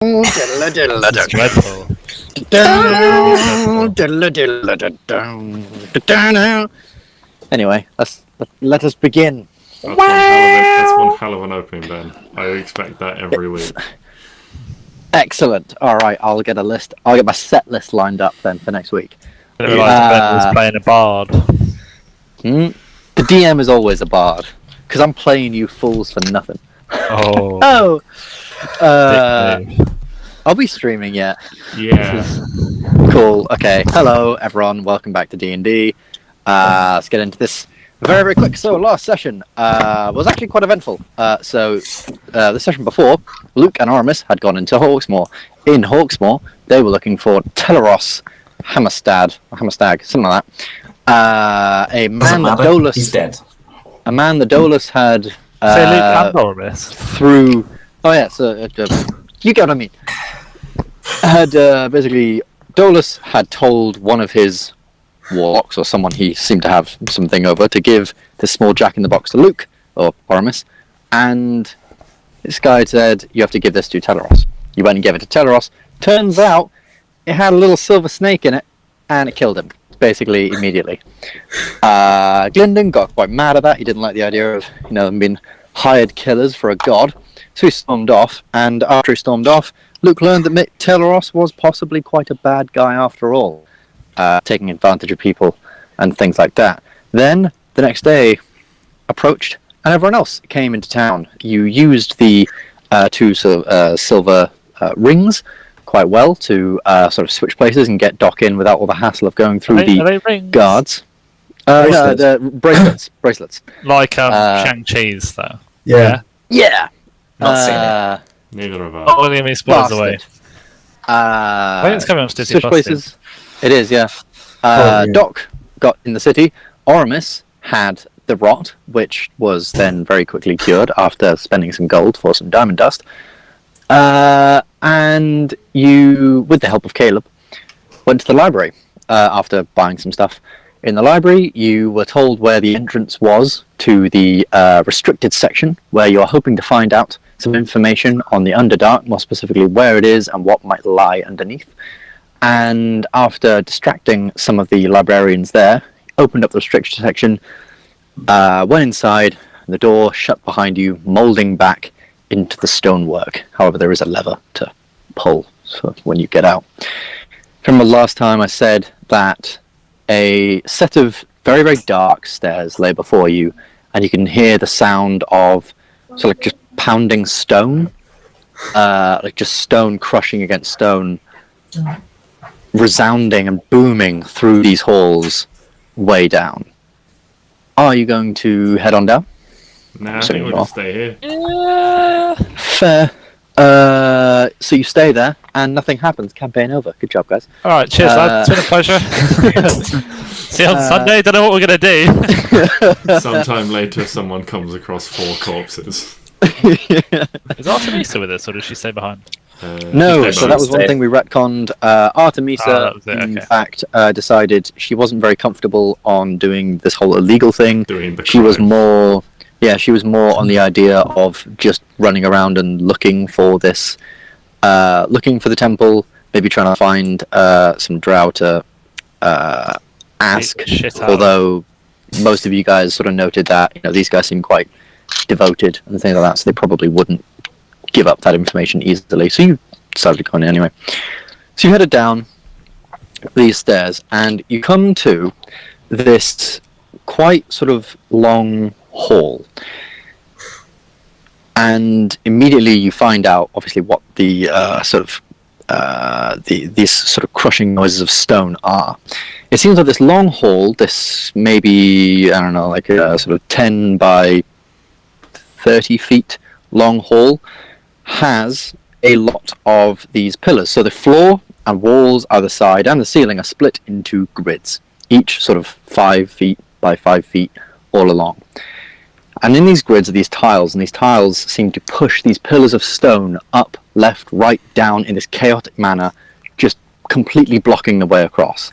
It's dreadful. Anyway, let us begin. That's one hell of an opening, Ben. I expect that every week. Excellent. All right, I'll get a list. I'll get my set list lined up then for next week. I didn't realise Ben was playing a bard. The DM is always a bard because I'm playing you fools for nothing. Oh. I'll be streaming yet. Yeah. Cool. Okay. Hello, everyone. Welcome back to D&D. Let's get into this very, very quick. So, last session was actually quite eventful. The session before, Luke and Oramis had gone into Hawksmoor. In Hawksmoor, they were looking for Teleros Hammerstag, something like that. A man that Dolus. He's dead. A man that Dolus had. Say Luke and Oramis. Through. Oh yeah. So you get what I mean. Had basically Dolus had told one of his warlocks or someone he seemed to have something over to give this small jack in the box to Luke or Oramis, and this guy said you have to give this to Teleros. You went and gave it to Teleros. Turns out it had a little silver snake in it, and it killed him basically immediately. Gylndan got quite mad at that. He didn't like the idea of them being hired killers for a god, so he stormed off. And after he stormed off, Luke learned that Teleros was possibly quite a bad guy after all, taking advantage of people and things like that. Then, the next day, approached, and everyone else came into town. You used the two silver rings quite well to sort of switch places and get Doc in without all the hassle of going through the guards. The bracelets. Like Shang-Chi's, though. Yeah. Yeah. Not seen it. Neither of us. Oh, the enemy spoils away. I think it's coming on City switch places. It is, yeah. Doc got in the city. Oramis had the rot, which was then very quickly cured after spending some gold for some diamond dust. And you, with the help of Caleb, went to the library after buying some stuff. In the library, you were told where the entrance was to the restricted section, where you're hoping to find out some information on the Underdark, more specifically where it is and what might lie underneath. And after distracting some of the librarians there, opened up the restricted section, went inside, and the door shut behind you, moulding back into the stonework. However, there is a lever to pull when you get out. From the last time I said that a set of very, very dark stairs lay before you, and you can hear the sound of sort of just pounding stone, like just stone crushing against stone, resounding and booming through these halls way down. Are you going to head on down? Nah, I think we'll just stay here. Fair. So you stay there, and nothing happens. Campaign over. Good job, guys. Alright, cheers, lad. It's been a pleasure. See you on Sunday. Don't know what we're going to do. Sometime later, someone comes across 4 corpses. Is Artemisa with us, or does she stay behind? No, so that was one thing we retconned. Artemisa, in fact, decided she wasn't very comfortable on doing this whole illegal thing. She was more on the idea of just running around and looking for this, looking for the temple, maybe trying to find some drow to ask. Although most of you guys sort of noted that these guys seem quite devoted and things like that, so they probably wouldn't give up that information easily. So you decided to go in anyway. So you headed down these stairs, and you come to this quite sort of long hall, and immediately you find out obviously what the these sort of crushing noises of stone are. It seems like this long hall, this maybe, I don't know, like a sort of 10 by 30 feet long hall, has a lot of these pillars. So the floor and walls either side and the ceiling are split into grids, each sort of 5 feet by 5 feet all along. And in these grids are these tiles, and these tiles seem to push these pillars of stone up, left, right, down in this chaotic manner, just completely blocking the way across.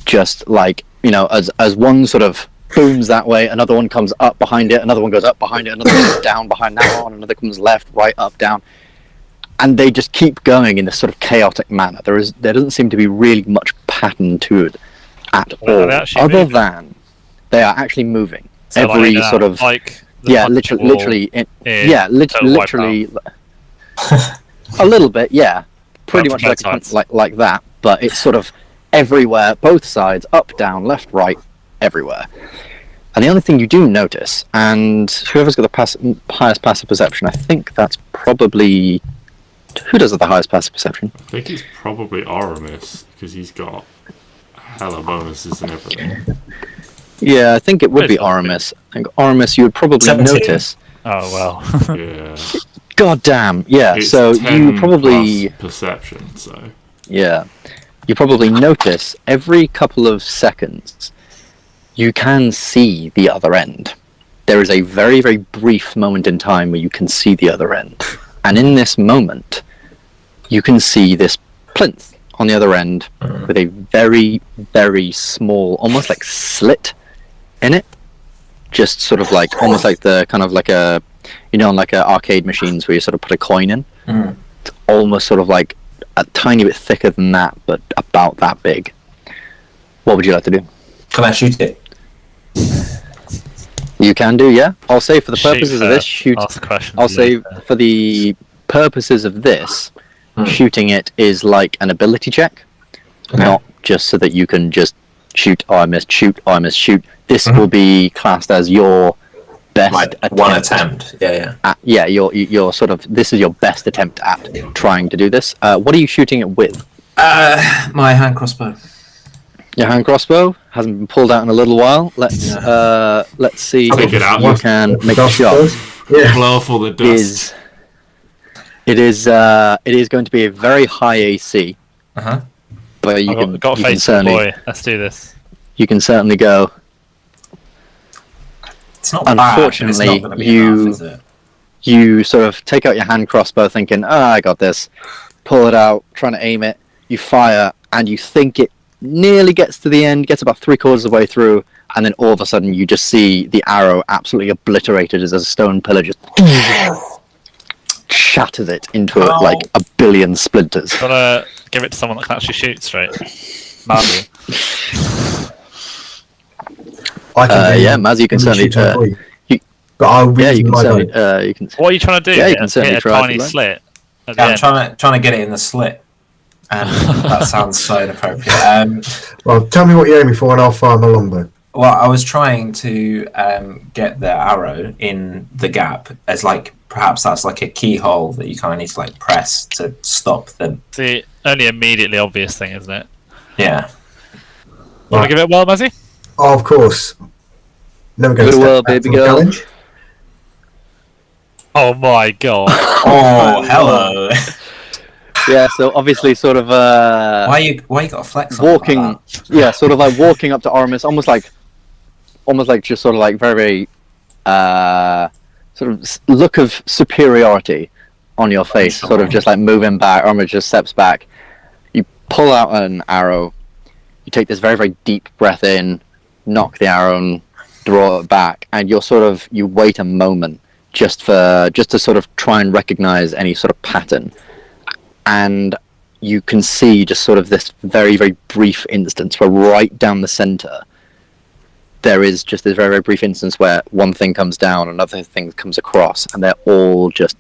Just like, as one sort of booms that way, another one comes up behind it, another one goes up behind it, another one goes down behind that one, another comes left, right, up, down. and they just keep going in this sort of chaotic manner. There doesn't seem to be really much pattern to it at all, other than they are actually moving. So Every like, sort of literally, a little bit, yeah, pretty much like that. But it's sort of everywhere, both sides, up, down, left, right, everywhere. And the only thing you do notice, and whoever's got the highest passive perception, I think that's probably... Who does have the highest passive perception? I think it's probably Oramis, because he's got hella bonuses and everything. Yeah, I think it would be Oramis. I think Oramis, you would probably 17. notice. Oh, well. Yeah. God damn, yeah, It's so 10 you probably... plus perception, so... Yeah. You probably notice every couple of seconds you can see the other end. There is a very, very brief moment in time where you can see the other end. And in this moment, you can see this plinth on the other end with a very, very small, almost like slit in it. Just sort of like, almost like the kind of like a, you know, like arcade machines where you sort of put a coin in. It's almost sort of like a tiny bit thicker than that, but about that big. What would you like to do? Can I shoot it? You can do, yeah. I'll say for the purposes of this, shoot. I'll say for the purposes of this, shooting it is like an ability check, not just so that you can just shoot. Oh, I missed. Shoot. Oh, I missed. Shoot. This will be classed as your best one attempt. Yeah. Your sort of. This is your best attempt at trying to do this. What are you shooting it with? My hand crossbow. Your hand crossbow hasn't been pulled out in a little while. Let's see if you can make a shot. Blow off all the dust. It is going to be a very high AC. But you can certainly. Let's do this. You can certainly go. It's not Unfortunately, bad, but it's not gonna be enough, is it? You sort of take out your hand crossbow, thinking, I got this. Pull it out, trying to aim it. You fire, and you think it nearly gets to the end, gets about 3/4 of the way through, and then all of a sudden you just see the arrow absolutely obliterated as a stone pillar just shatters it into like a billion splinters. Gotta give it to someone that can actually shoot straight. Mazzy. Mazzy, you can certainly. But I'll you can certainly. You can. What are you trying to do? Yeah, you can certainly hit a try tiny slit. I'm trying to get it in the slit. And that sounds so inappropriate. Well, tell me what you're aiming for, and I'll fire my longbow. Well, I was trying to get the arrow in the gap as like perhaps that's like a keyhole that you kind of need to like press to stop the. It's the only immediately obvious thing, isn't it? Yeah. You want to give it a whirl, Mazzy? Oh, of course. Never going to step back from a challenge. Oh my god. Oh, hello. Yeah, so obviously sort of why you got a flex on walking like that? Sort of like walking up to Oramis, almost like just sort of like very sort of look of superiority on your face, sort of just like moving back. Oramis just steps back. You pull out an arrow, you take this very, very deep breath in, knock the arrow and draw it back, and you wait a moment just to sort of try and recognize any sort of pattern. And you can see just sort of this very, very brief instance where right down the center there is just this very, very brief instance where one thing comes down, another thing comes across, and they're all just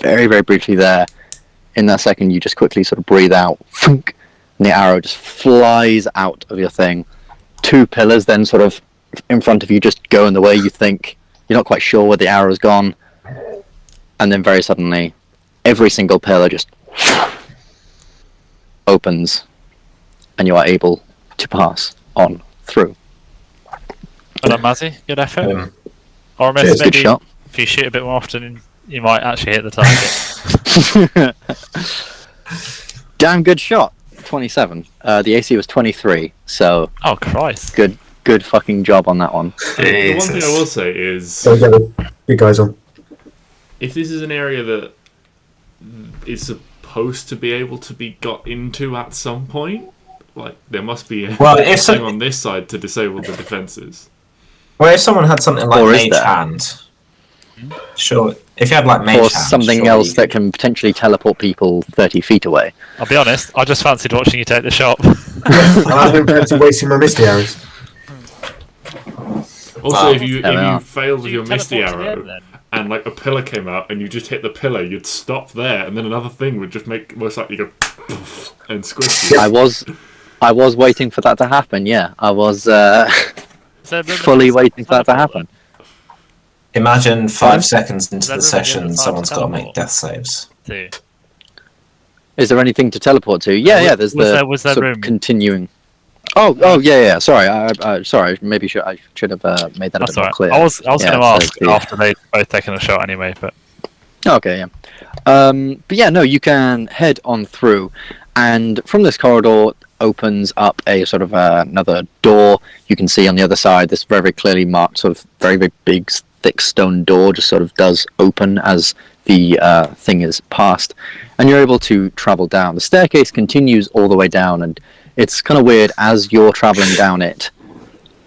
very, very briefly there. In that second, you just quickly sort of breathe out, and the arrow just flies out of your thing. 2 pillars then sort of in front of you just go in the way you think. You're not quite sure where the arrow's gone. And then very suddenly, every single pillar just opens, and you are able to pass on through. Well done, Mazzy. Good effort. Oramis, Cheers, maybe good shot. if you shoot a bit more often, you might actually hit the target. Damn good shot. 27. The AC was 23, so... Oh, Christ. Good fucking job on that one. The one thing I will say is... So get the big guys on. If this is an area that is supposed to be able to be got into at some point, like, there must be something on this side to disable the defences. Well, if someone had something like Or is Mage there? Hand, sure. If you had like mage or hand, something surely else you that can potentially teleport people 30 feet away. I'll be honest, I just fancied watching you take the shop. And I don't fancy wasting my misty arrows. Also, if you Yeah. failed with You your misty teleport to the arrow end, then. and like a pillar came out and you just hit the pillar, you'd stop there, and then another thing would just make most likely go poof and squish you. I was waiting for that to happen. Yeah, I was So fully waiting for that to happen. imagine 5 seconds into Is the that really session, the time someone's to got to make teleport? death saves. Too. Is there anything to teleport to? Yeah. There's Was the there sort of room? continuing. Oh, yeah. Sorry, sorry. Maybe I should have made that a That's bit more alright. clear. I was Yeah, going to ask so the- after they'd both taken a shot anyway, but Okay, yeah. But yeah, no, you can head on through, and from this corridor opens up a sort of another door. You can see on the other side this very, very clearly marked sort of very big, thick stone door just sort of does open as the thing is passed, and you're able to travel down. The staircase continues all the way down, and it's kind of weird as you're traveling down it.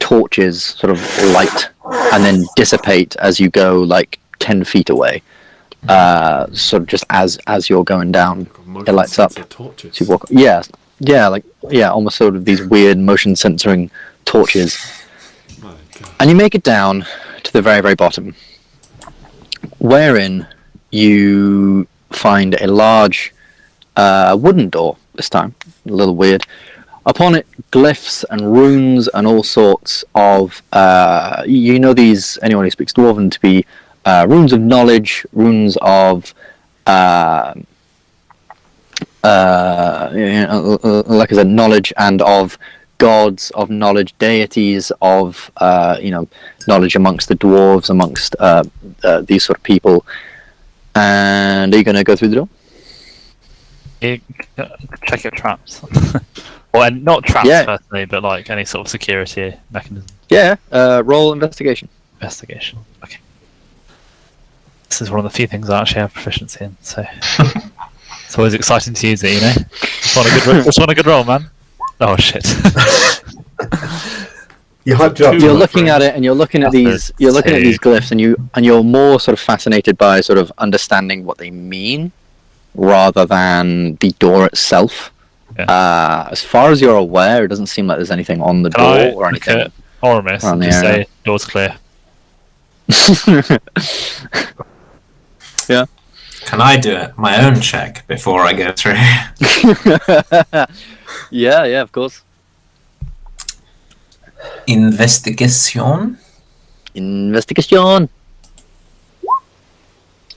Torches sort of light and then dissipate as you go like 10 feet away. Sort of just as you're going down, it lights up. Torches. So you walk, almost sort of these weird motion censoring torches, My God. and you make it down to the very, very bottom, wherein you find a large wooden door this time. A little weird. Upon it, glyphs and runes and all sorts of these. Anyone who speaks Dwarven to be runes of knowledge, runes of like I said, knowledge, and of gods, of knowledge, deities, of knowledge amongst the dwarves, amongst these sort of people. And are you going to go through the door? you check your traps. Well, and not traps Yeah. personally, but like any sort of security mechanism. Yeah. Roll investigation. Investigation. Okay. This is one of the few things I actually have proficiency in, so it's always exciting to use it. You know, just want a good roll, man. Oh shit! You hyped it up. You're looking at it, and you're looking at these. You're looking at these glyphs, and you're more sort of fascinated by sort of understanding what they mean, rather than the door itself. Yeah. As far as you're aware, it doesn't seem like there's anything on the door or anything. Oramis, around and the just area. say door's clear. Yeah. Can I do it? My own check before I go through. Yeah, of course. Investigation. Investigation.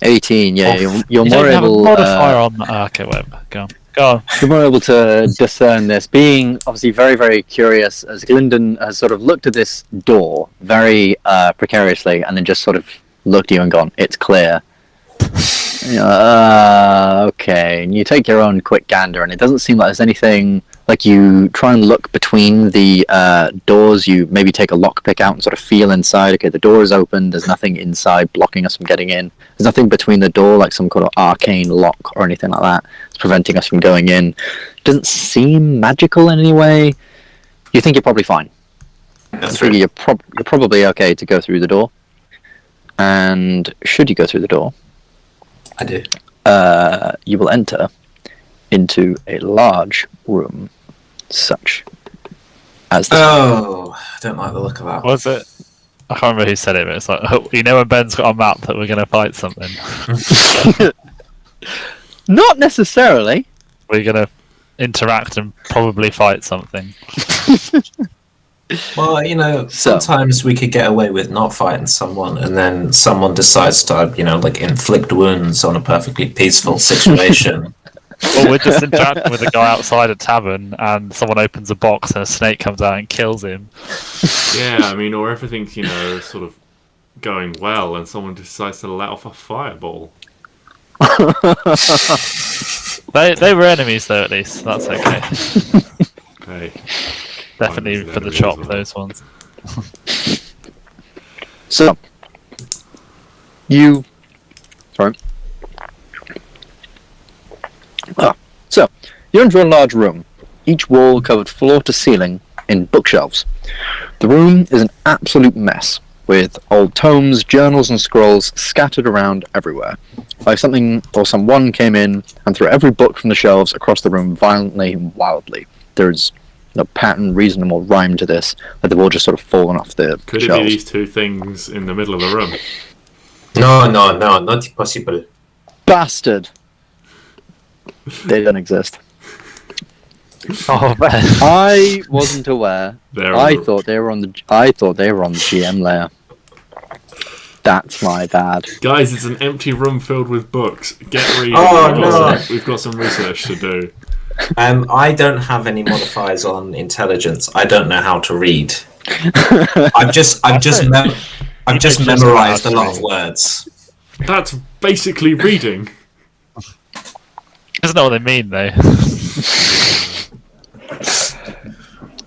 18. Yeah, you're You more don't have a able. modifier on. Okay, whatever. Go on. You're more able to discern this, being obviously very, very curious, as Gylndan has sort of looked at this door very precariously, and then just sort of looked at you and gone, "It's clear." Okay, and you take your own quick gander, and it doesn't seem like there's anything. Like, you try and look between the doors, you maybe take a lockpick out and sort of feel inside. Okay, the door is open, there's nothing inside blocking us from getting in. There's nothing between the door, like some kind of arcane lock or anything like that. It's preventing us from going in. It doesn't seem magical in any way. You think you're probably fine. That's You figure you're probably okay to go through the door. And should you go through the door, I do. you will enter into a large room, such as this. Oh, I don't like the look of that. Was it? I can't remember who said it, but it's like, you know, when Ben's got a map that we're going to fight something. Not necessarily. We're going to interact and probably fight something. Well, you know, So- sometimes we could get away with not fighting someone, and then someone decides to, you know, like inflict wounds on a perfectly peaceful situation. Or we're just interacting with a guy outside a tavern, and someone opens a box and a snake comes out and kills him. Yeah, I mean, or everything's, you know, sort of going well, and someone decides to let off a fireball. They were enemies though, at least. That's okay. Hey, Definitely Fine, for the enemies chop, as well. those ones. So, you. Sorry. So, you're into a large room, each wall covered floor to ceiling in bookshelves. The room is an absolute mess. with old tomes, journals, and scrolls scattered around everywhere. Like something or someone came in and threw every book from the shelves across the room violently and wildly. There's no pattern, reason, or rhyme to this, but they've all just sort of fallen off the Could shelves. it be these two things in the middle of the room? No, not possible. Bastard! They don't exist. Oh man. I wasn't aware. I thought they were on the GM layer. That's my bad. Guys, it's an empty room filled with books. Get reading. Oh, no. We've got some research to do. I don't have any modifiers on intelligence. I don't know how to read. I've just memorized a lot of words. That's basically reading. Doesn't know what they mean though.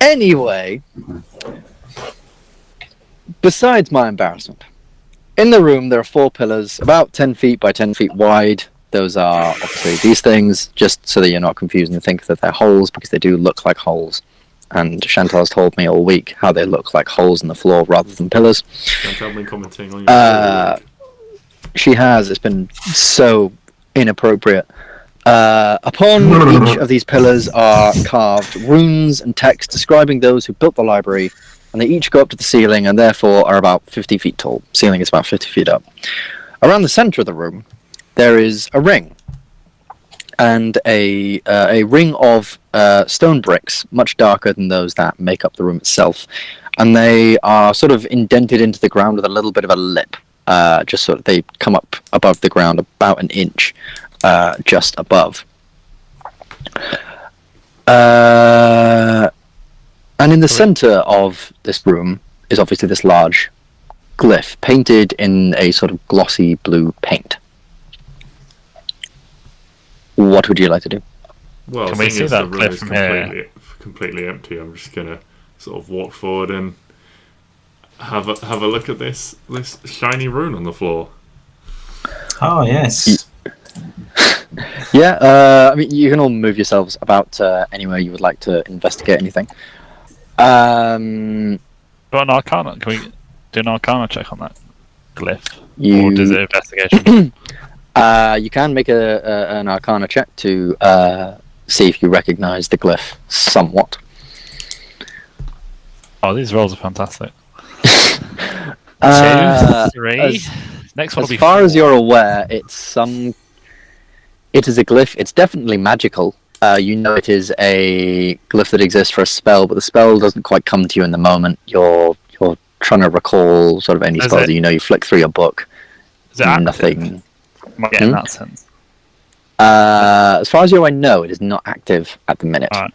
Anyway, besides my embarrassment, in the room there are 4 pillars, about 10 feet by 10 feet wide. Those are obviously these things, just so that you're not confused and think that they're holes, because they do look like holes. And Chantal's told me all week how they look like holes in the floor rather than pillars. Chantal been commenting on your She has. It's been so inappropriate. Upon each of these pillars are carved runes and text describing those who built the library, and they each go up to the ceiling and therefore are about 50 feet tall. Ceiling is about 50 feet up. Around the center of the room, there is a ring, and a ring of stone bricks, much darker than those that make up the room itself, and they are sort of indented into the ground with a little bit of a lip. Just sort of, they come up above the ground about an inch. Just above. And in the center of this room is obviously this large glyph painted in a sort of glossy blue paint. What would you like to do? Well, Can we see that the room clip is from here? completely empty. I'm just gonna sort of walk forward and have a look at this shiny rune on the floor. Oh yes. Yeah, I mean, you can all move yourselves about anywhere you would like to investigate anything. Got an Arcana. Can we do an Arcana check on that glyph? Or does it investigation? You can make an Arcana check to see if you recognize the glyph somewhat. Oh, these rolls are fantastic. 2, 3. Next one will be as far 4. as you're aware, it is a glyph. It's definitely magical. You know it is a glyph that exists for a spell, but the spell doesn't quite come to you in the moment. You're trying to recall sort of any spells that you know. You flick through your book. Is it nothing? In that sense. As far as you're aware, no, it is not active at the minute. Alright,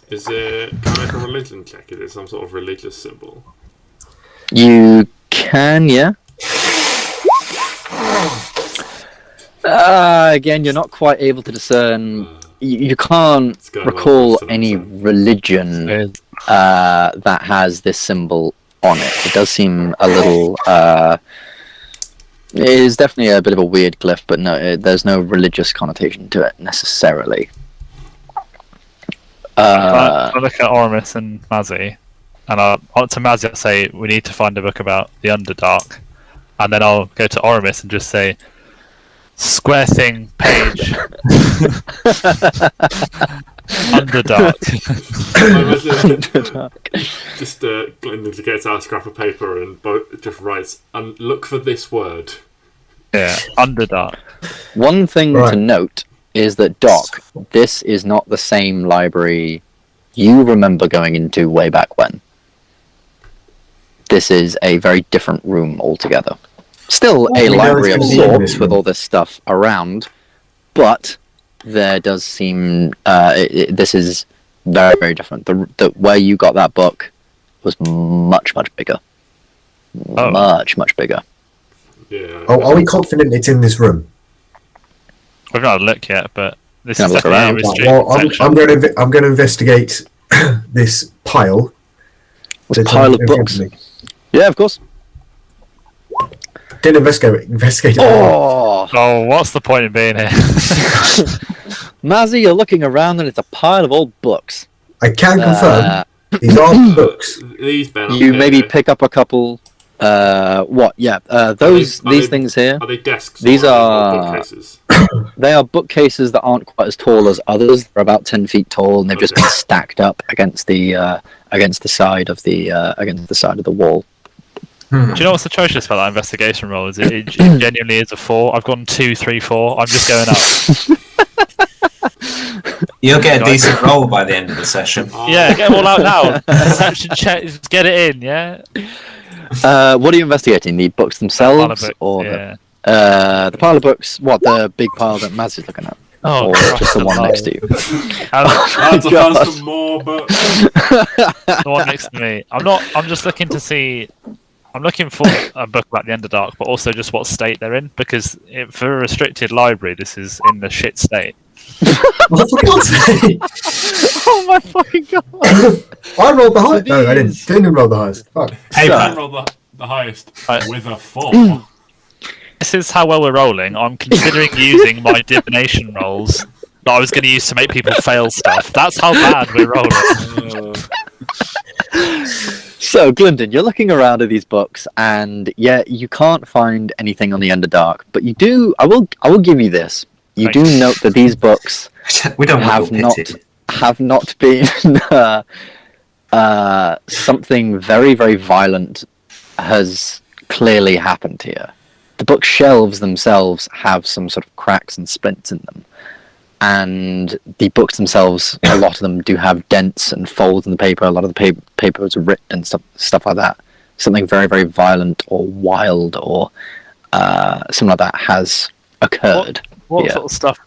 Can I make a religion check? Is it some sort of religious symbol? You can, yeah. Again, you're not quite able to discern. You can't recall any religion that has this symbol on it. It does seem a little. It is definitely a bit of a weird glyph, but no, there's no religious connotation to it necessarily. I look at Oramis and Mazzy, and to Mazzy I'll say we need to find a book about the Underdark, and then I'll go to Oramis and just say square thing page Underdark. Just Gylndan gets out a scrap of paper and just writes and look for this word. Yeah, Underdark. One thing to note is that Doc, this is not the same library you remember going into way back when. This is a very different room altogether. Still a library of sorts with all this stuff around, but there does seem this is very, very different. The where you got that book was much, much bigger. Much bigger. Yeah. Oh, are we confident it's in this room? We've not had a look yet, but this Can is I look definitely a around? restricted Well, section. I'm going to investigate this pile. This pile of books. Yeah, of course. Didn't investigate. Oh, what's the point in being here? Mazzy, you're looking around and it's a pile of old books. I can confirm these are books. These Ben. You maybe pick up a couple What? Yeah. These things here. Are they desks? These are bookcases. They are bookcases that aren't quite as tall as others. They're about 10 feet tall, and they've just been stacked up against the side of the wall. Do you know what's atrocious about that investigation roll? Is it genuinely is a 4? I've gone 2, 3, 4. I'm just going up. You'll get a decent roll by the end of the session. Yeah, get them all out now. Perception check, just get it in, yeah? What are you investigating? The books themselves? Or yeah. the pile of books? What, the big pile that Maz is looking at? Oh, or just the one next to you? That's a some more books. The one next to me. I'm just looking to see... I'm looking for a book about the Underdark, but also just what state they're in, because for a restricted library, this is in the shit state. What for God's sake? Oh my fucking god! I rolled the highest. No, I didn't. Didn't roll the highest. Fuck. I rolled the highest with a 4. This is how well we're rolling. I'm considering using my divination rolls that I was going to use to make people fail stuff. That's how bad we're rolling. So, Gylndan, you're looking around at these books, and yeah, you can't find anything on the Underdark, but you do. I will give you this. You do note that these books we don't have not been something very, very violent has clearly happened here. The bookshelves themselves have some sort of cracks and splints in them. And the books themselves, a lot of them do have dents and folds in the paper. A lot of the paper is ripped and stuff like that. Something very, very violent or wild or something like that has occurred. What sort of stuff?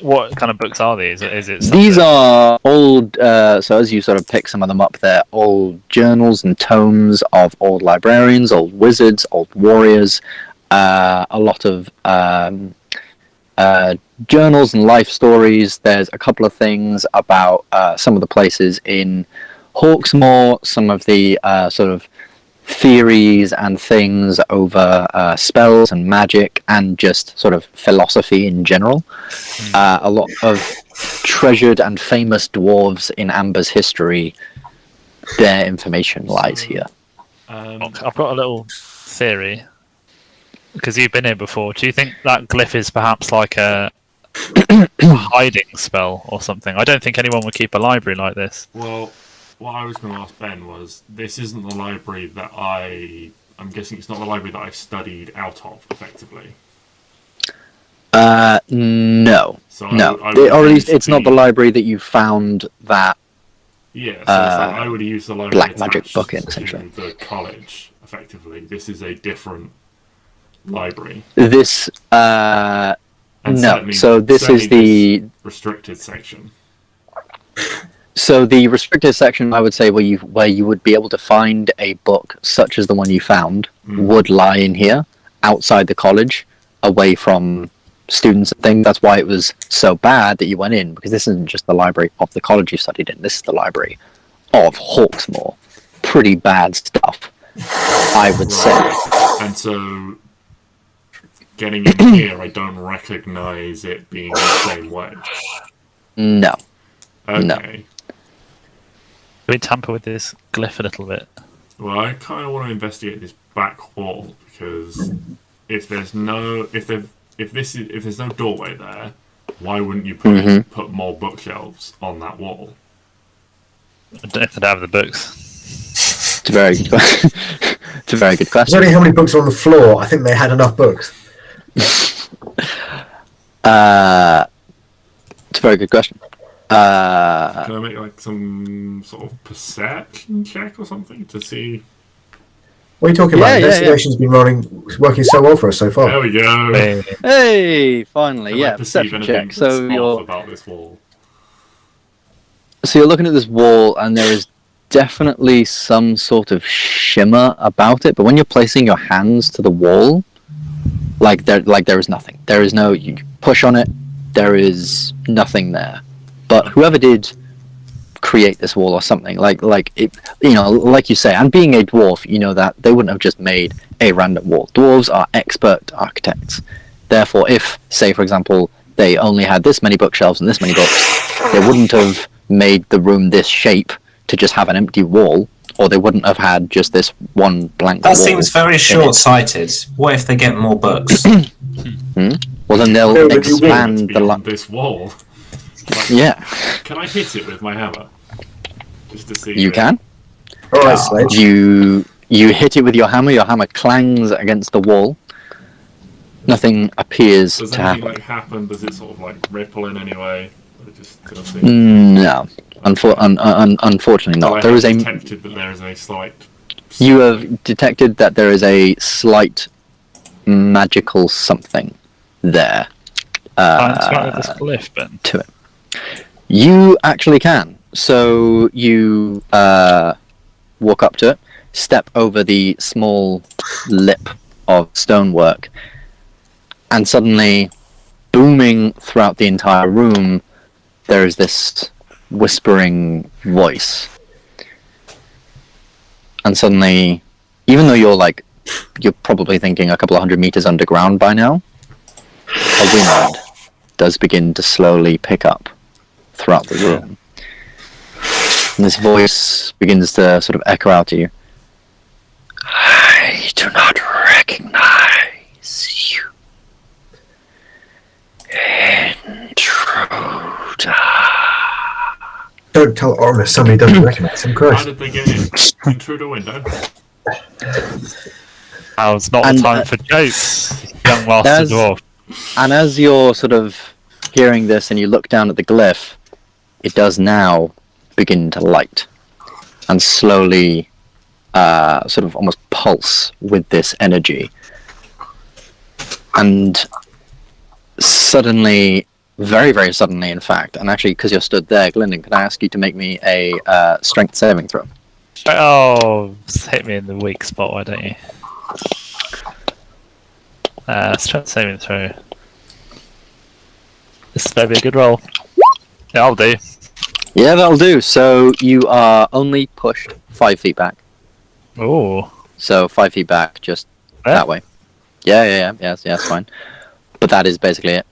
What kind of books are these? Is it? These are old. So as you sort of pick some of them up, they're old journals and tomes of old librarians, old wizards, old warriors. A lot of journals and life stories. There's a couple of things about some of the places in Hawksmoor, some of the sort of theories and things over spells and magic and just sort of philosophy in general. A lot of treasured and famous dwarves in Ambyr's history. Their information lies here. I've got a little theory. Because you've been here before, do you think that glyph is perhaps like a hiding spell or something? I don't think anyone would keep a library like this. Well, what I was going to ask Ben was, this isn't the library that I'm guessing it's not the library that I studied out of, effectively. No. So no. Or at least it's not the library that you found that... Yeah, so it's like I would use the library black magic book in, essentially. The college, effectively. This is a different library. This no. So this is the restricted section. So the restricted section, I would say, where you would be able to find a book such as the one you found would lie in here, outside the college, away from students and things. That's why it was so bad that you went in, because this isn't just the library of the college you studied in. This is the library of Hawksmoor. Pretty bad stuff, I would say. And so, getting in here, I don't recognise it being the same way. No. Okay. No. Can we tamper with this glyph a little bit? Well, I kind of want to investigate this back wall, because if there's no doorway there, why wouldn't you put more bookshelves on that wall? I don't know if they'd have the books. It's a very good question. It's a very good question. Considering how many books are on the floor, I think they had enough books. It's a very good question. Can I make like some sort of perception check or something to see? What are you talking about? Investigation's been working so well for us so far. There we go. Hey, finally, Can I perception check. So you're about this wall. So you're looking at this wall, and there is definitely some sort of shimmer about it. But when you're placing your hands to the wall, there is nothing. There is no. You push on it. There is nothing there. But whoever did create this wall or something, like it, like you say, and being a dwarf, you know that they wouldn't have just made a random wall. Dwarves are expert architects. Therefore, if, say, for example, they only had this many bookshelves and this many books, they wouldn't have made the room this shape to just have an empty wall, or they wouldn't have had just this one blank wall. That seems very short-sighted. What if they get more books? Well, then they'll No, but you expand the beyond this wall. Like, Yeah, can I hit it with my hammer? Just to see. you can. All right, Sledge. You hit it with your hammer clangs against the wall. Nothing appears Does to anything happen. happen? Does it sort of like ripple in any way? Or just kind of thing? No, unfortunately not. There is a. detected that there is a slight. You have detected that there is a slight magical something there. Interact with this glyph, Ben. To it. You actually can. So you walk up to it, step over the small lip of stonework, and suddenly, booming throughout the entire room, there is this whispering voice. And suddenly, even though you're probably thinking a couple of 100 meters underground by now, a wind does begin to slowly pick up throughout the room. And this voice begins to sort of echo out to you. I do not recognize you. Intruder. Don't tell Oramis somebody doesn't recognise him, How Christ. did they get in through the window? Now's not And, the time for jokes, young master as- dwarf. And as you're sort of hearing this and you look down at the glyph, it does now begin to light and slowly sort of almost pulse with this energy. And suddenly, very, very suddenly in fact, and actually because you're stood there, Gylndan, can I ask you to make me a strength saving throw? Oh, hit me in the weak spot, why don't you? Strength saving throw. This better be a good roll. Yeah, I'll do. Yeah, that'll do. So you are only pushed 5 feet back. Ooh. So 5 feet back, just Yeah. that way. Yeah, that's fine. But that is basically it.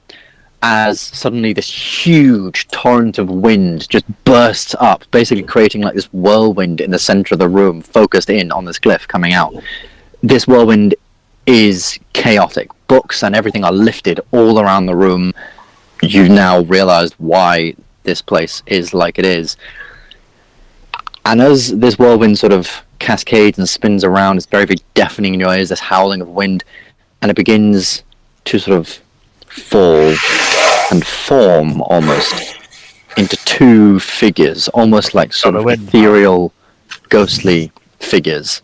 As suddenly this huge torrent of wind just bursts up, basically creating like this whirlwind in the center of the room, focused in on this glyph coming out. This whirlwind is chaotic. Books and everything are lifted all around the room. You've now realized why this place is like it is. And as this whirlwind sort of cascades and spins around, it's very, very deafening in your ears, this howling of wind, and it begins to sort of fall and form almost into 2 figures, almost like sort of ethereal, ghostly figures.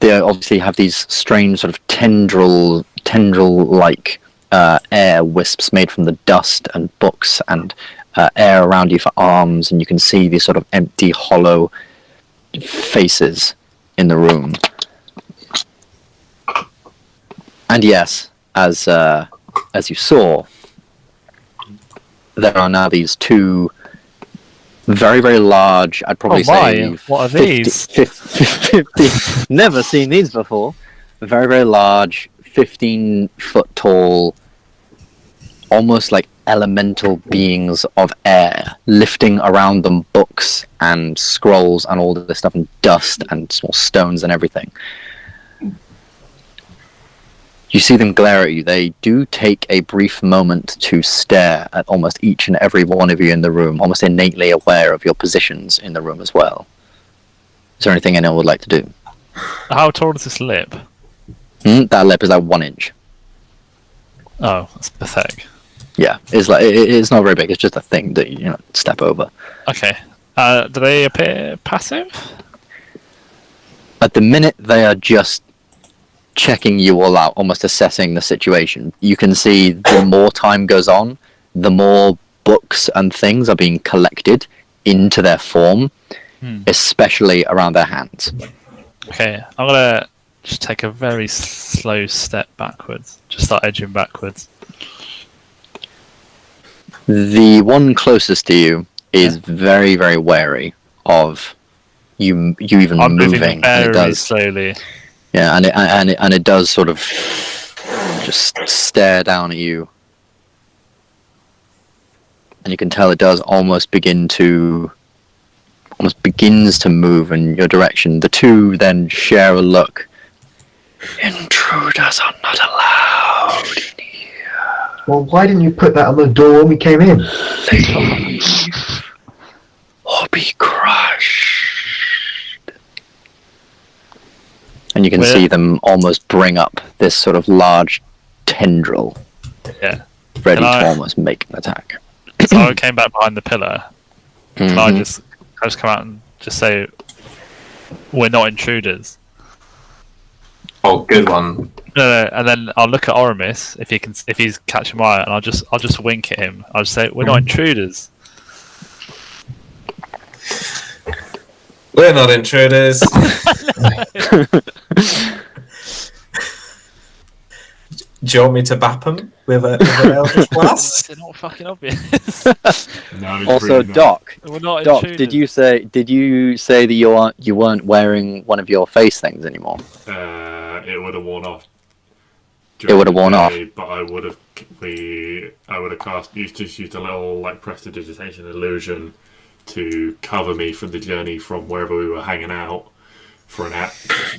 They obviously have these strange sort of tendril-like air wisps made from the dust and books and air around you for arms, and you can see these sort of empty, hollow faces in the room. And yes, as you saw, there are now these 2 very, very large, I'd probably say... What are 50, these? 50, never seen these before. Very, very large, 15-foot tall, almost like elemental beings of air, lifting around them books and scrolls and all this stuff, and dust and small stones and everything. You see them glare at you. They do take a brief moment to stare at almost each and every one of you in the room, almost innately aware of your positions in the room as well. Is there anything anyone would like to do? How tall is this lip? That lip is like 1 inch. Oh, that's pathetic. Yeah, it's not very big. It's just a thing that you step over. Okay. Do they appear passive? At the minute, they are just checking you all out, almost assessing the situation. You can see the more time goes on, the more books and things are being collected into their form, especially around their hands. Okay, I'm gonna just take a very slow step backwards. Just start edging backwards. The one closest to you is very, very wary of you even I'm moving. moving And it very does, slowly. yeah, and it does sort of just stare down at you, and you can tell it does almost begin to almost begins to move in your direction. The two then share a look. Intruders are not allowed in here. Well, why didn't you put that on the door when we came in? Leave or be crushed. And you can see them almost bring up this sort of large tendril. Yeah. Ready to almost make an attack. So I came back behind the pillar. Can I just come out and just say, we're not intruders? Oh, good one. No, and then I'll look at Oramis if he's catching my eye, and I'll just wink at him. I'll just say, we're not intruders. We're not intruders. Do you want me to bap him with an Eldritch Blast? It's not fucking obvious. No, it's Also, really not. Doc, We're not Doc, intruders. did you say that you weren't wearing one of your face things anymore? It would have worn off. It would have worn off. But I would have used a little like prestidigitation illusion to cover me for the journey from wherever we were hanging out for an hour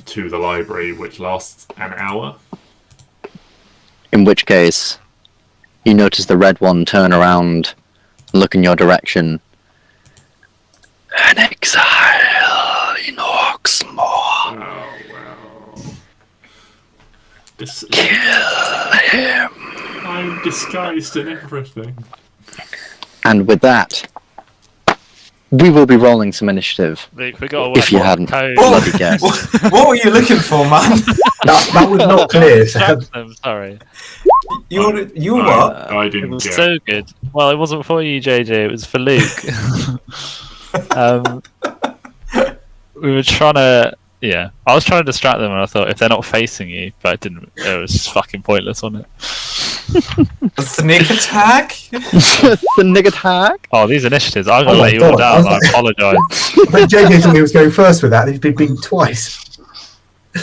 to the library, which lasts an hour. In which case, you notice the red one turn around, look in your direction. An exile in Oxmoor. Oh well. Kill him. I'm disguised and everything. And with that, we will be rolling some initiative. Luke, we got If you hadn't code. bloody guessed. What were you looking for, man? That was not clear, Sam. I'm sorry. You what? I It didn't was get so good. Well, it wasn't for you, JJ. It was for Luke. We were trying to. Yeah, I was trying to distract them, and I thought if they're not facing you, but it didn't. It was just fucking pointless, wasn't it? A sneak attack? The nigga tag? Oh, these initiatives! I'm gonna Oh let my you all God. down. I apologise. When JJ told me he was going first with that, he'd been beaten twice.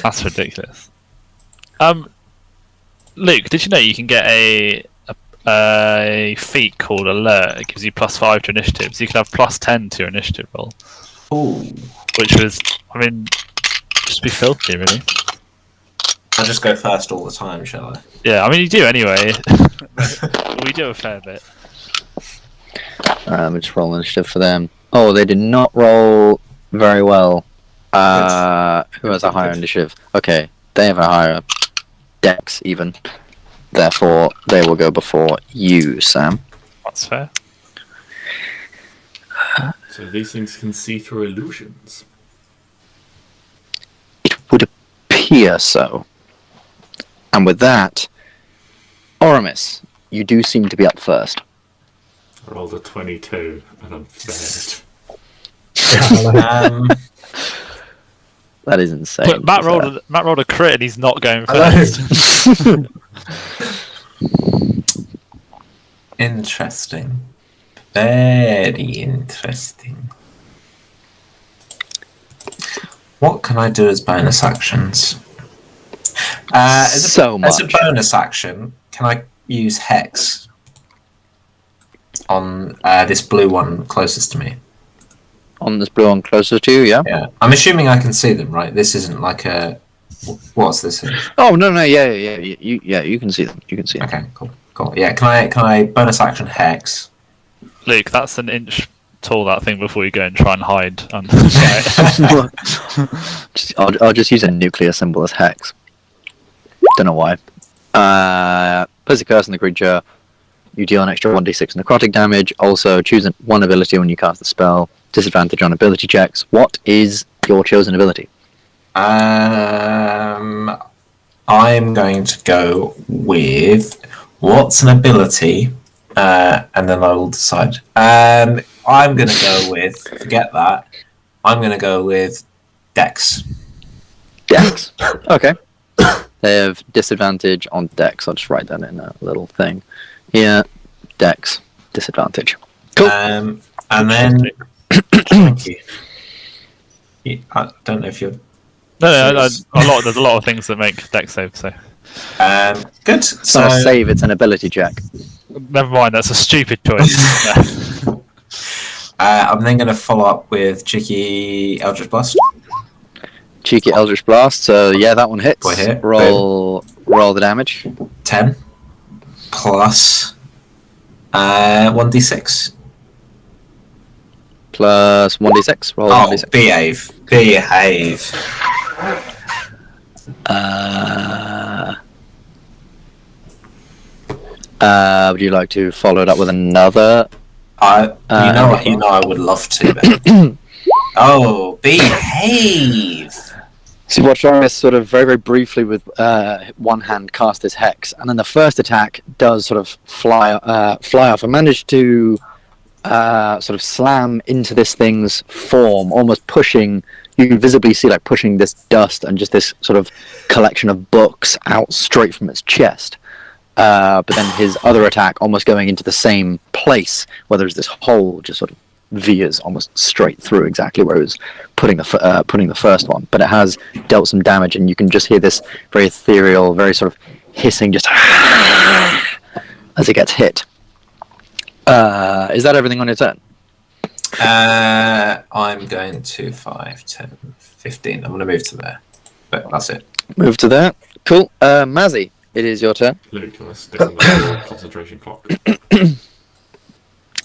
That's ridiculous. Luke, did you know you can get a feat called Alert? It gives you +5 to initiative, so you can have +10 to your initiative roll. Ooh. Which was, I mean, just be filthy, really. I'll just go first all the time, shall I? Yeah, I mean you do anyway. We do a fair bit. Let me just roll initiative for them. Oh, they did not roll very well. Who has a higher initiative? Okay, they have a higher dex even. Therefore, they will go before you, Sam. That's fair. So these things can see through illusions. It would appear so. And with that, Oramis, you do seem to be up first. I rolled a 22 and I'm third. That is insane. But Matt rolled a crit and he's not going Hello. first. Interesting. Very interesting. What can I do as bonus actions? As a bonus action, can I use Hex on this blue one closest to me? On this blue one closest to you, yeah? Yeah. I'm assuming I can see them, right? This isn't like a... What's this? Oh, no, yeah, you can see them. You can see them. Okay, cool. Yeah, can I bonus action Hex? Luke, that's an inch tall, that thing, before you go and try and hide. I'll just use a nuclear symbol as Hex. Don't know why. Place a curse on the creature. You deal an extra 1d6 necrotic damage. Also, choose one ability when you cast the spell. Disadvantage on ability checks. What is your chosen ability? I'm going to go with... What's an ability? And then I will decide. I'm going to go with... Forget that. I'm going to go with Dex. Dex. Okay. They have disadvantage on Dex. I'll just write that in a little thing. Yeah, Dex. Disadvantage. Cool. And then... Thank you. I don't know if you're... No, there's a lot of things that make dex save, so... Good. It's not a save, it's an ability check. Never mind, that's a stupid choice. I'm then going to follow up with Cheeky Eldritch Blast. Cheeky Eldritch Blast. So yeah, that one hits. Hit. Roll the damage. 10 plus 1d6. Plus 1d6. Roll 1d6. Behave. Would you like to follow it up with another? I would love to. Behave. So you watch Oramis sort of very, very briefly with one hand cast his hex, and then the first attack does sort of fly off and manage to sort of slam into this thing's form, almost pushing. You can visibly see like pushing this dust and just this sort of collection of books out straight from its chest. But then his other attack almost going into the same place where there's this hole just sort of veers almost straight through exactly where it was putting the first one. But it has dealt some damage, and you can just hear this very ethereal, very sort of hissing just as it gets hit. Is that everything on your turn? I'm going to 5, 10, 15. I'm going to move to there. But that's it. Move to there. Cool. Mazzy, it is your turn. Luke, you want to stick on the concentration clock?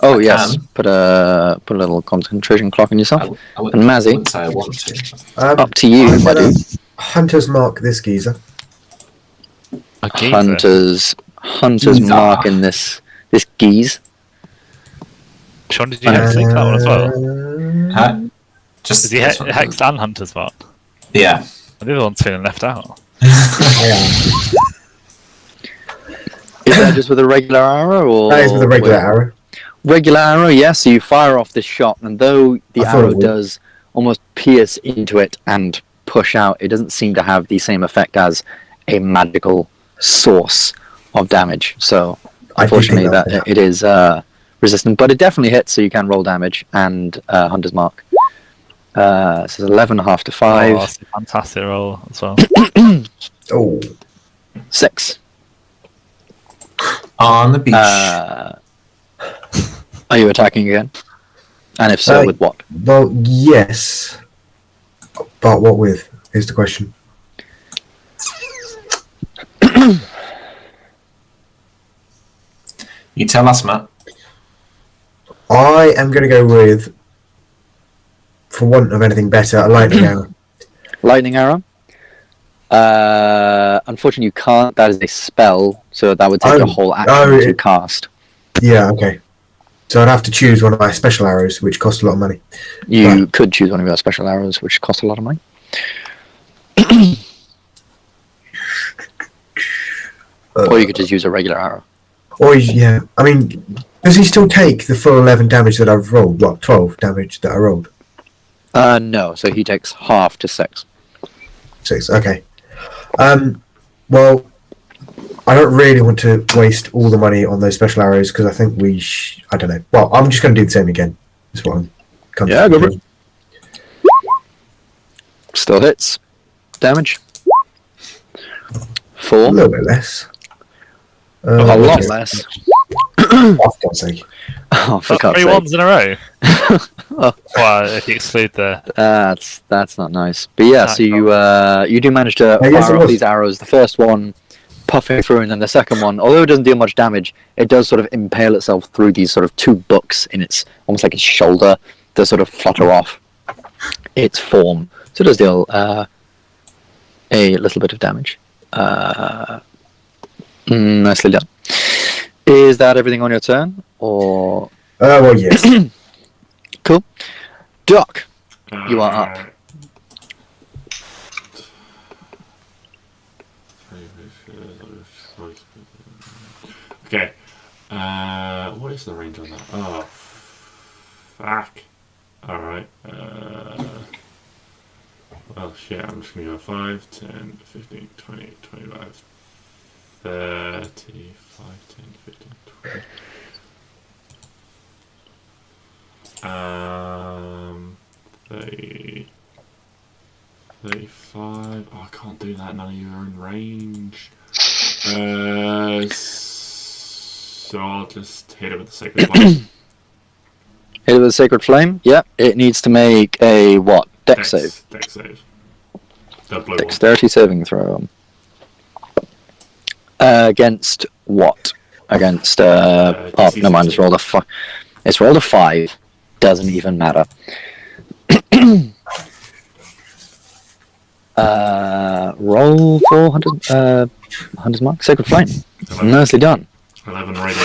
Oh yes, put a little concentration clock on yourself. And Mazzy, I want to. up to you, my dude. Hunter's mark this geezer. Hunter's mark in this geese. Sean, did you take that one as well? Just Is he Hex and Hunter's mark? Yeah. The other one's feeling left out. Is that just with a regular arrow, or That is with a regular arrow. Regular arrow, yes. So you fire off this shot, and though the arrow does almost pierce into it and push out, it doesn't seem to have the same effect as a magical source of damage. So unfortunately, that it is resistant, but it definitely hits. So you can roll damage and Hunter's Mark. So it's 11.5 to 5. Oh, that's a fantastic roll as well. 6. On the beach. Are you attacking again? And if so, with what? Well, yes. But what with, is the question. You tell us, Matt. I am going to go with, for want of anything better, a lightning arrow. Lightning arrow? Unfortunately, you can't. That is a spell, so that would take your whole action to cast. Yeah, okay. So I'd have to choose one of my special arrows, which cost a lot of money. You could choose one of your special arrows, which cost a lot of money. Or you could just use a regular arrow. Or, yeah. I mean, does he still take the full 11 damage that I've rolled? What, 12 damage that I rolled? No, so he takes half to 6. 6, okay. Well, I don't really want to waste all the money on those special arrows because I think I don't know. Well, I'm just going to do the same again. That's what I'm coming go for it. Still hits. Damage. 4. A little bit less. A lot less. Oh, for God's sake. Oh, for God's sake. 3 ones in a row. Oh. Well, if you exclude the... That's not nice. But yeah, so you do manage to fire off these arrows. The first one puffing through, and then the second one, although it doesn't do much damage, it does sort of impale itself through these sort of 2 books in its, almost like its shoulder, to sort of flutter off its form. So it does deal a little bit of damage. Nicely done. Is that everything on your turn, or? Well, yes. Cool. Doc, you are up. Okay. What is the range on that? Oh, fuck. Alright. Well, shit, I'm just going to go 5, 10, 15, 20, 25, 30, 5, 10, 15, 20. 30, 35. Oh, I can't do that. None of you are in range. So I'll just hit it with the sacred blade. Hit it with the the Sacred Flame. Yep, it needs to make a what? Dex save. Dex save. Double Dexterity saving throw. Against what? Against never mind. It's rolled a It's rolled a 5. Doesn't even matter. Roll 400. 100 mark. Sacred Flame. 11. Nicely done. 11 radiant.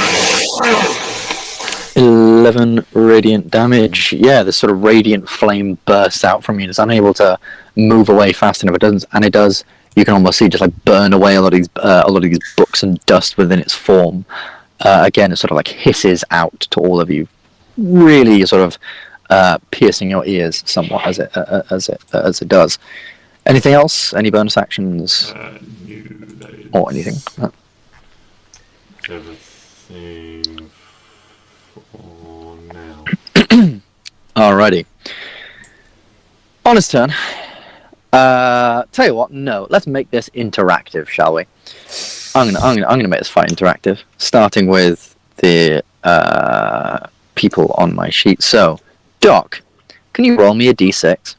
11 radiant damage. Yeah, this sort of radiant flame bursts out from you. It's unable to move away fast enough. It doesn't, and it does. You can almost see just like burn away a lot of these books and dust within its form. Again, it sort of like hisses out to all of you, really sort of piercing your ears somewhat as it does. Anything else? Any bonus actions or anything? No. Everything for now. Alrighty. On his turn. Tell you what, no. Let's make this interactive, shall we? I'm gonna make this fight interactive, starting with the people on my sheet. So, Doc, can you roll me a d6?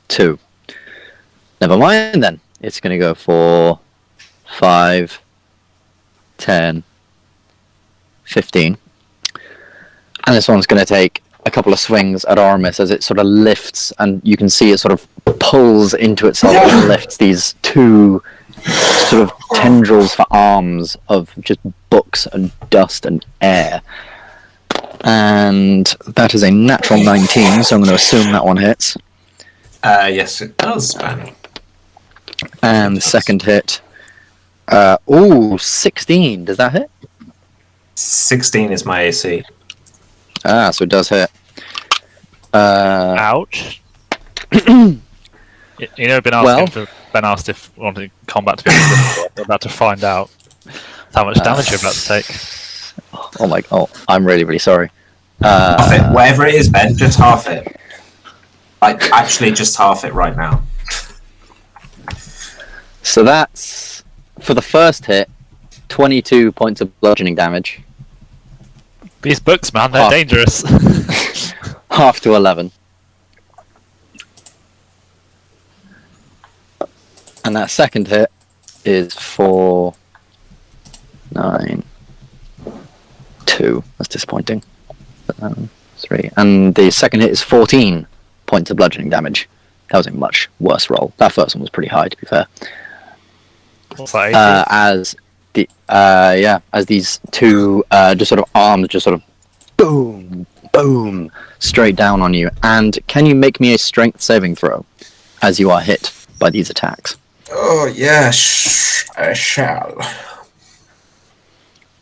Two. Never mind then. It's going to go for 5, 10, 15. And this one's going to take a couple of swings at Oramis as it sort of lifts, and you can see it sort of pulls into itself and lifts these two sort of tendrils for arms of just books and dust and air. And that is a natural 19, so I'm going to assume that one hits. Yes, it does, Ben. And the second hit. 16. Does that hit? 16 is my AC. Ah, so it does hit. Ouch. Ben asked if wanting combat to be difficult. We're about to find out how much damage you're about to take. I'm really, really sorry. Half it. Whatever it is, Ben, just half it. Like, actually, just half it right now. So that's, for the first hit, 22 points of bludgeoning damage. These books, man, they're dangerous. Half to 11. And that second hit is for 9, 2. That's disappointing. 3. And the second hit is 14 points of bludgeoning damage. That was a much worse roll. That first one was pretty high, to be fair. What's that? As these two just sort of arms just sort of boom, boom, straight down on you. And can you make me a strength saving throw as you are hit by these attacks? Oh, yes, I shall.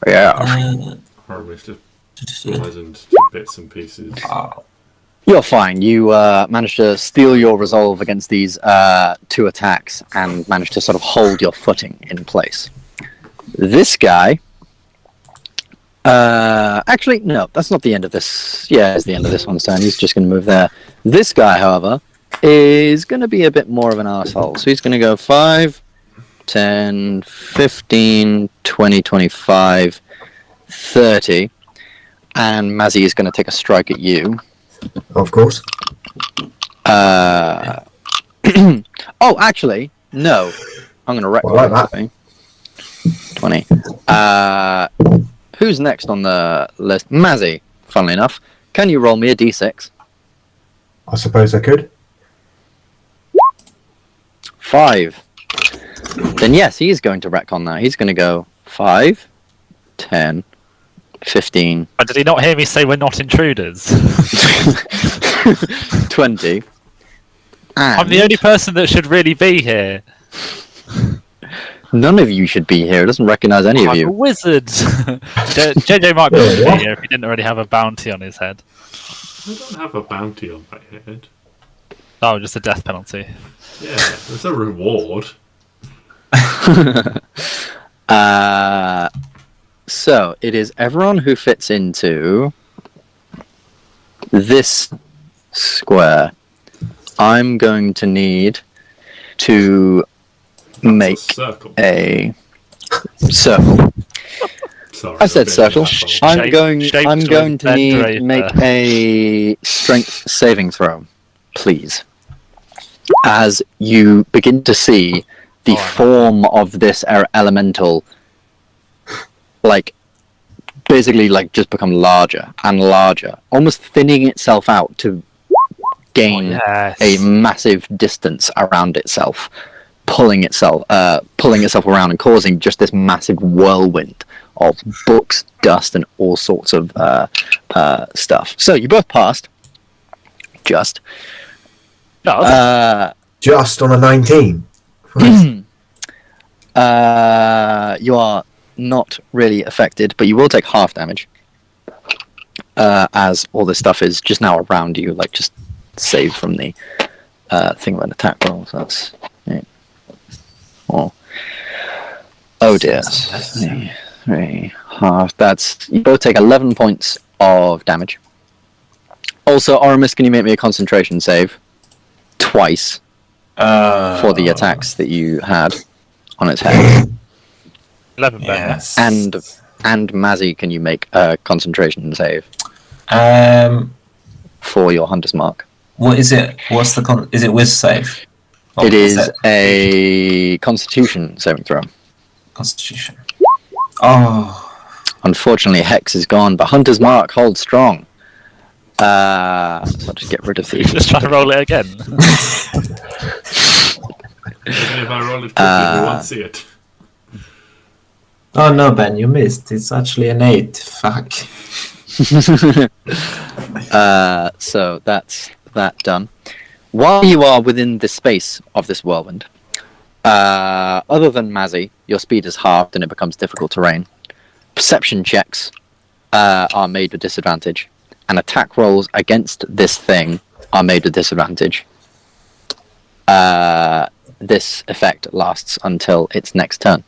Yeah. Oramis just flies into bits and pieces. You're fine. You managed to steal your resolve against these two attacks and managed to sort of hold your footing in place. This guy... actually, no, that's not the end of this. Yeah, it's the end of this one's turn. He's just going to move there. This guy, however, is going to be a bit more of an arsehole. So he's going to go 5, 10, 15, 20, 25, 30. And Mazzy is going to take a strike at you. Of course. Oh, actually, no. I'm going to wreck that. 20. Who's next on the list? Mazzy, funnily enough. Can you roll me a d6? I suppose I could. 5. Then yes, he is going to wreck on that. He's going to go 5, 10, 15. But did he not hear me say we're not intruders? 20. I'm the only person that should really be here. None of you should be here. It doesn't recognise any of I'm you. a wizard. JJ might be able to be here if he didn't already have a bounty on his head. I don't have a bounty on my head. Oh, just a death penalty. Yeah, there's a reward. So, it is everyone who fits into this square. I'm going to need to make circle. a... Circle. Sorry, I said circle. I'm Shape- going shaped to like Ben need to Draper. make a strength saving throw, please. As you begin to see the form of this elemental, like, basically, like, just become larger and larger, almost thinning itself out to gain a massive distance around itself, pulling itself around and causing just this massive whirlwind of books, dust, and all sorts of stuff. So you both passed. Just. Just on a 19. You are not really affected, but you will take half damage. As all this stuff is just now around you, like just saved from the thing of an attack roll. So that's 8. Oh dear. 3, half. That's, you both take 11 points of damage. Also, Oramis, can you make me a concentration save? Twice. For the attacks that you had on its head. 11 Yes. And Mazzy, can you make a concentration save for your Hunter's Mark? What is it? What's the is it whiz save? It is a Constitution saving throw. Constitution. Oh. Unfortunately, Hex is gone, but Hunter's Mark holds strong. So I'll just get rid of the... Just try to roll it again. If I roll it quickly, we won't see it. Oh no, Ben, you missed. It's actually an 8. Fuck. So that's that done. While you are within the space of this whirlwind, other than Mazzy, your speed is halved and it becomes difficult terrain. Perception checks are made with disadvantage, and attack rolls against this thing are made with disadvantage. This effect lasts until its next turn.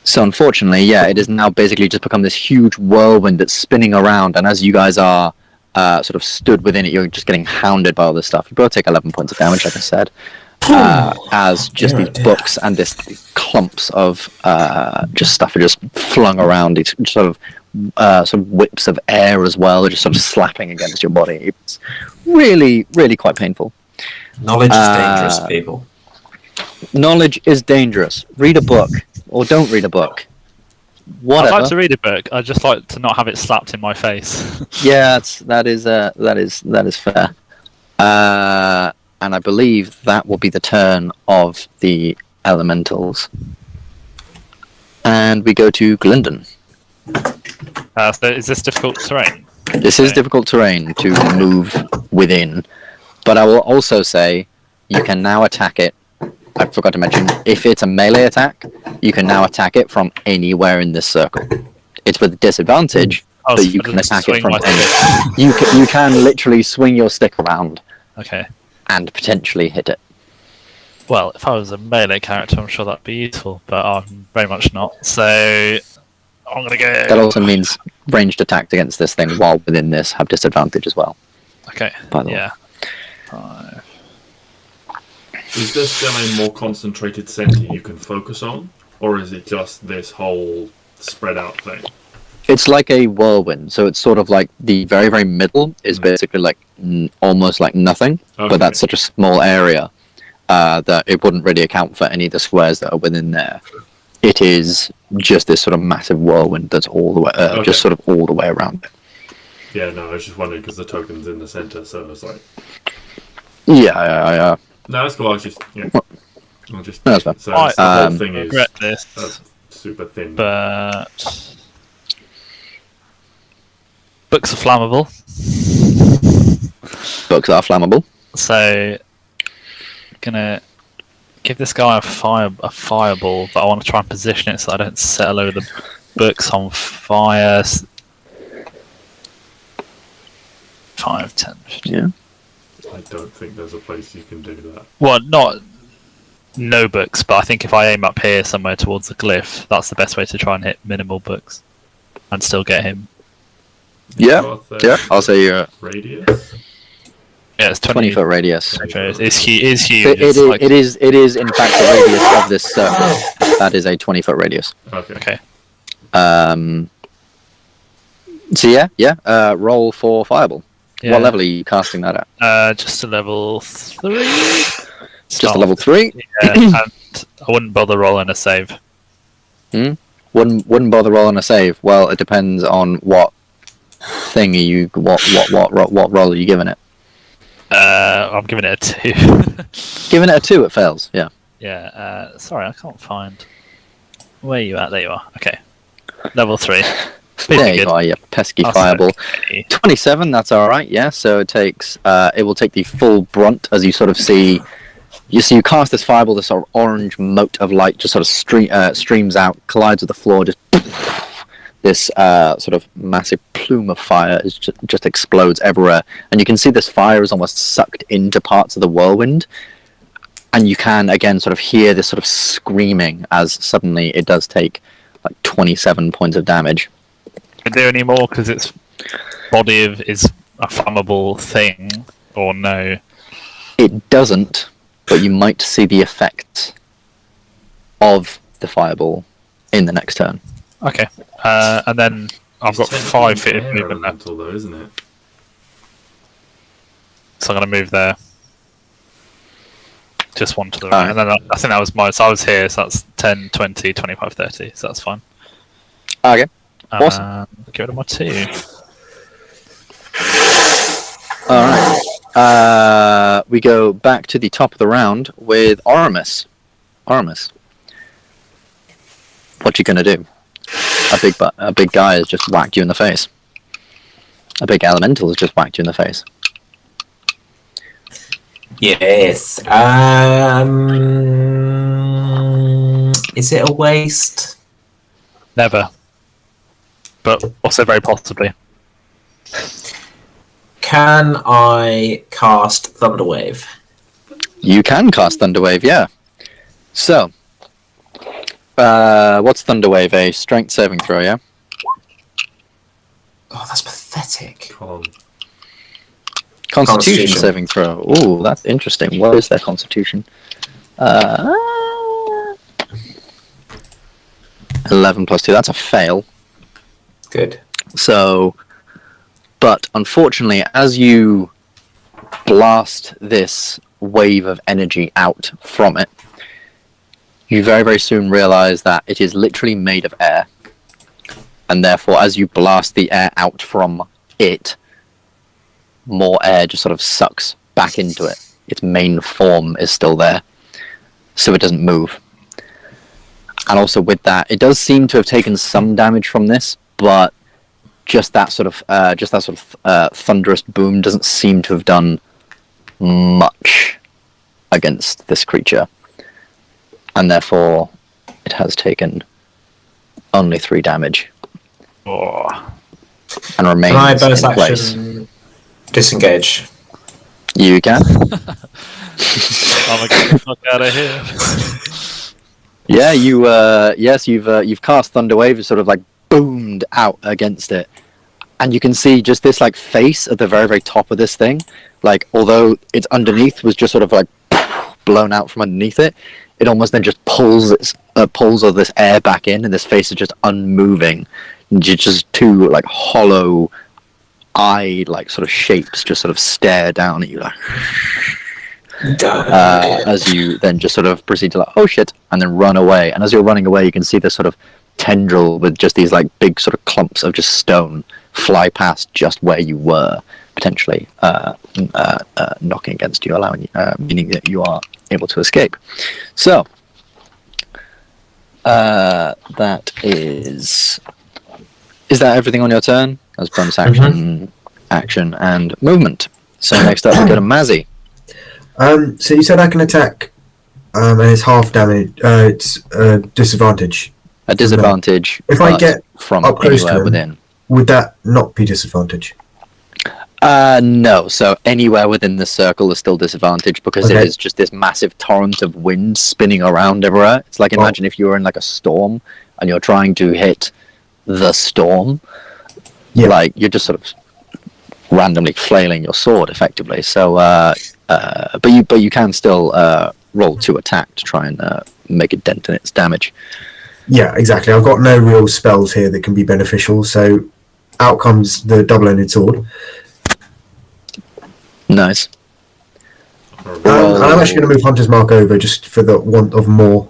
So unfortunately, yeah, it has now basically just become this huge whirlwind that's spinning around, and as you guys are sort of stood within it, you're just getting hounded by all this stuff. You both take 11 points of damage, like I said, as just these books and this clumps of just stuff are just flung around. These sort of whips of air as well, are just sort of slapping against your body. It's really, really quite painful. Knowledge is dangerous, people. Knowledge is dangerous. Read a book, or don't read a book. Whatever. I'd like to read a book. I'd just like to not have it slapped in my face. Yeah, that is fair. And I believe that will be the turn of the elementals. And we go to Gylndan. So is this difficult terrain? This is difficult terrain to move within, but I will also say you can now attack it. I forgot to mention, if it's a melee attack, you can now attack it from anywhere in this circle. It's with disadvantage, but you can attack it from anywhere. You can literally swing your stick around. Okay. And potentially hit it. Well, if I was a melee character, I'm sure that'd be useful, but I'm very much not. So I'm gonna go. That also means ranged attacks against this thing while within this have disadvantage as well. Okay. By the way. Yeah. 5. Is there still a more concentrated center you can focus on, or is it just this whole spread out thing? It's like a whirlwind, so it's sort of like the very, very middle is basically like almost like nothing, but that's such a small area that it wouldn't really account for any of the squares that are within there. It is just this sort of massive whirlwind that's all the way, just sort of all the way around it. Yeah, no, I was just wondering because the token's in the center, so I was like... Yeah. No, that's cool, I'll just... Yeah. I'll just... No, that's fine. So the whole thing is regret this, super thin. but books are flammable. Books are flammable. So gonna give this guy a fireball, but I want to try and position it so I don't set a load of the books on fire. 5, 10, 15. Yeah. I don't think there's a place you can do that. Well, not no books, but I think if I aim up here somewhere towards the glyph, that's the best way to try and hit minimal books and still get him. Yeah. I'll say you're... Radius? Yeah, it's 20-foot radius. It's huge. It is in fact the radius of this circle. That is a 20-foot radius. Okay. So roll for fireball. Yeah. What level are you casting that at? Just a level 3. Just a level 3. Yeah, and I wouldn't bother rolling a save. Wouldn't bother rolling a save. Well, it depends on what thing are you. What roll are you giving it? I'm giving it a 2. Giving it a 2, it fails. Yeah. Yeah. Sorry, I can't find. Where are you at? There you are. Okay. Level 3. There you are, you pesky fireball. Okay. 27. That's all right. Yeah. So it takes. It will take the full brunt as you sort of see. You cast this fireball, this sort of orange mote of light just sort of streams out, collides with the floor, just this sort of massive plume of fire just explodes everywhere, and you can see this fire is almost sucked into parts of the whirlwind, and you can again sort of hear this sort of screaming as suddenly it does take like 27 points of damage. Can it do any more because its body is a flammable thing, or no? It doesn't. But you might see the effects of the fireball in the next turn. Okay. And then I've got 5 feet of movement elemental, though, isn't it? So I'm going to move there. Just one to the right. And then I think that was mine. So I was here, so that's 10, 20, 25, 30. So that's fine. Okay. Awesome. Give it my 2. Alright. We go back to the top of the round with Oramis. Oramis. What you gonna do? A big guy has just whacked you in the face. A big elemental has just whacked you in the face. Yes. Is it a waste? Never. But also very possibly. Can I cast Thunderwave? You can cast Thunderwave, yeah. So, what's Thunderwave? A strength saving throw, yeah? Oh, that's pathetic. Constitution saving throw. Ooh, that's interesting. What is their constitution? 11 plus 2, that's a fail. Good. So, but unfortunately, as you blast this wave of energy out from it, you very, very soon realize that it is literally made of air. And therefore, as you blast the air out from it, more air just sort of sucks back into it. Its main form is still there, so it doesn't move. And also with that, it does seem to have taken some damage from this, but just that sort of thunderous boom doesn't seem to have done much against this creature, and therefore it has taken only 3 damage. Oh. And remains Can I bonus in place. action disengage? You can. I'm gonna get the fuck out of here. Yeah, you've cast Thunderwave. It's sort of like boomed out against it, and you can see just this like face at the very, very top of this thing. Like, although its underneath was just sort of like blown out from underneath it, it almost then just pulls all this air back in, and this face is just unmoving. And just 2 like hollow eye like sort of shapes just sort of stare down at you like. As you then just sort of proceed to like, oh shit, and then run away. And as you're running away, you can see this sort of tendril with just these like big sort of clumps of just stone fly past just where you were, potentially knocking against you, allowing meaning that you are able to escape. So that is that everything on your turn? As bonus action, action, and movement. So next up we go to Mazzy. So you said I can attack, and it's half damage. It's a disadvantage. A disadvantage. If I get from up close to anywhere him, within. Would that not be disadvantage? No. So anywhere within the circle is still disadvantage because it is just this massive torrent of wind spinning around everywhere. It's like imagine if you were in like a storm and you're trying to hit the storm. Yeah. Like you're just sort of randomly flailing your sword effectively. So, but you can still roll to attack to try and make a dent in its damage. Yeah, exactly. I've got no real spells here that can be beneficial, so out comes the double-ended sword. Nice. And I'm actually going to move Hunter's Mark over just for the want of more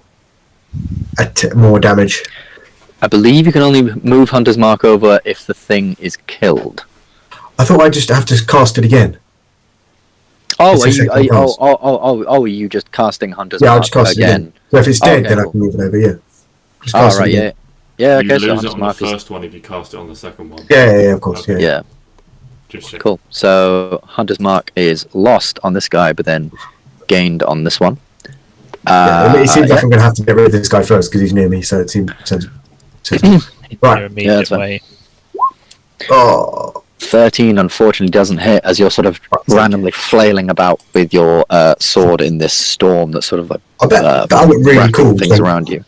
damage. I believe you can only move Hunter's Mark over if the thing is killed. I thought I just have to cast it again. Oh, are you just casting Hunter's Yeah, I'll Mark just cast again? it again. So if it's dead, Okay, then I cool. can move it over, yeah. Just Oh, cast right, it again. yeah. You Okay, so lose it Hunter's on the Mark is... first one if you cast it on the second one. Yeah, of course, yeah. Yeah, Just check. cool. So Hunter's Mark is lost on this guy, but then gained on this one. It seems like I'm going to have to get rid of this guy first because he's near me, so it seems... Right. Your immediate that's fine. way. Oh, 13 unfortunately doesn't hit as you're sort of randomly flailing about with your sword in this storm that's sort of like I bet that would look really wrecking cool. things so- around you.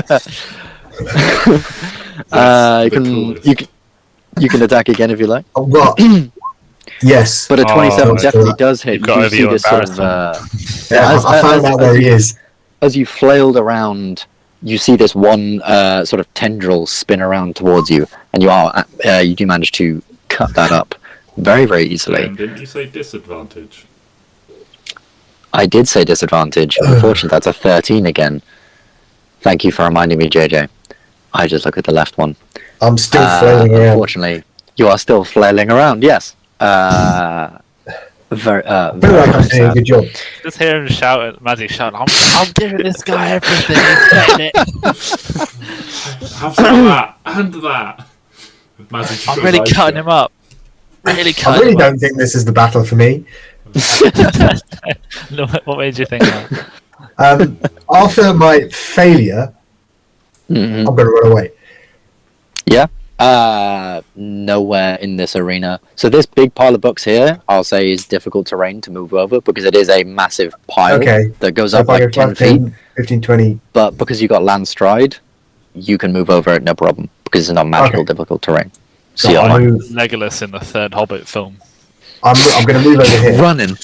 That's You can attack again if you like, I've got... Yes. but a 27 Oh, definitely so does hit. you've got You over see your this sort of Yeah, I found out where he is. as you flailed around, you see this one sort of tendril spin around towards you, and you do manage to cut that up very, very easily. And didn't you say disadvantage? I did say disadvantage. Unfortunately, that's a 13 again. Thank you for reminding me, JJ. I just look at the left one. I'm still flailing around. Unfortunately, you are still flailing around. Yes. Very. I feel like I'm doing a good job. Just hear him shout at Mazzy, shout, I'm giving this guy everything, he's getting it. Have some of that and that. I'm really cutting him up. Really I cutting really him don't think this is the battle for me. up. No, what made you think that? After my failure, Mhm. I'm going to run away. Yeah. Nowhere in this arena. So this big pile of books here, I'll say, is difficult terrain to move over because it is a massive pile Okay. that goes So up if I like go 10 feet. 15, 20... But because you got land stride, you can move over it no problem because it's not magical Okay. difficult terrain. So So you're I'll fine. move, Legolas in the third Hobbit film. I'm going to move over here. running.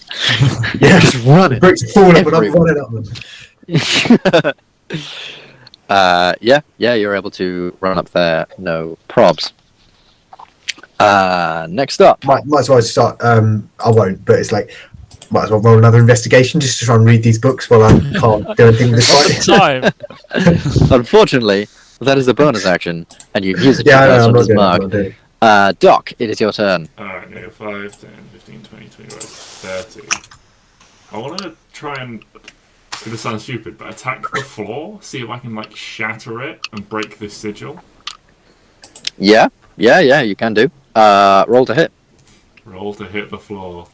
Yeah, Just running. bricks are falling, but I'm Everywhere. running up them. Yeah, you're able to run up there, no probs. Next up. Might as well start. I won't, but it's like, might as well roll another investigation just to try and read these books while I can't do anything this fight. Time. Unfortunately, that is a bonus action, and you use it to Yeah, cast I'm on not his doing it. I'm mark. not doing it. Doc, it is your turn. Alright, no, 5, 10, 15, 20, 25, 30. I want to try and... It's going to sound stupid, but attack the floor, see if I can, like, shatter it and break this sigil. Yeah, you can do. Roll to hit. Roll to hit the floor.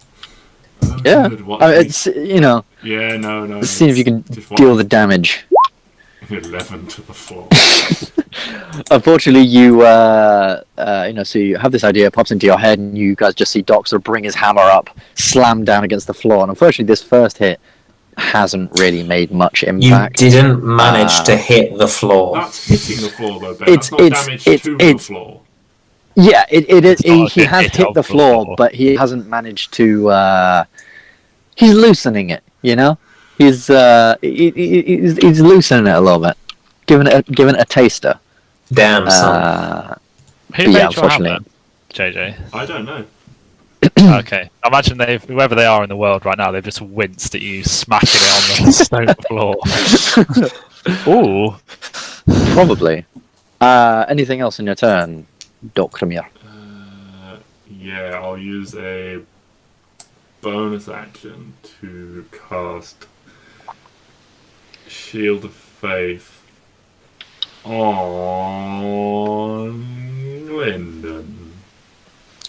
Yeah, Good, what- it's, no. Yeah, no. Let's see if you can just what- deal the damage. 11 to the floor. Unfortunately, you so you have this idea, it pops into your head, and you guys just see Doc sort of bring his hammer up, slam down against the floor, and unfortunately, this first hit hasn't really made much You impact. didn't manage to hit the floor. That's hitting the floor, though, Ben. It's- That's not damage to the floor. Yeah, it is. not He a has hit hit of the the floor, floor. but he hasn't managed to. He's loosening it. You know, he's loosening it a little bit, giving it a taster. Damn, son. Who Yeah, made your unfortunately. hammer, JJ? I don't know. Okay. Imagine whoever they are in the world right now, they've just winced at you smacking it on the stone floor. Ooh. Probably. Anything else in your turn, Dokrumir? Yeah, I'll use a bonus action to cast Shield of Faith on Gylndan.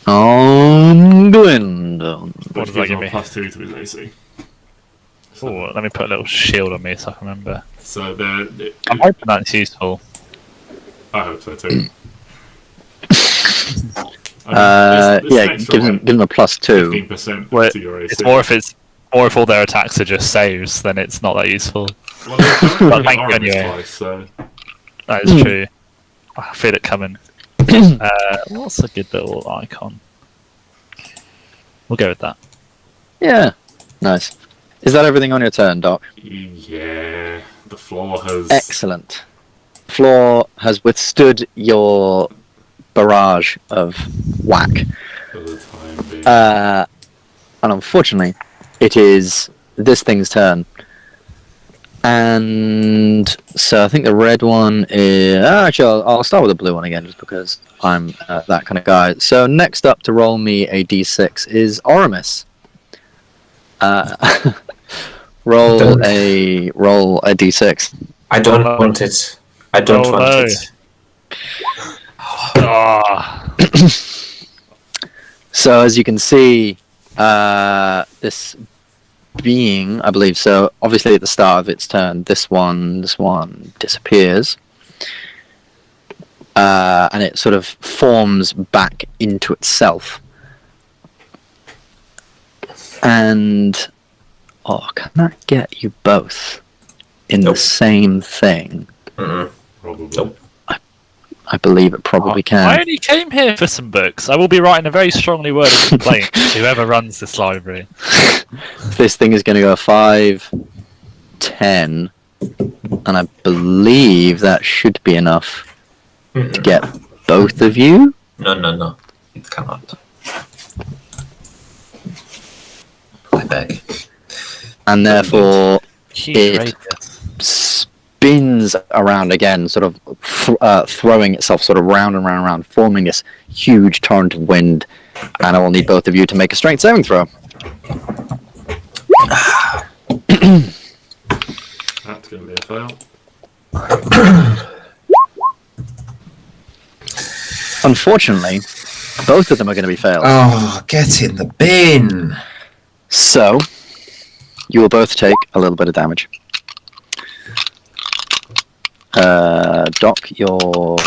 On Gylndan. What does that give me? +2 to his AC. Ooh, let me put a little shield on me so I can remember. So I'm hoping that's useful. I hope so too. Gives him a +2. 15% Well, to your AC. It's more if all their attacks are just saves, then it's not that useful. Well, they're But thank you Oramis anyway. twice, so That is true. I feel it coming. What's a good little icon? We'll go with that. Yeah. Nice. Is that everything on your turn, Doc? Yeah, the floor has... Excellent. Floor has withstood your barrage of whack. For the time being. And unfortunately, it is this thing's turn. And so I think the red one is... actually, I'll start with the blue one again, just because I'm that kind of guy. So next up to roll me a d6 is Oramis. Roll a d6. I don't want it. I don't want it. So as you can see, this being, I believe so, obviously at the start of its turn, this one disappears. And it sort of forms back into itself. And can that get you both in the same thing? Probably. Nope. I believe it probably can. I only came here for some books. I will be writing a very strongly worded complaint to whoever runs this library. This thing is going to go 5, 10, and I believe that should be enough to get both of you. No. It cannot. I beg. And therefore, Huge it radius. spins around again, sort of throwing itself sort of round and round and round, forming this huge torrent of wind. And I will need both of you to make a strength saving throw. That's going to be a fail. Unfortunately, both of them are going to be failed. Oh, get in the bin! So, you will both take a little bit of damage. Doc, your...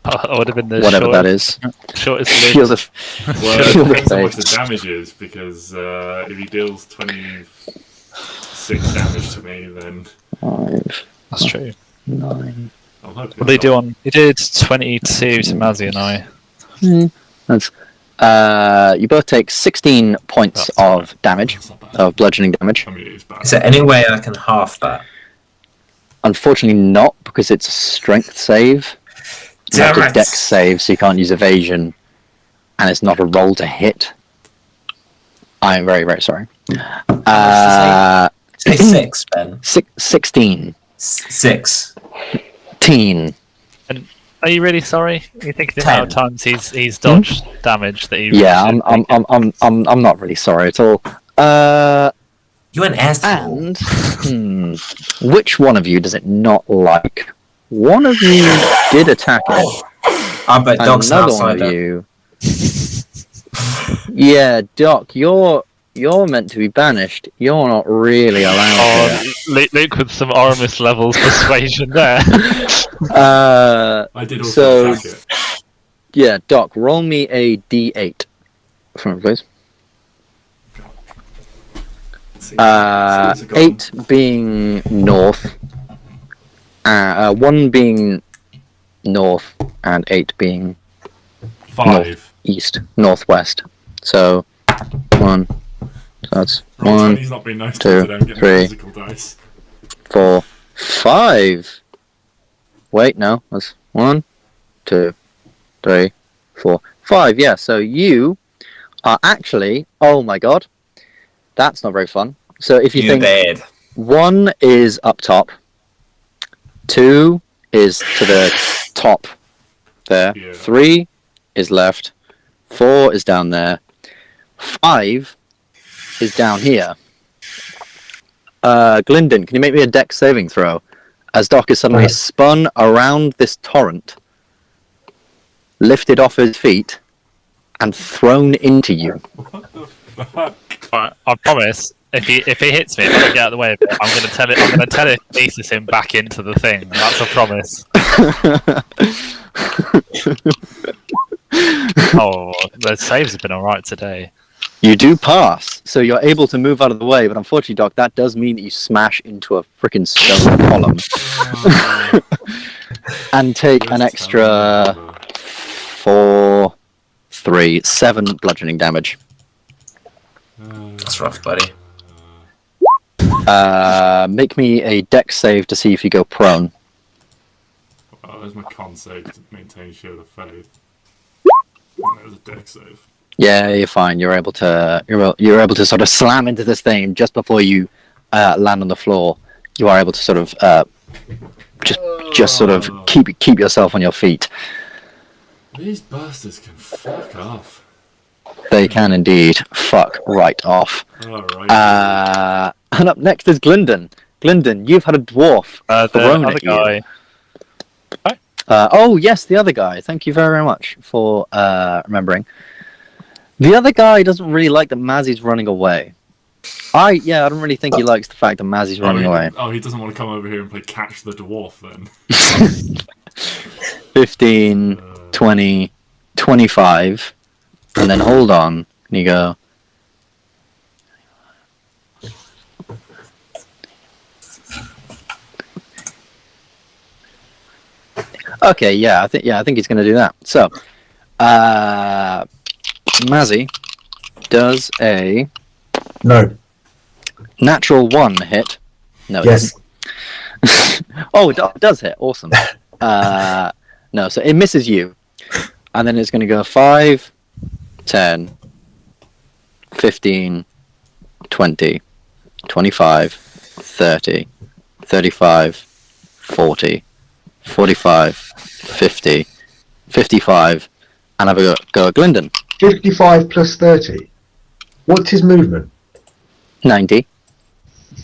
I would have been the whatever that is. Shortest Feel the... Well, it feel the depends how much the fate. damage is, because if he deals 26 damage to me, then 5, That's true. 9... I'm hoping. What did he do on? He did 22 to Mazzy and I. That's... you both take 16 points of damage, That's not bad. of bludgeoning damage. I mean, it is bad. Is there any way I can half that? Unfortunately not, because it's a strength save. You have Damn to it. dex save, so you can't use evasion. And it's not a roll to hit. I am very, very sorry. Say 6, Ben. 16. 6. Teen. Are you really sorry? You think the 10. amount of times he's dodged damage that he? Yeah, really I'm not really sorry at all. You an asshole. And which one of you does it not like? One of you did attack it. I bet Doc's an Another one of outsider. you. Yeah, Doc, you're meant to be banished. You're not really allowed Oh, Luke with some Oramis levels persuasion there. to. I did also so- attack it. Yeah, Doc, roll me a d8 for me, please. Let's see. Skills are gone. 8 being north, 1 being north, and 8 being 5. east, northwest. So 1. So that's Roll 1, 20's not been nice 2, to them, get 3. physical dice. 4, 5. Wait, no, that's 1, 2, 3, 4, 5. Yeah, so you are actually. Oh my god, that's not very fun. So if you You think bad. 1 is up top, 2 is to the top there, Yeah. 3 is left, 4 is down there, 5 is down here. Gylndan, can you make me a dex saving throw? As Doc is suddenly spun around this torrent, lifted off his feet, and thrown into you. What the fuck? Alright, I promise. If he hits me, if I don't get out of the way, I'm going to telekinesis him back into the thing. That's a promise. Oh, the saves have been alright today. You do pass, so you're able to move out of the way, but unfortunately, Doc, that does mean that you smash into a freaking stone column and take an extra 4, 3, 7 bludgeoning damage. That's rough, buddy. Make me a dex save to see if you go prone. Oh, there's my con save to maintain shield of faith. There's a dex save. Yeah, you're fine. You're able to sort of slam into this thing just before you land on the floor. You are able to sort of just sort of keep yourself on your feet. These bastards can fuck off. They can indeed fuck right off. Alright. And up next is Gylndan. Gylndan, you've had a dwarf thrown The other at you. guy. Oh yes, the other guy. Thank you very much for remembering. The other guy doesn't really like that Mazzy's running away. I don't really think he likes the fact that Mazzy's running away. Oh, he doesn't want to come over here and play catch the dwarf then. 15, 20, 25, and then hold on, and you go. Okay, I think he's going to do that. So, Mazzy does a natural 1 hit. No, it Yes. doesn't. Oh, it does hit. Awesome. No, so it misses you, and then it's going to go 5, 10, 15, 20, 25, 30, 35, 40, 45, 50, 55, and have a go at Gylndan. 55 plus 30. What's his movement? 90.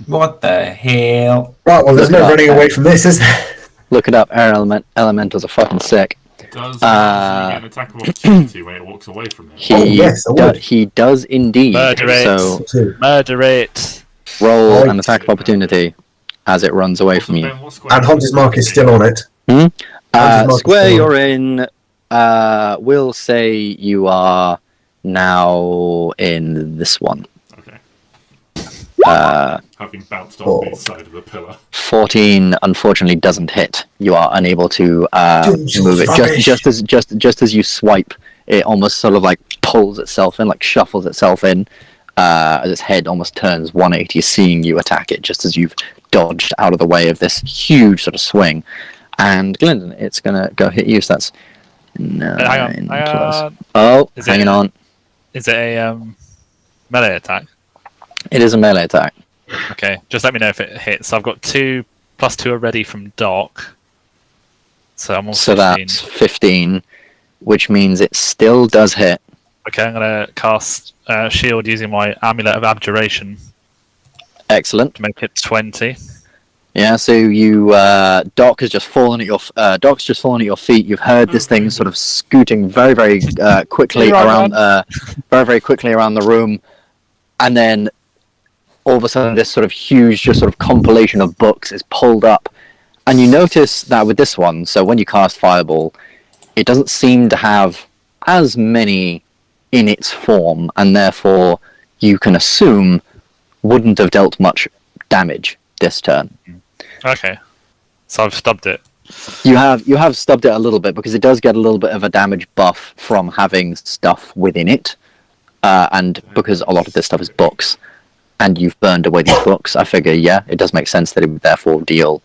What the hell? Right, well, there's no running away from this, is there? Look it up. Air elementals are fucking sick. Does he get an attack of opportunity when it walks away from him? He does indeed. Murder it. So Murder it. roll an attack of opportunity as it runs away from you. And Hunter's Mark is still on it. Square you're in, we'll say you are now in this one. Okay. Uh, Having bounced off the side of the pillar. 14 unfortunately doesn't hit. You are unable to move it. Just as you swipe, it almost sort of like pulls itself in, like shuffles itself in, as its head almost turns 180, seeing you attack it, just as you've dodged out of the way of this huge sort of swing. And Gylndan, it's gonna go hit you. So that's 9 Hang on. Oh, Is hanging it- on. Is it a melee attack? It is a melee attack. Okay, just let me know if it hits. I've got 2 plus 2 already from Doc. So I'm on So 15. that's 15, which means it still does hit. Okay, I'm going to cast shield using my Amulet of Abjuration Excellent. to make it 20. Yeah, so you Doc has just fallen at your Doc's just fallen at your feet. You've heard this thing sort of scooting very, very quickly around, very, very quickly around the room, and then all of a sudden, this sort of huge, just sort of compilation of books is pulled up, and you notice that with this one. So when you cast Fireball, it doesn't seem to have as many in its form, and therefore you can assume wouldn't have dealt much damage this turn. Okay, so I've stubbed it. You have stubbed it a little bit because it does get a little bit of a damage buff from having stuff within it, and because a lot of this stuff is books, and you've burned away these books. I figure, it does make sense that it would therefore deal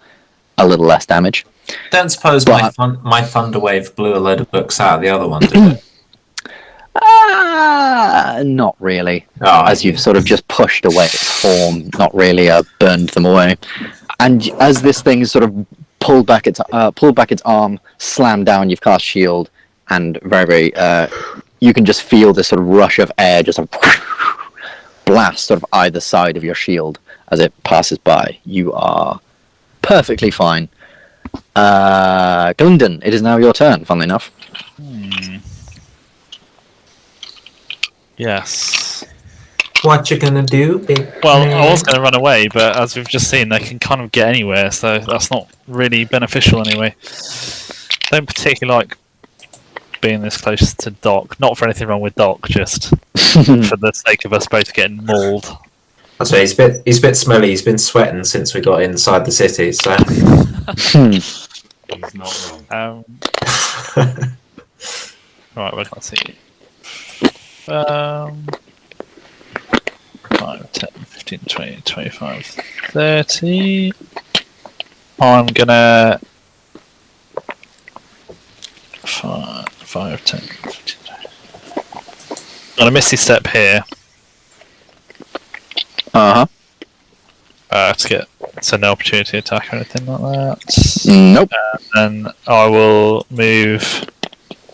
a little less damage. Don't suppose my Thunder Wave blew a load of books out of the other one, did it? Not really. Oh, As you've sort of just pushed away its form, not really burned them away. And as this thing sort of pulled back its arm, slammed down, you've cast shield, and very, very, you can just feel this sort of rush of air, just a blast sort of either side of your shield as it passes by. You are perfectly fine. Gylndan, it is now your turn, funnily enough. Yes. What you gonna do, big Well, man? I was going to run away, but as we've just seen, they can kind of get anywhere, so that's not really beneficial anyway. Don't particularly like being this close to Doc. Not for anything wrong with Doc, just for the sake of us both getting mauled. That's right. He's a bit smelly. He's been sweating since we got inside the city. So He's not wrong. Right, where can I see? 15, 20, 25, 30. I'm gonna 5, 10, 15. I'm gonna misty step here. To get no opportunity attack or anything like that. Nope. And then I will move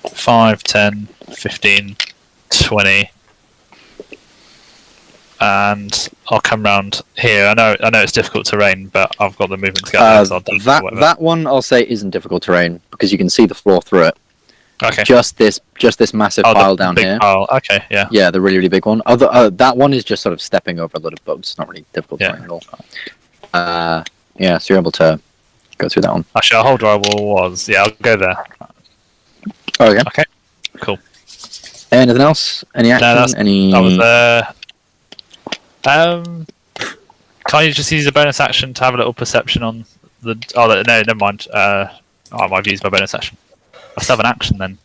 5, 10, 15, 20. And I'll come round here. I know it's difficult terrain, but I've got the movement to get there, so I'll do whatever. That one I'll say isn't difficult terrain because you can see the floor through it. Okay. Just this massive pile down here. Pile. Okay, yeah. Yeah, the really big one. That one is just sort of stepping over a lot of bugs. It's not really difficult terrain at all. Yeah, so you're able to go through that one. Actually, I'll hold where I was. Yeah, I'll go there. Oh yeah. Okay. Cool. Anything else? Any action? I was there. Can't you just use a bonus action to have a little perception on the? Oh no, never mind. I might have used my bonus action. I still have an action then.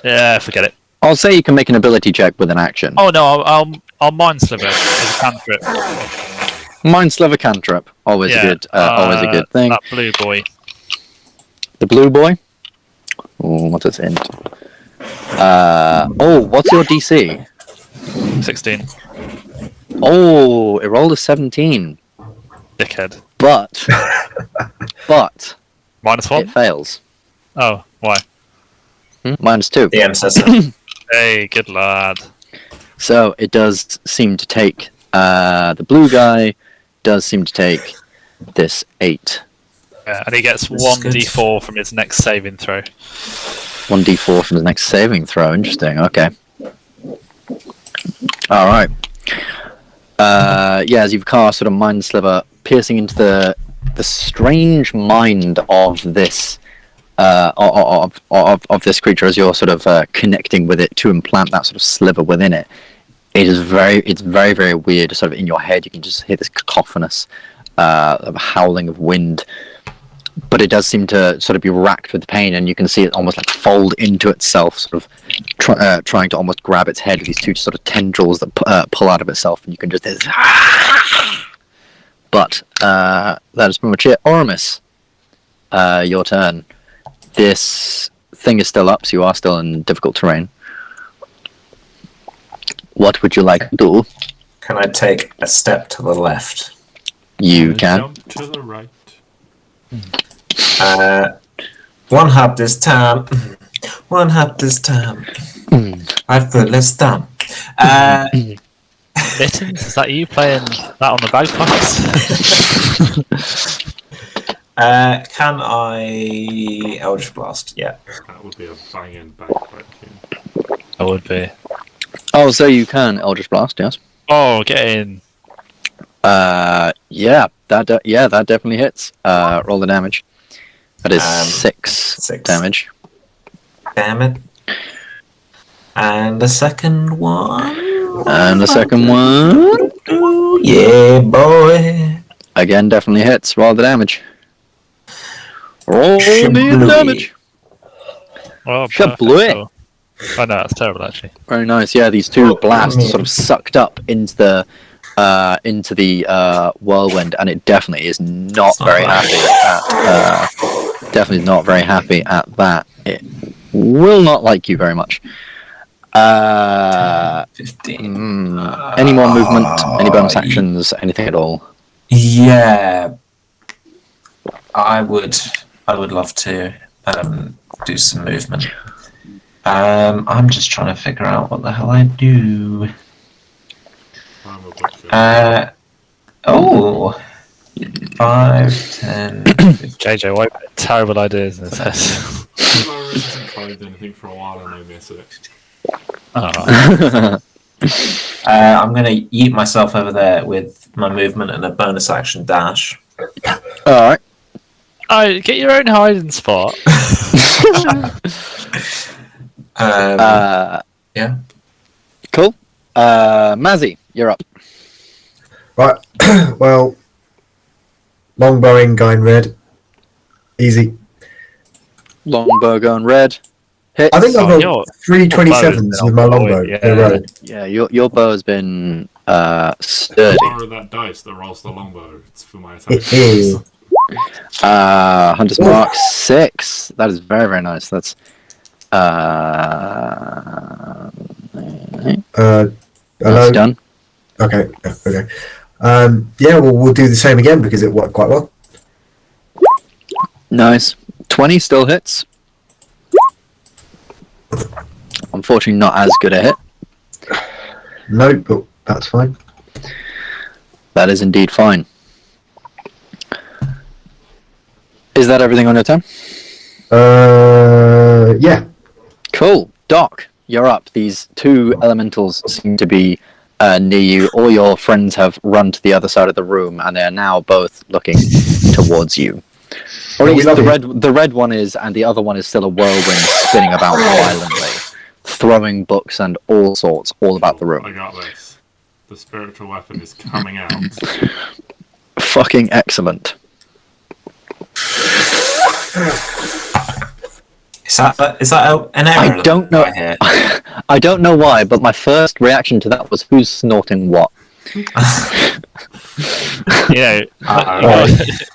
Yeah, forget it. I'll say you can make an ability check with an action. Oh no, I'll mind sliver as a cantrip. Mind sliver cantrip. Always a good thing. That blue boy. The blue boy. Oh, what's its int? What's your DC? 16. Oh, it rolled a 17. Dickhead. But -1. it fails. Oh, why? -2. The ancestor. Hey, good lad. So it does seem to take the blue guy does seem to take this 8. Yeah, and he gets This is 1d4 1d4 from his next saving throw. 1d4 from his next saving throw. Interesting. Okay. All right. As you've cast sort of mind sliver, piercing into the strange mind of this of this creature as you're sort of connecting with it to implant that sort of sliver within it. It's very, very weird. Sort of in your head, you can just hear this cacophonous howling of wind. But it does seem to sort of be racked with pain, and you can see it almost like fold into itself, sort of trying to almost grab its head with these two sort of tendrils that pull out of itself, and you can just hear this. But that is pretty much it. Oramis, your turn. This thing is still up, so you are still in difficult terrain. What would you like to do? Can I take a step to the left? You can. Jump to the right. 1 hop this time. 1 hop this time. I feel less dumb. Mittens, is that you playing that on the bagpipes? Can I Eldritch Blast? Yeah. That would be a banging bagpipe tune. I would be. Oh, so you can Eldritch Blast, yes. Oh, get in. That definitely hits. Roll the damage. That is 6 damage. Damn it. And the second one. Ooh, yeah, boy. Again, definitely hits. Roll the damage. Roll the Shablooey. damage. Oh, Shablooey. perfect. Oh no, that's terrible actually. Very nice. Yeah, these two blasts sort of sucked up into the whirlwind, and it definitely is not very happy at. Definitely not very happy at that. It will not like you very much. 15. Any more movement? Any bonus actions? Anything at all? Yeah. I would love to do some movement. I'm just trying to figure out what the hell I do. I'm a butcher. 5, 10, 15. JJ, why terrible ideas in his head? I haven't tried anything for a while and I miss it. Oh. I'm going to yeet myself over there with my movement and a bonus action dash. Alright. Oh, get your own hiding spot. Yeah. Cool. Mazzy, you're up. Right. Well, longbowing guy in red. Easy. Longbow going red. Hits. I think I've Oh, got 3 27s with my longbow in a row. Yeah, your bow has been sturdy. Borrow that dice that rolls the longbow. It's for my attack. Hunter's Mark 6. That is very, very nice. That's Hello? that's done. Okay. Okay. Yeah, well, we'll do the same again because it worked quite well. Nice. 20 still hits. Unfortunately, not as good a hit. No, but that's fine. That is indeed fine. Is that everything on your turn? Yeah. Cool. Doc, you're up. These two elementals seem to be near you. All your friends have run to the other side of the room, and they are now both looking towards you. Or at least the red one is, and the other one is still a whirlwind spinning about violently, throwing books and all sorts all about the room. I got this. The spiritual weapon is coming out. Fucking excellent. Is that an error? I don't know. Here? I don't know why, but my first reaction to that was, who's snorting what? You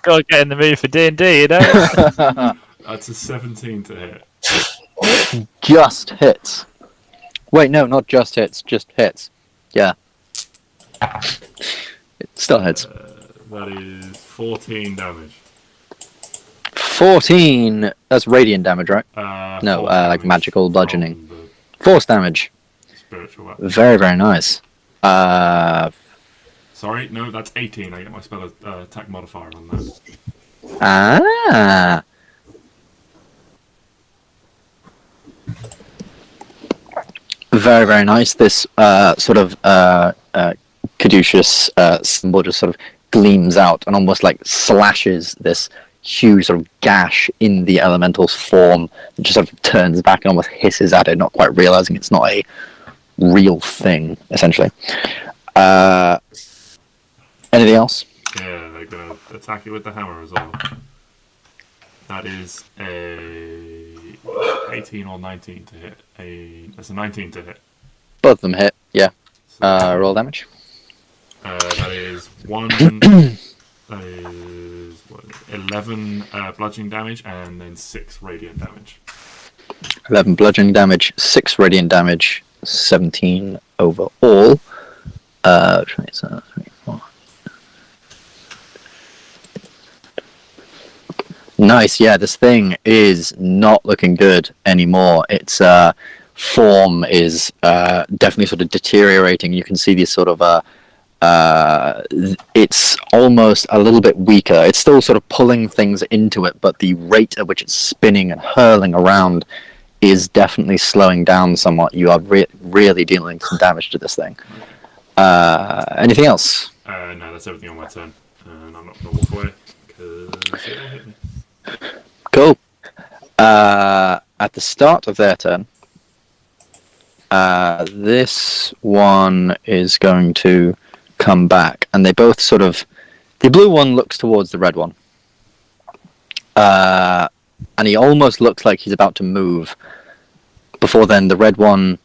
gotta get in the mood for D&D, you know? That's a 17 to hit. Just hits. Wait, no, not just hits. Just hits. Yeah. It still hits. That is 14 damage. 14. That's radiant damage, right? No, Force like damage magical bludgeoning. from the Force damage. spiritual weapon. Very, very nice. Sorry, no, that's 18. I get my spell attack modifier on that. Ah. Very, very nice. This sort of caduceus symbol just sort of gleams out and almost like slashes this huge sort of gash in the elemental's form. It just sort of turns back and almost hisses at it, not quite realizing it's not a real thing, essentially. Anything else? Yeah, they're gonna attack it with the hammer as well. That is a 18 or 19 to hit. That's a 19 to hit. Both of them hit, yeah. So, Roll damage. that is 11 bludgeoning damage and then 6 radiant damage. 11 bludgeoning damage, 6 radiant damage, 17 overall. 27, 24. Nice, yeah, this thing is not looking good anymore. Its form is definitely sort of deteriorating. You can see these sort of it's almost a little bit weaker. It's still sort of pulling things into it, but the rate at which it's spinning and hurling around is definitely slowing down somewhat. You are really dealing some damage to this thing. Anything else? No, that's everything on my turn. And I'm not going to walk away because it'll hit me. Cool. At the start of their turn, this one is going to come back, and they both sort of... The blue one looks towards the red one. And he almost looks like he's about to move. Before then, the red one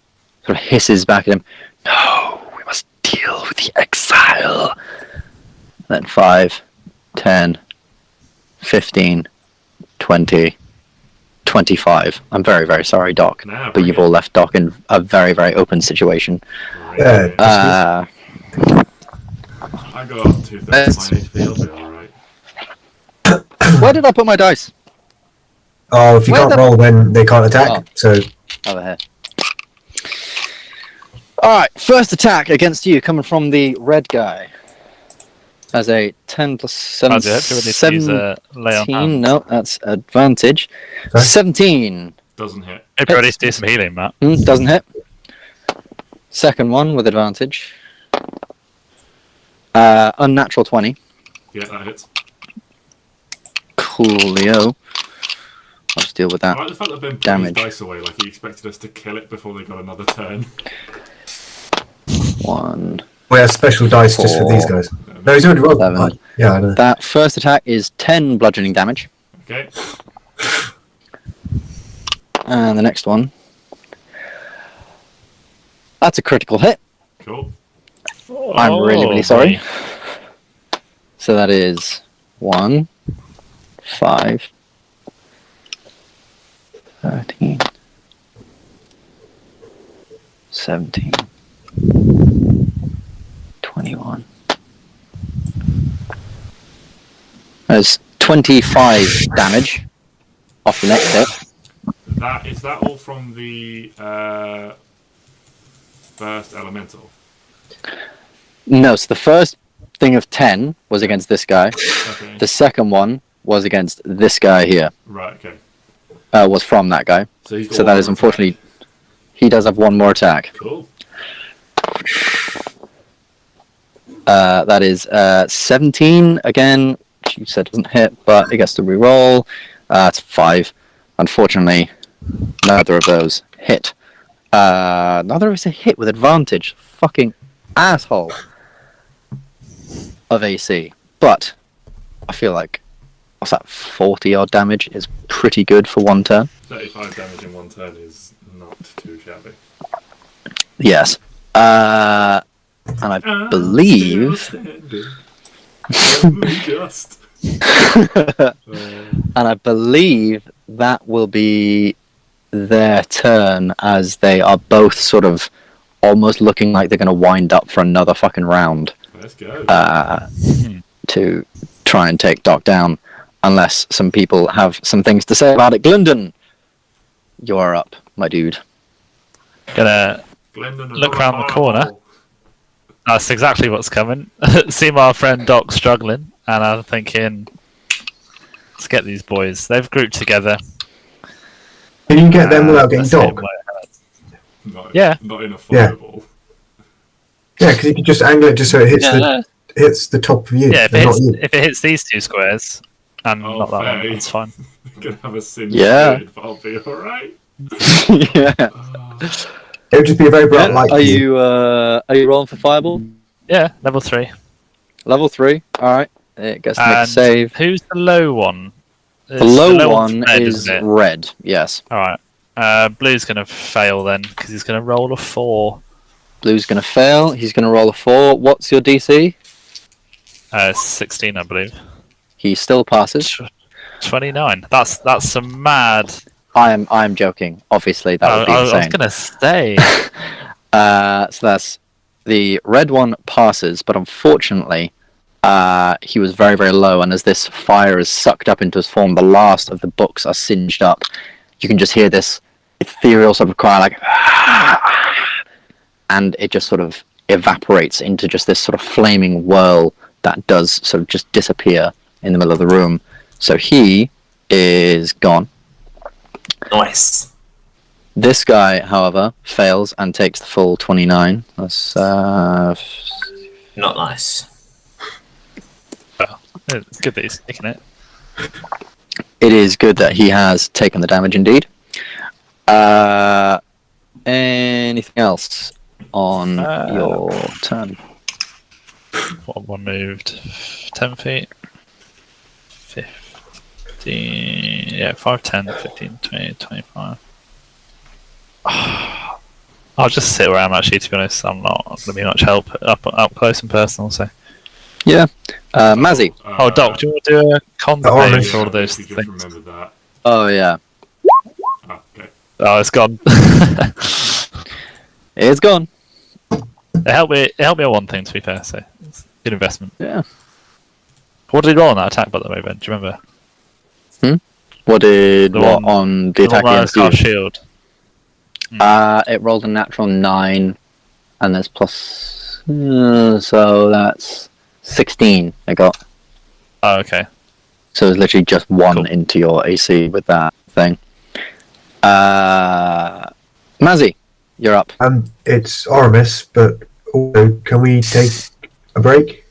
sort of hisses back at him. No, we must deal with the exile. Then 5, 10, 15, 20, 25. I'm very, very sorry, Doc. Nah, But you've all left Doc in a very, very open situation. Yeah. I got up 2/3 of my HP, I'll be alright. Where did I put my dice? Oh, if you Where can't the- roll, then they can't attack. Oh. So Over here. Alright, first attack against you, coming from the red guy. As a 10 plus 7, As you have to really use a lay on 17. hand. No, that's advantage. Sorry? 17. Doesn't hit. Maybe at least do some healing, Matt. Doesn't hit. Second one with advantage. Unnatural 20. Yeah, that hits. Coolio. I'll just deal with I that. like the fact that Ben put Damage. his dice away, like he expected us to kill it before they got another turn. 1. we have special dice just for these guys. No, he's already rolled. 11. Yeah, I know. That first attack is 10 bludgeoning damage. Okay. And the next one. That's a critical hit. Cool. I'm really, really sorry. boy. So that is 1, 5, 13, 17, 21. That's 25 damage off the next hit. Is that all from the first elemental? No, so the first thing of 10 was against this guy. Okay. The second one was against this guy here. Right. Okay. Was from that guy. So he's got So one that more is unfortunately, attack. he does have one more attack. Cool. That is 17 again. Which you said doesn't hit, but it gets to reroll. It's 5. Unfortunately, neither of those hit. Neither of us a hit with advantage. Fucking asshole of AC. But I feel like what's that? 40 odd damage is pretty good for one turn. 35 damage in one turn is not too shabby. Yes. And I believe. Just. And I believe that will be their turn, as they are both sort of almost looking like they're going to wind up for another fucking round. Let's go. To try and take Doc down, unless some people have some things to say about it. Gylndan, you're up, my dude. Gonna Gylndan, look round the another corner. fireball. That's exactly what's coming. See my friend Doc struggling, and I'm thinking, let's get these boys. They've grouped together. Can you get them without getting Let's hit 'em Doc? where it hurts. Not, Yeah. Not in a fireball. Yeah, because you can just angle it just so it hits hits the top of you. Yeah, if and it, not hits, you. if it hits these two squares, and Oh, not that one, Faye. that's fine. Gonna have a sin Yeah. period, but I'll be alright. Yeah. It would just be a very bright light. Are you rolling for fireball? Yeah, level 3. Level 3. All right. It gets to make a And save. who's the low one? The low one's one red, is isn't it? red. Yes. Alright. Blue's gonna fail then, because he's gonna roll a 4. Blue's going to fail. He's going to roll a 4. What's your DC? 16, I believe. He still passes. 29. That's some mad. I am joking. Obviously, that would be I was insane. gonna say. So that's the red one passes, but unfortunately, he was very, very low. And as this fire is sucked up into his form, the last of the books are singed up. You can just hear this ethereal sort of cry, like, and it just sort of evaporates into just this sort of flaming whirl that does sort of just disappear in the middle of the room. So he is gone. Nice. This guy, however, fails and takes the full 29. That's Not nice. Well, it's good that he's taking it. it is good that he has taken the damage indeed. Anything else on your turn? What one moved? 10 feet. 15. Yeah, 5, 10, 15, 20, 25. I'll just sit where I'm actually, to be honest. I'm not going to be much help up close and personal. So. Yeah. Mazzy. Oh, Doc, do you want to do a con Oramis. save for all of those Just things? remembered that. Oh, yeah. Ah, okay. Oh, it's gone. It's gone. It helped me on one thing, to be fair, so it's a good investment. Yeah. What did he roll on that attack, by the way, Ben? Do you remember? What did The what one- on the attack one against that's got you? a shield. It rolled a natural 9, and there's plus. So that's 16 I got. Oh, okay. So it's literally just 1 Cool. into your AC with that thing. Mazzy, you're up. It's Oramis, but also, can we take a break?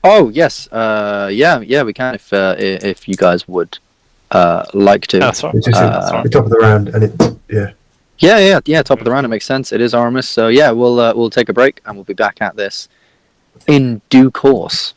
Oh yes, yeah, we can if you guys would like to. That's right. It's just the top of the round, and Yeah. Top of the round, it makes sense. It is Oramis, so yeah, we'll take a break and we'll be back at this in due course.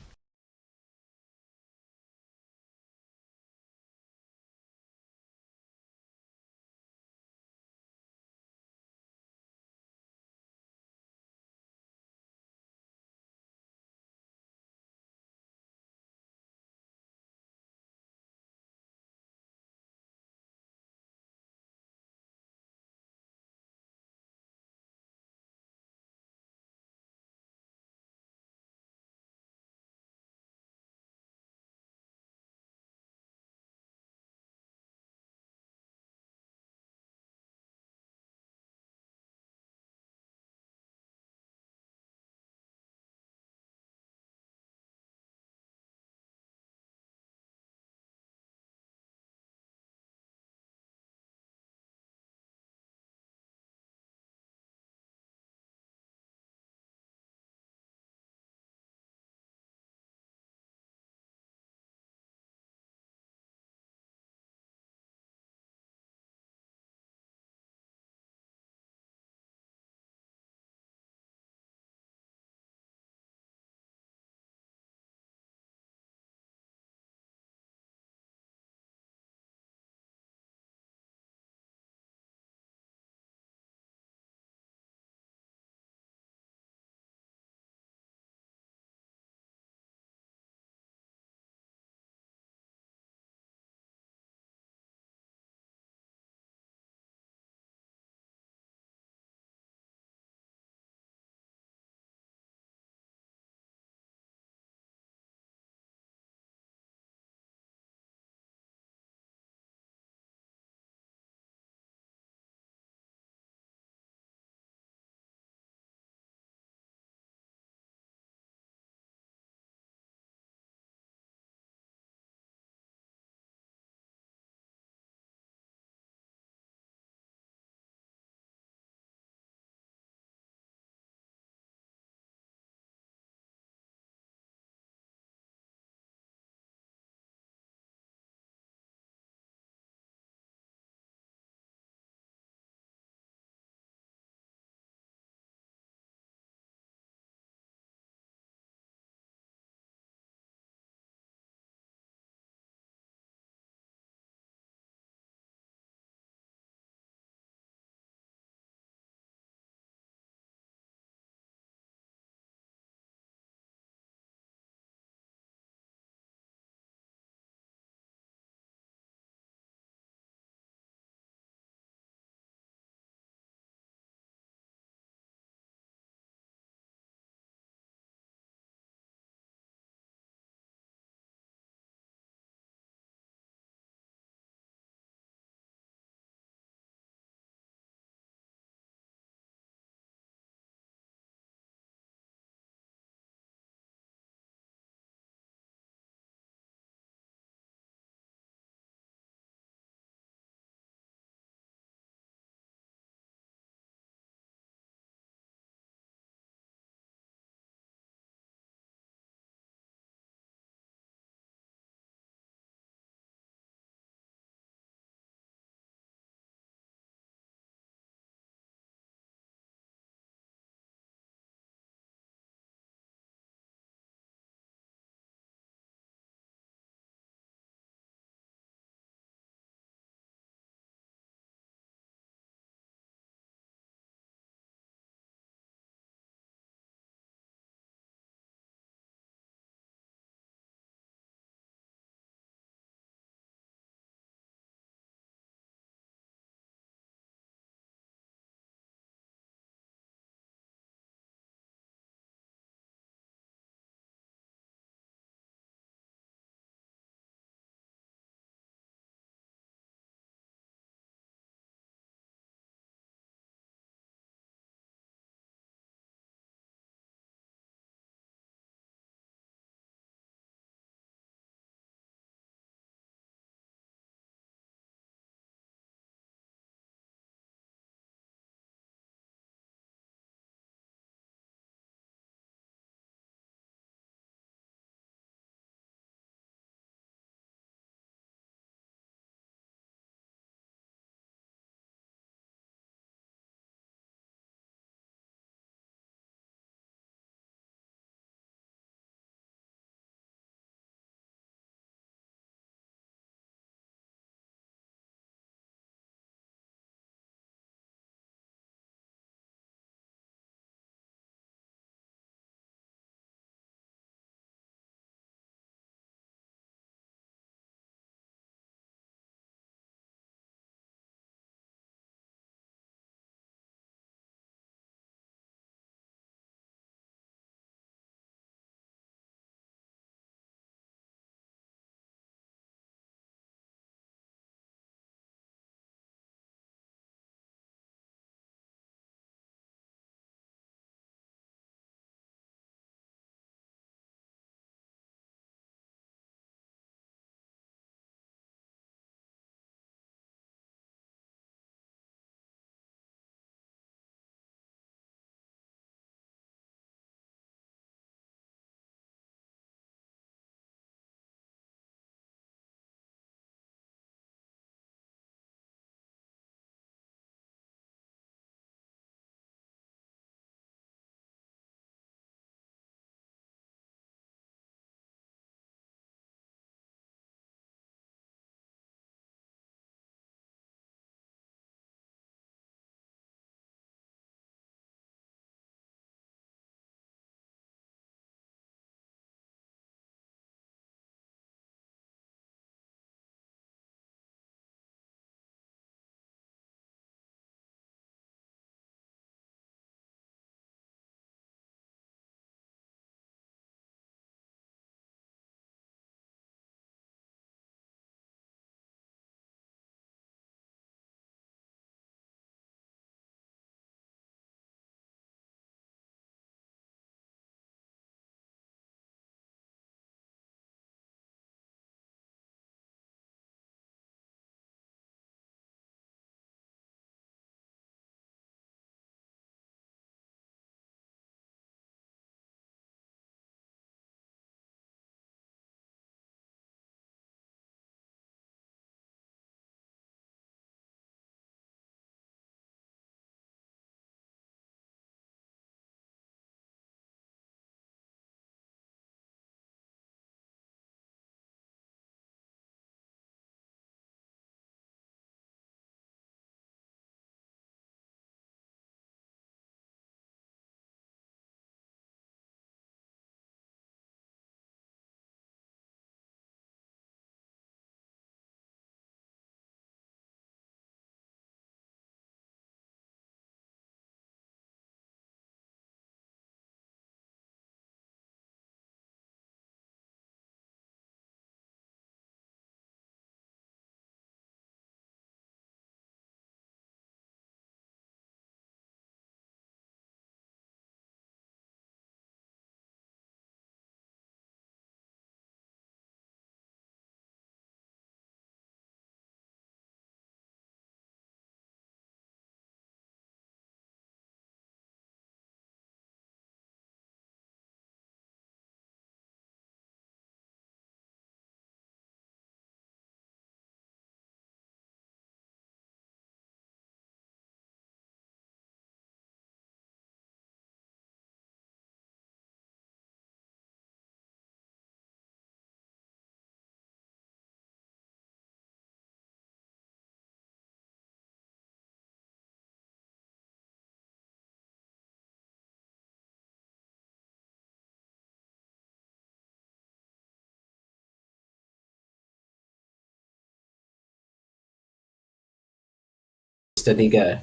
Steady go.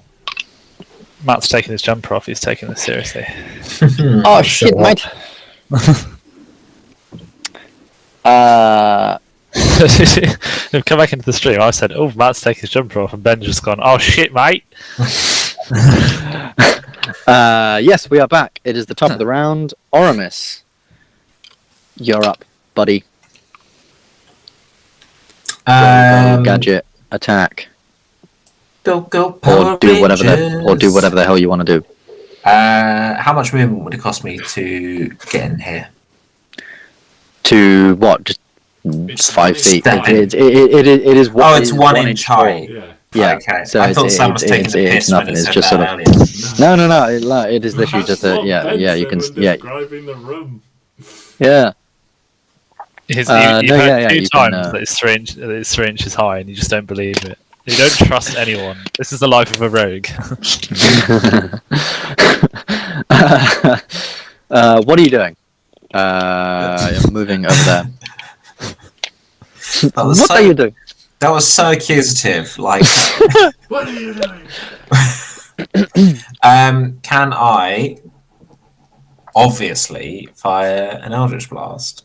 Matt's taking his jumper off. He's taking this seriously. Oh shit, mate. Come back into the stream. I said, "Oh, Matt's taking his jumper off," and Ben's just gone, "Oh shit, mate." Yes, we are back. It is the top of the round. Oramis, you're up, buddy. Go, gadget, attack, Go, or do whatever the hell you want to do. How much movement would it cost me to get in here? To what? Just It's 5 feet. Step. It is. Oh, it's 1 inch high. Yeah. Yeah. Okay. So I thought Sam was taking the piss when nothing. it It's said just that sort of. earlier. No. It is literally just a. Yeah. You can. Yeah. Describing the room. Yeah. You've no, heard yeah, two you can, times that it's 3 inches high, and you just don't believe it. You don't trust anyone. This is the life of a rogue. What are you doing? You're moving over there. What are you doing? That was so accusative. Like, What are you doing? can I obviously fire an Eldritch Blast?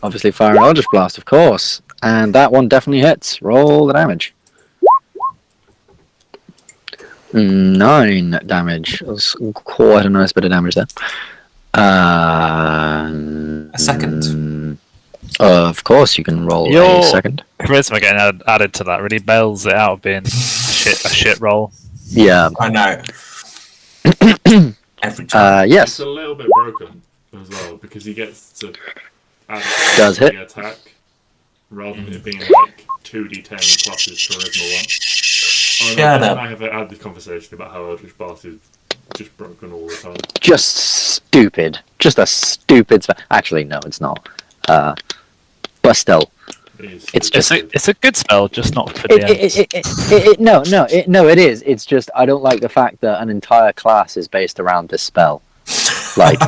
Obviously, fire an Eldritch Blast, of course. And that one definitely hits. Roll the damage. 9 damage. That was quite a nice bit of damage there. A second. Of course, you can roll Your a second. charisma getting added to that really bails it out of being a shit roll. Yeah. I know. Every time. Yes. It's a little bit broken as well because he gets to add Does hit. attack rather than it being like 2d10 plus his charisma one. Shut up. I have had this conversation about how Eldritch Blast is just broken all the time. Just stupid. Just a stupid spell. Actually, no, it's not. But still, it's just It's a good spell, just not for the end. no, it is. It's just I don't like the fact that an entire class is based around this spell. Like,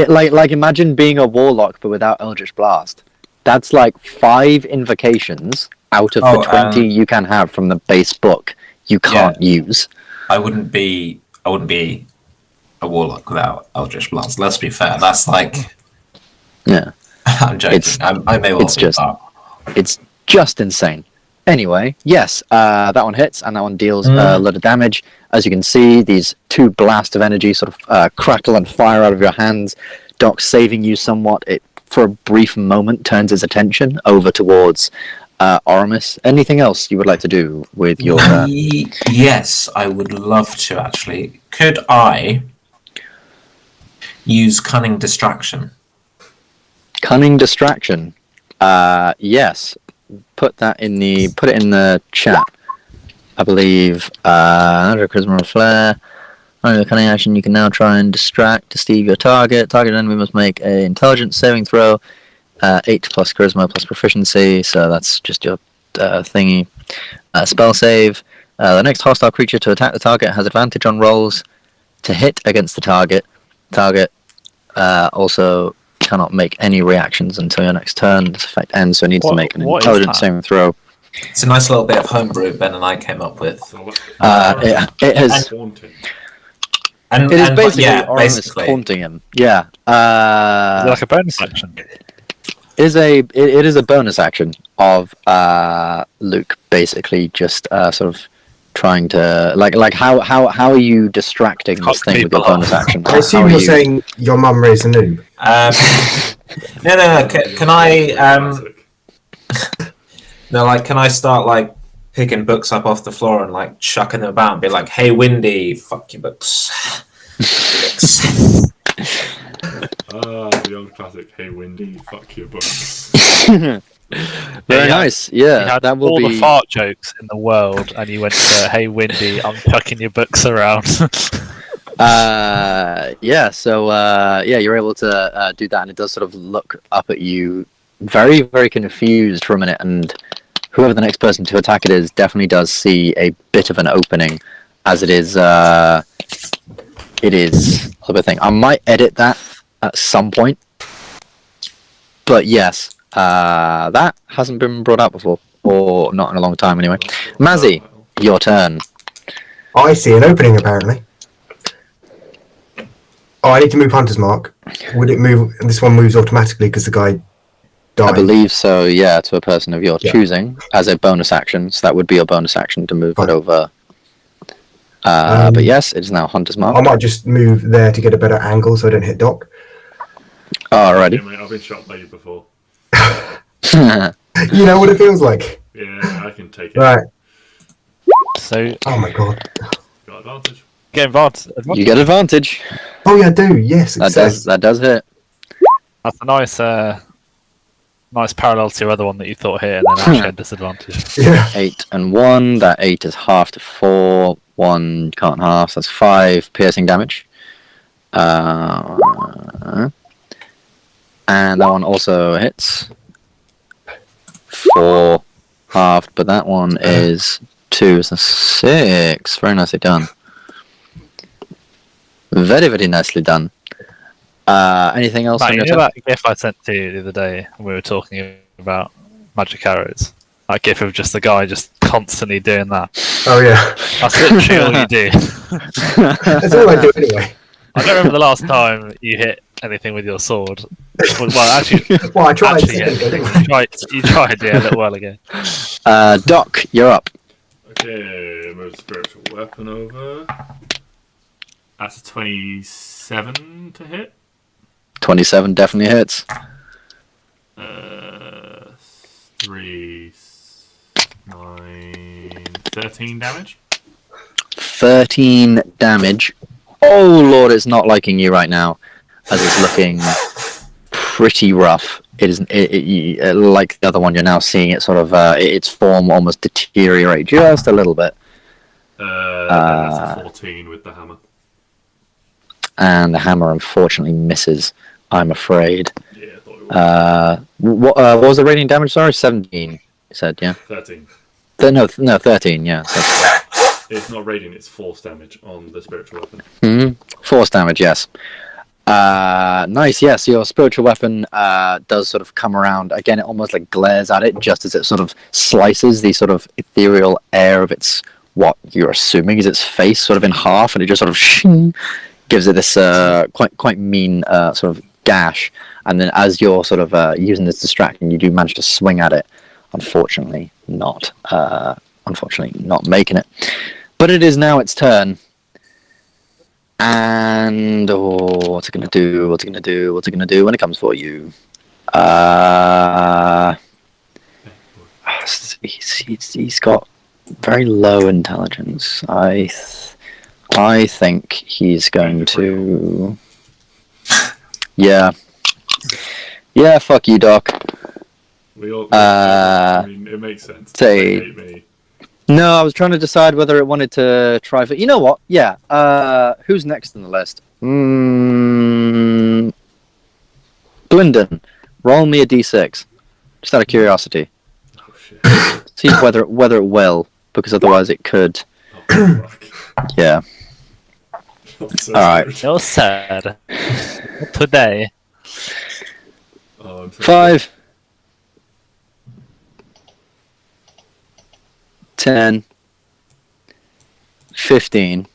like imagine being a warlock but without Eldritch Blast. That's like 5 invocations out of the 20 you can have from the base book. You can't use. I wouldn't be a warlock without Eldritch Blast. Let's be fair. That's like. Yeah. I'm joking. I may well it's be just, that. it's just insane. Anyway, yes, that one hits and that one deals a lot of damage. As you can see, these 2 blasts of energy sort of crackle and fire out of your hands. Doc saving you somewhat. It, for a brief moment, turns its attention over towards Oramis. Anything else you would like to do with your... Yes, I would love to, actually. Could I use Cunning Distraction? Cunning Distraction. Yes. Put it in the chat. I believe under Charisma or Flair. Under the cunning action, you can now try and distract, deceive your target. Target enemy must make an intelligence saving throw. 8 plus charisma plus proficiency, so that's just your thingy. Spell save. The next hostile creature to attack the target has advantage on rolls to hit against the target. Target also cannot make any reactions until your next turn. This effect ends, so it needs to make an intelligence saving throw. It's a nice little bit of homebrew Ben and I came up with. It has. It is basically Oramis taunting him. Yeah. Is it like a bonus action? It is a bonus action of Luke basically just sort of trying to like how are you distracting this thing with your bonus action? I assume you're saying your mum raised a noob. No. Can I no, like, can I start like picking books up off the floor and like chucking them about and be like, "Hey, Windy, fuck your books." The old classic, "Hey, Windy, fuck your books." Very nice. Yeah, that will all be the fart jokes in the world, and you went to, "Hey, Windy, I'm chucking your books around." yeah. So you're able to do that, and it does sort of look up at you, very, very confused for a minute, and whoever the next person to attack it is definitely does see a bit of an opening, as it is a bit thing. I might edit that at some point, but yes, that hasn't been brought up before, or not in a long time anyway. Mazzy, your turn. I see an opening, apparently. Oh, I need to move Hunter's Mark. Would it move? This one moves automatically because the guy died. I believe so, yeah, to a person of your choosing as a bonus action. So that would be your bonus action to move it over. But yes, it is now Hunter's Mark. I might just move there to get a better angle so I don't hit Doc. Alrighty. Yeah, mate, I've been shot by you before. You know what it feels like. Yeah, I can take it. Right. So, Oh my god. Got advantage. get involved. You get advantage. Oh yeah, I do. Yes. That does hit. That's a nice parallel to your other one that you thought hit, and then actually had disadvantage. Yeah. 8 and 1. That 8 is half to 4. 1 can't half. So that's 5 piercing damage. And that one also hits. 4 halved, but that one is 2, so 6. Very nicely done. Very, very nicely done. Anything else? Matt, on you your know turn? that GIF I sent to you the other day when we were talking about magic arrows? That GIF of just the guy just constantly doing that. Oh yeah. That's literally all you do. That's all I do anyway. I don't remember the last time you hit anything with your sword. Well, actually, Well, I tried. actually, yeah, you tried, yeah, a little while ago. Doc, you're up. Okay, move spiritual weapon over. That's a 27 to hit. 27 definitely hits. 3, 9, 13 damage. 13 damage. Oh lord, it's not liking you right now, as it's looking pretty rough. It is like the other one. You're now seeing it sort of its form almost deteriorate just a little bit. That's a 14 with the hammer. And the hammer unfortunately misses, I'm afraid. Yeah, I thought it would. What was the radiant damage? Sorry, 17. You said, yeah. 13. No, 13. Yeah. So, It's not radiant; it's force damage on the spiritual weapon. force damage, yes. Nice, yes. Your spiritual weapon does sort of come around again. It almost like glares at it just as it sort of slices the sort of ethereal air of its what you're assuming is its face, sort of in half, and it just sort of gives it this quite mean sort of gash. And then as you're sort of using this distraction, you do manage to swing at it. Unfortunately, not making it. But it is now its turn. And what's it gonna do? What's it gonna do? What's it gonna do when it comes for you? He's got very low intelligence. I think he's going to. Yeah. Fuck you, Doc. We all. I mean, it makes sense. Say. They hate me. No, I was trying to decide whether it wanted to try for. You know what? Yeah. Who's next on the list? Gylndan. Roll me a d6. Just out of curiosity. Oh shit. See whether it will, because otherwise it could. Oh, fuck. Yeah. I'm so All right. sorry. You're sad. Not today. Oh, I'm so 5. 10. 15.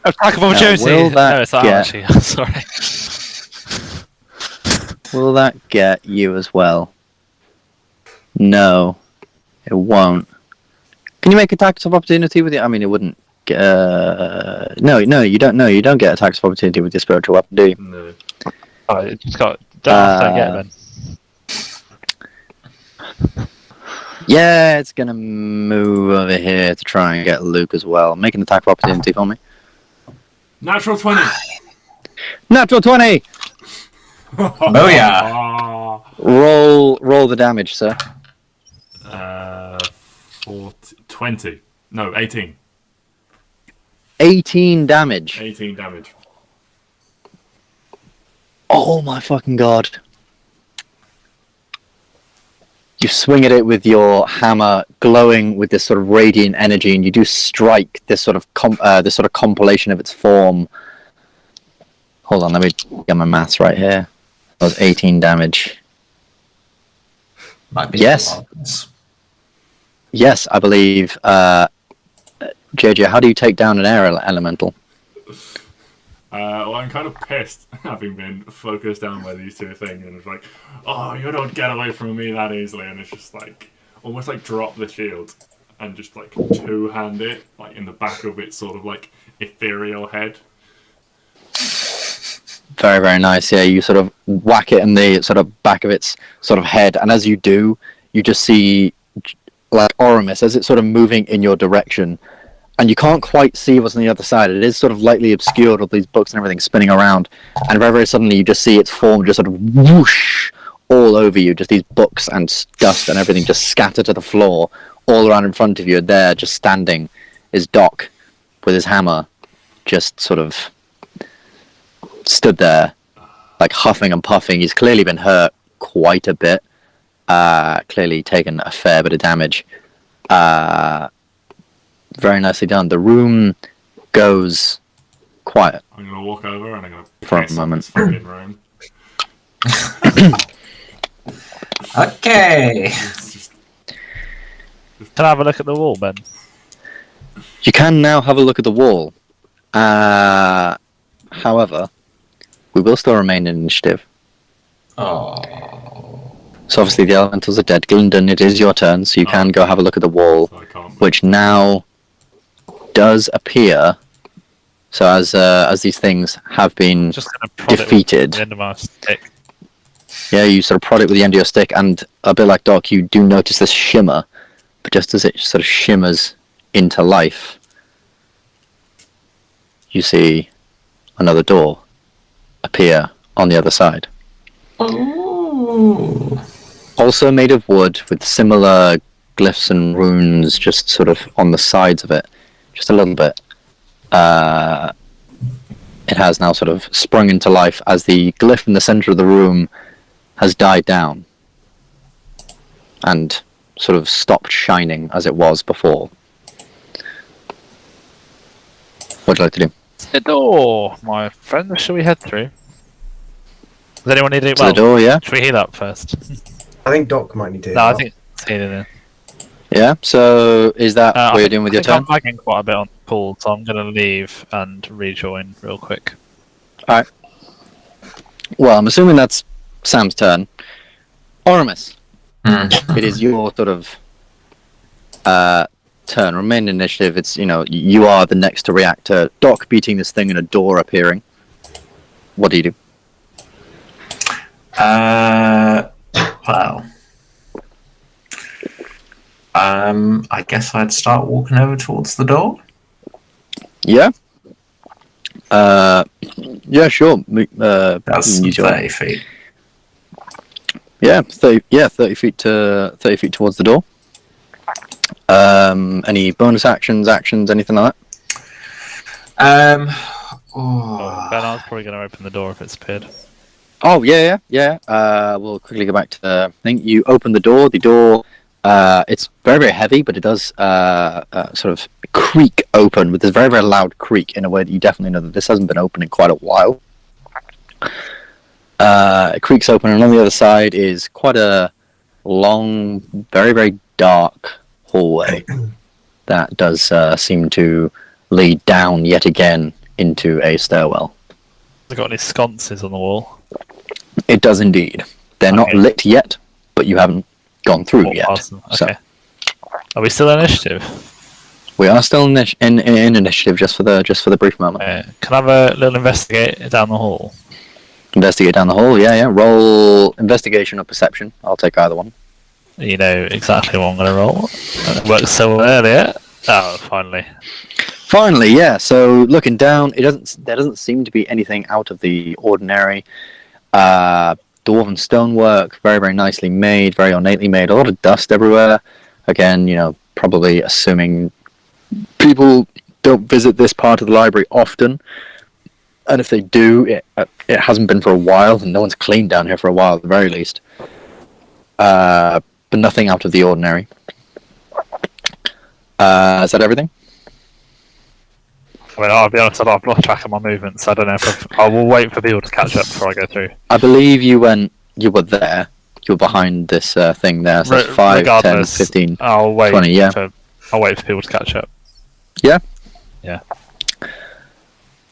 Attack of opportunity. will that No, it's not get- actually. I'm sorry. Will that get you as well? No, it won't. Can you make attacks of opportunity with it? I mean, it wouldn't. No, you don't. No, you don't get attacks of opportunity with your spiritual weapon, do you? No. Oh, it just got. Don't get it then. Yeah, it's gonna move over here to try and get Luke as well. Make an attack of opportunity for me. Natural 20. Natural 20. Oh yeah. Roll the damage, sir. 20. No, 18. 18 damage. 18 damage. Oh my fucking god. You swing at it with your hammer, glowing with this sort of radiant energy, and you do strike this sort of compilation of its form. Hold on, let me get my maths right here. That was 18 damage. Might be Yes. Oramis. Yes, I believe JJ, how do you take down an air elemental? Well, I'm kind of pissed having been focused down by these two things, and it's like, oh, you don't get away from me that easily, and it's just like, almost like drop the shield and just like two-hand it, like in the back of its sort of like ethereal head. Very, very nice. Yeah, you sort of whack it in the sort of back of its sort of head, and as you do, you just see like Oramis as it's sort of moving in your direction, and you can't quite see what's on the other side. It is sort of lightly obscured with these books and everything spinning around, and very, very suddenly you just see its form just sort of whoosh all over you, just these books and dust and everything just scattered to the floor all around in front of you. There, just standing, is Doc with his hammer, just sort of stood there, like huffing and puffing. He's clearly been hurt quite a bit, clearly taken a fair bit of damage. Very nicely done. The room goes quiet. I'm gonna walk over and I'm gonna for a piss on moment. this fucking room. Okay. It's just, Can I have a look at the wall, Ben? You can now have a look at the wall. However, we will still remain in initiative. Oh. So obviously the elementals are dead. Gylndan, it is your turn, so you can go have a look at the wall, so I can't. which now does appear. So as these things have been Just gonna prod defeated, it with the end of my stick. yeah, you sort of prod it with the end of your stick, and a bit like Doc, you do notice this shimmer, but just as it sort of shimmers into life, you see another door appear on the other side. Ooh. Also made of wood, with similar glyphs and runes just sort of on the sides of it, just a little bit. It has now sort of sprung into life as the glyph in the center of the room has died down and sort of stopped shining as it was before. What would you like to do? The door, my friend. Shall we head through? Does anyone need to? To the door, yeah? Should we heal up first? I think Doc might need to. No, I think it's healing in. Yeah, so is that I what you're think- doing with I your think I'm turn? lagging quite a bit on the call, so I'm going to leave and rejoin real quick. Well, I'm assuming that's Sam's turn. Oramis, Mm. it is your sort of turn. Remain in initiative. It's, you are the next to react to Doc beating this thing and a door appearing. What do you do? Well. I guess I'd start walking over towards the door. Yeah? Yeah, sure. That's you can use your- 30 feet. Yeah, 30 feet towards the door. Any bonus actions, anything like that? Bernard's probably going to open the door if it's appeared. Oh, yeah. We'll quickly go back to the thing. You open the door. The door, it's very, very heavy, but it does sort of creak open with this very, very loud creak in a way that you definitely know that this hasn't been open in quite a while. It creaks open, and on the other side is quite a long, very, very dark hallway that does seem to lead down yet again into a stairwell. Has it got any sconces on the wall? It does indeed. They're not Okay. lit yet, but you haven't gone through Walk yet. past them. So Okay. Are we still in initiative? we are still in initiative just for the brief moment. Can I have a little investigate down the hall? Investigate down the hall. Yeah. Roll investigation or perception. I'll take either one. You know exactly what I'm going to roll. It worked so well earlier. Oh, finally. Finally, yeah. So looking down, there doesn't seem to be anything out of the ordinary. Dwarven stonework, very, very nicely made, very ornately made. A lot of dust everywhere. Again, probably assuming people don't visit this part of the library often, and if they do, it hasn't been for a while, and no one's cleaned down here for a while at the very least. But nothing out of the ordinary. Is that everything? I mean, I'll be honest, I've lost track of my movements. I don't know if I will wait for people to catch up before I go through. I believe you were there. You were behind this thing there. So it's 5, 10, Regardless, 15. I'll wait 20, yeah. I'll wait for people to catch up. Yeah, Yeah.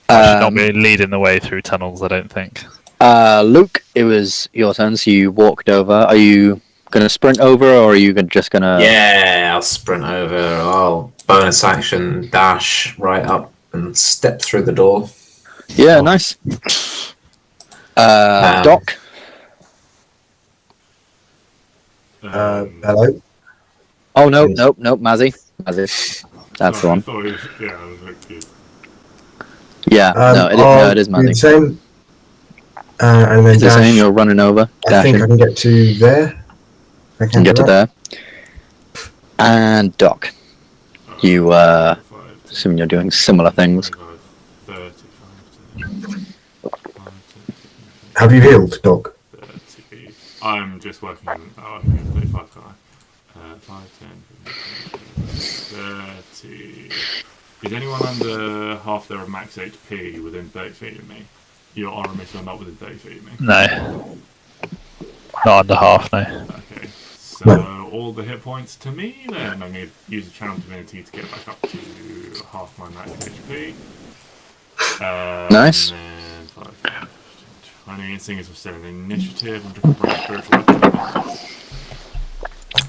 I should not Um, be leading the way through tunnels, I don't think. Luke, it was your turn, so you walked over. Are you going to sprint over, or are you just going to... Yeah, I'll sprint over. I'll bonus action dash right up and step through the door. Yeah, nice. Doc? Hello. Oh, no, Yes. nope, Mazzy. That's the one. I thought it was, yeah, I was like, good. Yeah, no, it is I'll do the Mazzy. same. And then It's the dash. same, you're running over, I think dashing. I can get to there. I You can get to there. And Doc, you, assuming you're doing similar things. 35, Have you healed, Doc? 30. I'm just working on 35 guy. 5, 10, 30. Is anyone under half their max HP within 30 feet of me? You're Oramis, you're not within 30 feet of me. No. Not under half, no. Okay, so all the hit points to me, then I'm going to use a channel divinity to get back up to half my max HP. Nice. And then 5, 10, 20, seeing as we're still in the initiative, I'm just going to bring spiritual weapon.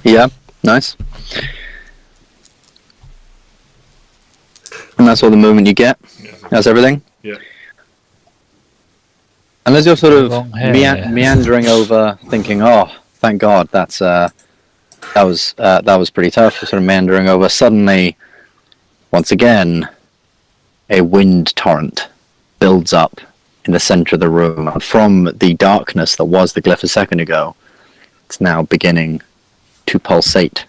Yeah, nice. And that's all the movement you get? Yeah, so- That's everything? Yeah. And as you're sort of Long hair. meandering over, thinking, "Oh, thank God, that was pretty tough." You're sort of meandering over. Suddenly, once again, a wind torrent builds up in the center of the room, and from the darkness that was the glyph a second ago, it's now beginning to pulsate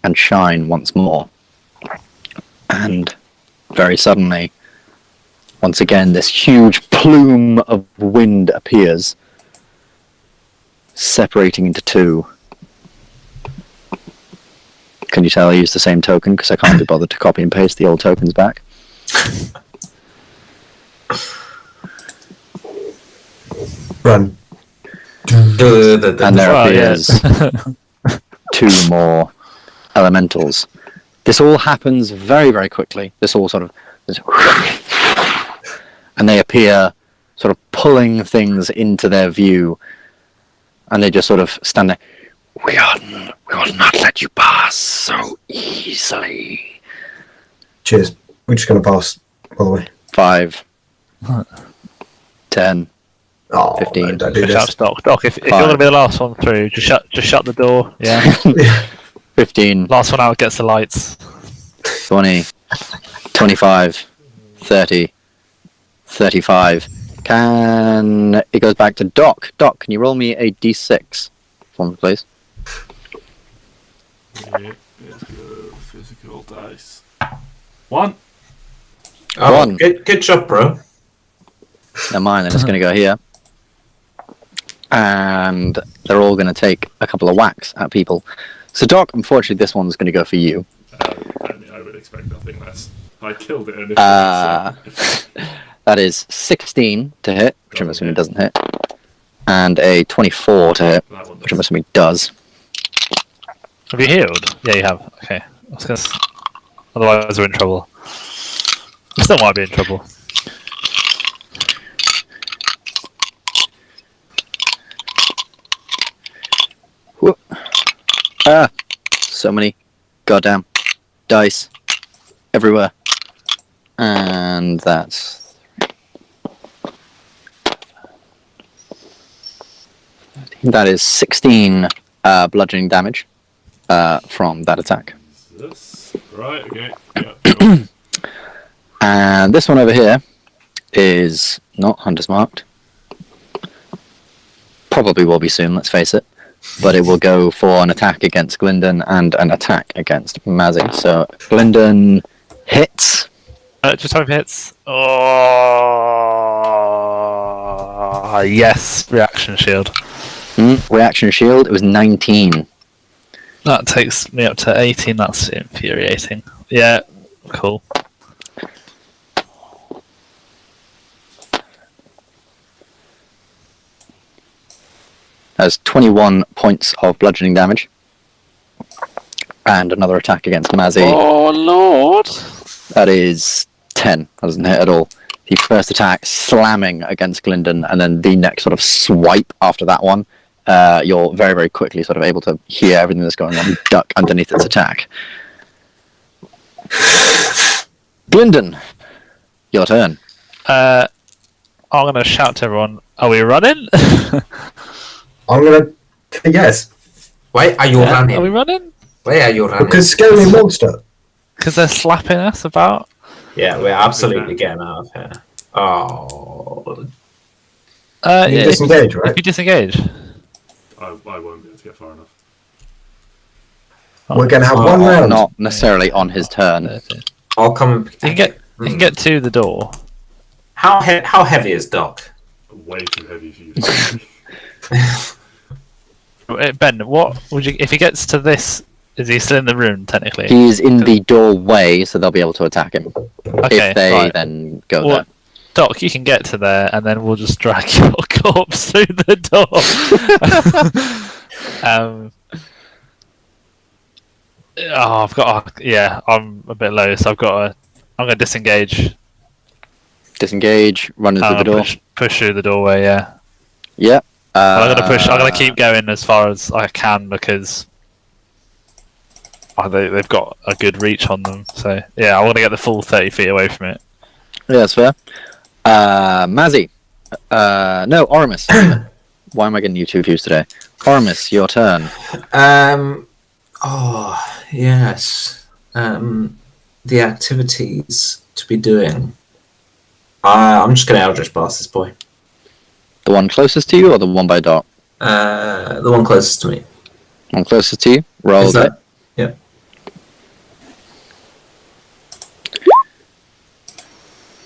and shine once more. And very suddenly, once again, this huge plume of wind appears, separating into two. Can you tell I used the same token because I can't be bothered to copy and paste the old tokens back? Run. And there Oh, appears two more elementals. This all happens very, very quickly. This all sort of... and they appear sort of pulling things into their view. And they just sort of stand there. We will not let you pass so easily. Cheers. We're just going to pass, by the way. 5, 10, Oh, 15. no, don't do Just this. shout, Doc, if you're going to be the last one through, just shut the door. Yeah. 15, Last one out gets the lights. 20, 25, 30, 35. It goes back to Doc. Doc, can you roll me a d6 for me, please? Yeah, let's go. Physical dice. 1. Oh, One. good job, bro. Never mind, then it's going to go here. And they're all going to take a couple of whacks at people. So, Doc, unfortunately, this one's going to go for you. I would expect nothing less. I killed it initially. That is 16 to hit, which I'm assuming doesn't hit. And a 24 to hit, That one which I'm assuming does. Have you healed? Yeah, you have. Okay. I was gonna otherwise, we're in trouble. We still might be in trouble. Whoop. So many goddamn dice everywhere. And that's... That is 16 bludgeoning damage from that attack. This. Right, okay. Yeah, sure. And this one over here is not Hunter's Marked. Probably will be soon, let's face it. But it will go for an attack against Gylndan and an attack against Mazzy. So Gylndan hits. Just hope it hits. Oh, yes. Reaction shield. Reaction shield, it was 19. That takes me up to 18. That's infuriating. Yeah, cool. Has 21 points of bludgeoning damage. And another attack against Mazzy. Oh, Lord. That is 10. That doesn't hit at all. The first attack slamming against Gylndan, and then the next sort of swipe after that one. You're very, very quickly sort of able to hear everything that's going on, duck underneath its attack. Gylndan, your turn. I'm going to shout to everyone, are we running? I'm gonna say yes. Why are you running? Are we running? Why are you running? Because scaly monster. Because they're slapping us about. Yeah, we're absolutely getting out of here. Oh. You disengage, right? If you disengage. I won't be able to get far enough. We're gonna have one round. Not necessarily on his turn. I'll come. You can get to the door. How heavy is Doc? Way too heavy for you. Ben, what would you? If he gets to this, is he still in the room technically? He's in the doorway, so they'll be able to attack him. Okay, if they right. then go Well, there. Doc, you can get to there, and then we'll just drag your corpse through the door. I've got. Yeah, I'm a bit low, so I'm gonna disengage. Disengage, run into the door. Push through the doorway. Yeah. Yeah. I'm gonna push. I'm gonna keep going as far as I can because they've got a good reach on them. So yeah, I want to get the full 30 feet away from it. Yeah, that's fair. Mazzy. No, Oramis. Why am I getting you two views today? Oramis, your turn. Oh yes. The activities to be doing. I'm just gonna Eldritch Blast this boy. The one closest to you, or the one by Doc? The one closest to me. One closest to you. Roll Is it. that? Yep.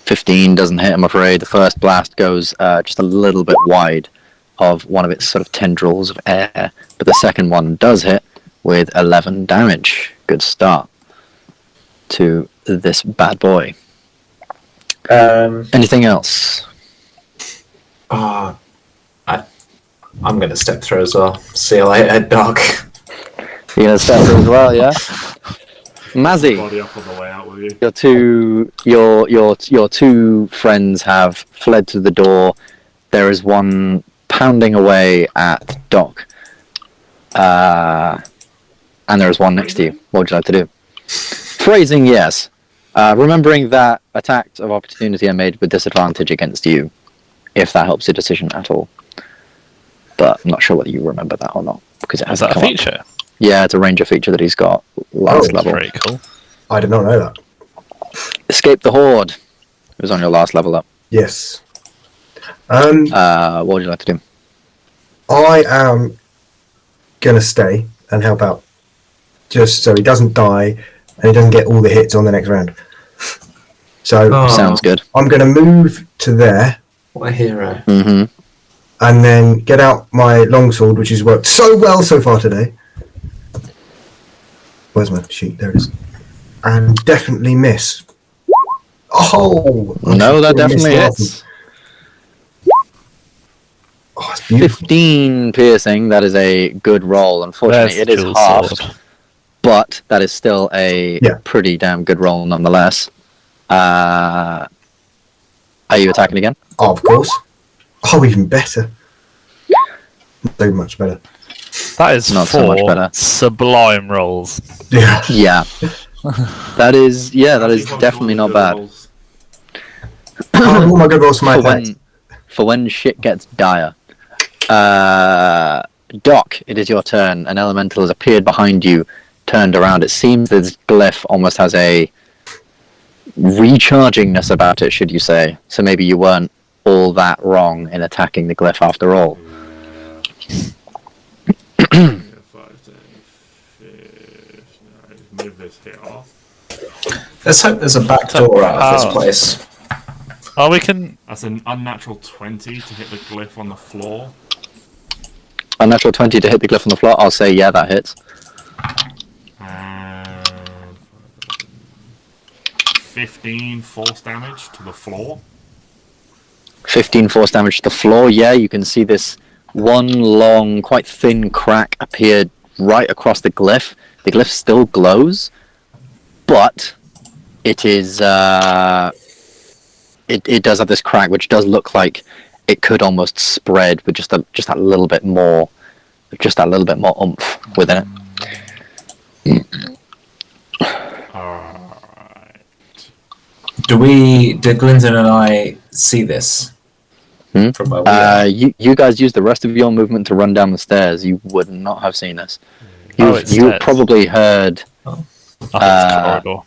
15 doesn't hit, I'm afraid. The first blast goes just a little bit wide of one of its sort of tendrils of air, but the second one does hit with 11 damage. Good start to this bad boy. Anything else? I'm gonna step through as well. See you later, Doc. You're gonna step through as well, yeah? Mazzy, Body up on the way out with you. your two friends have fled to the door. There is one pounding away at Doc, and there is one next to you. What would you like to do? Phrasing, yes. Remembering that attacks of opportunity are made with disadvantage against you, if that helps your decision at all. But I'm not sure whether you remember that or not, because it Is hasn't that a come up. feature? Yeah, it's a ranger feature that he's got last level. Very cool. I did not know that. Escape the Horde. It was on your last level up. Yes. What would you like to do? I am gonna stay and help out, just so he doesn't die and he doesn't get all the hits on the next round. So Sounds good. I'm gonna move to there What a hero. Mm-hmm. and then get out my longsword, which has worked so well so far today. Where's my sheet? There it is. And definitely miss. Oh! No, that definitely missed hits. Oh, it's beautiful. 15 piercing. That is a good roll. Unfortunately, That's it is cool halved, sword. but that is still a pretty damn good roll nonetheless. Are you attacking again? Oh, of course. Oh, even better. So much better. That is Not four so much better. sublime rolls. Yeah. Yeah. That is definitely not bad. Oh my god, what's my attack? For when shit gets dire. Doc, it is your turn. An elemental has appeared behind you, turned around. It seems this glyph almost has a rechargingness about it, should you say. So maybe you weren't all that wrong in attacking the glyph after all. 5, 10, 15. Move this here off. Let's hope there's a back door out of this place. Oh, we can. That's an unnatural 20 to hit the glyph on the floor. Unnatural 20 to hit the glyph on the floor. I'll say, yeah, that hits. And 15 force damage to the floor. 15 force damage to the floor. Yeah, you can see this one long, quite thin crack appeared right across the glyph. The glyph still glows, but it is it does have this crack, which does look like it could almost spread with just that little bit more, oomph within it. Alright. Did Glyndon and I see this? Hmm? From where we are? You guys used the rest of your movement to run down the stairs. You would not have seen this. It's You stairs. probably heard. I think it's a corridor.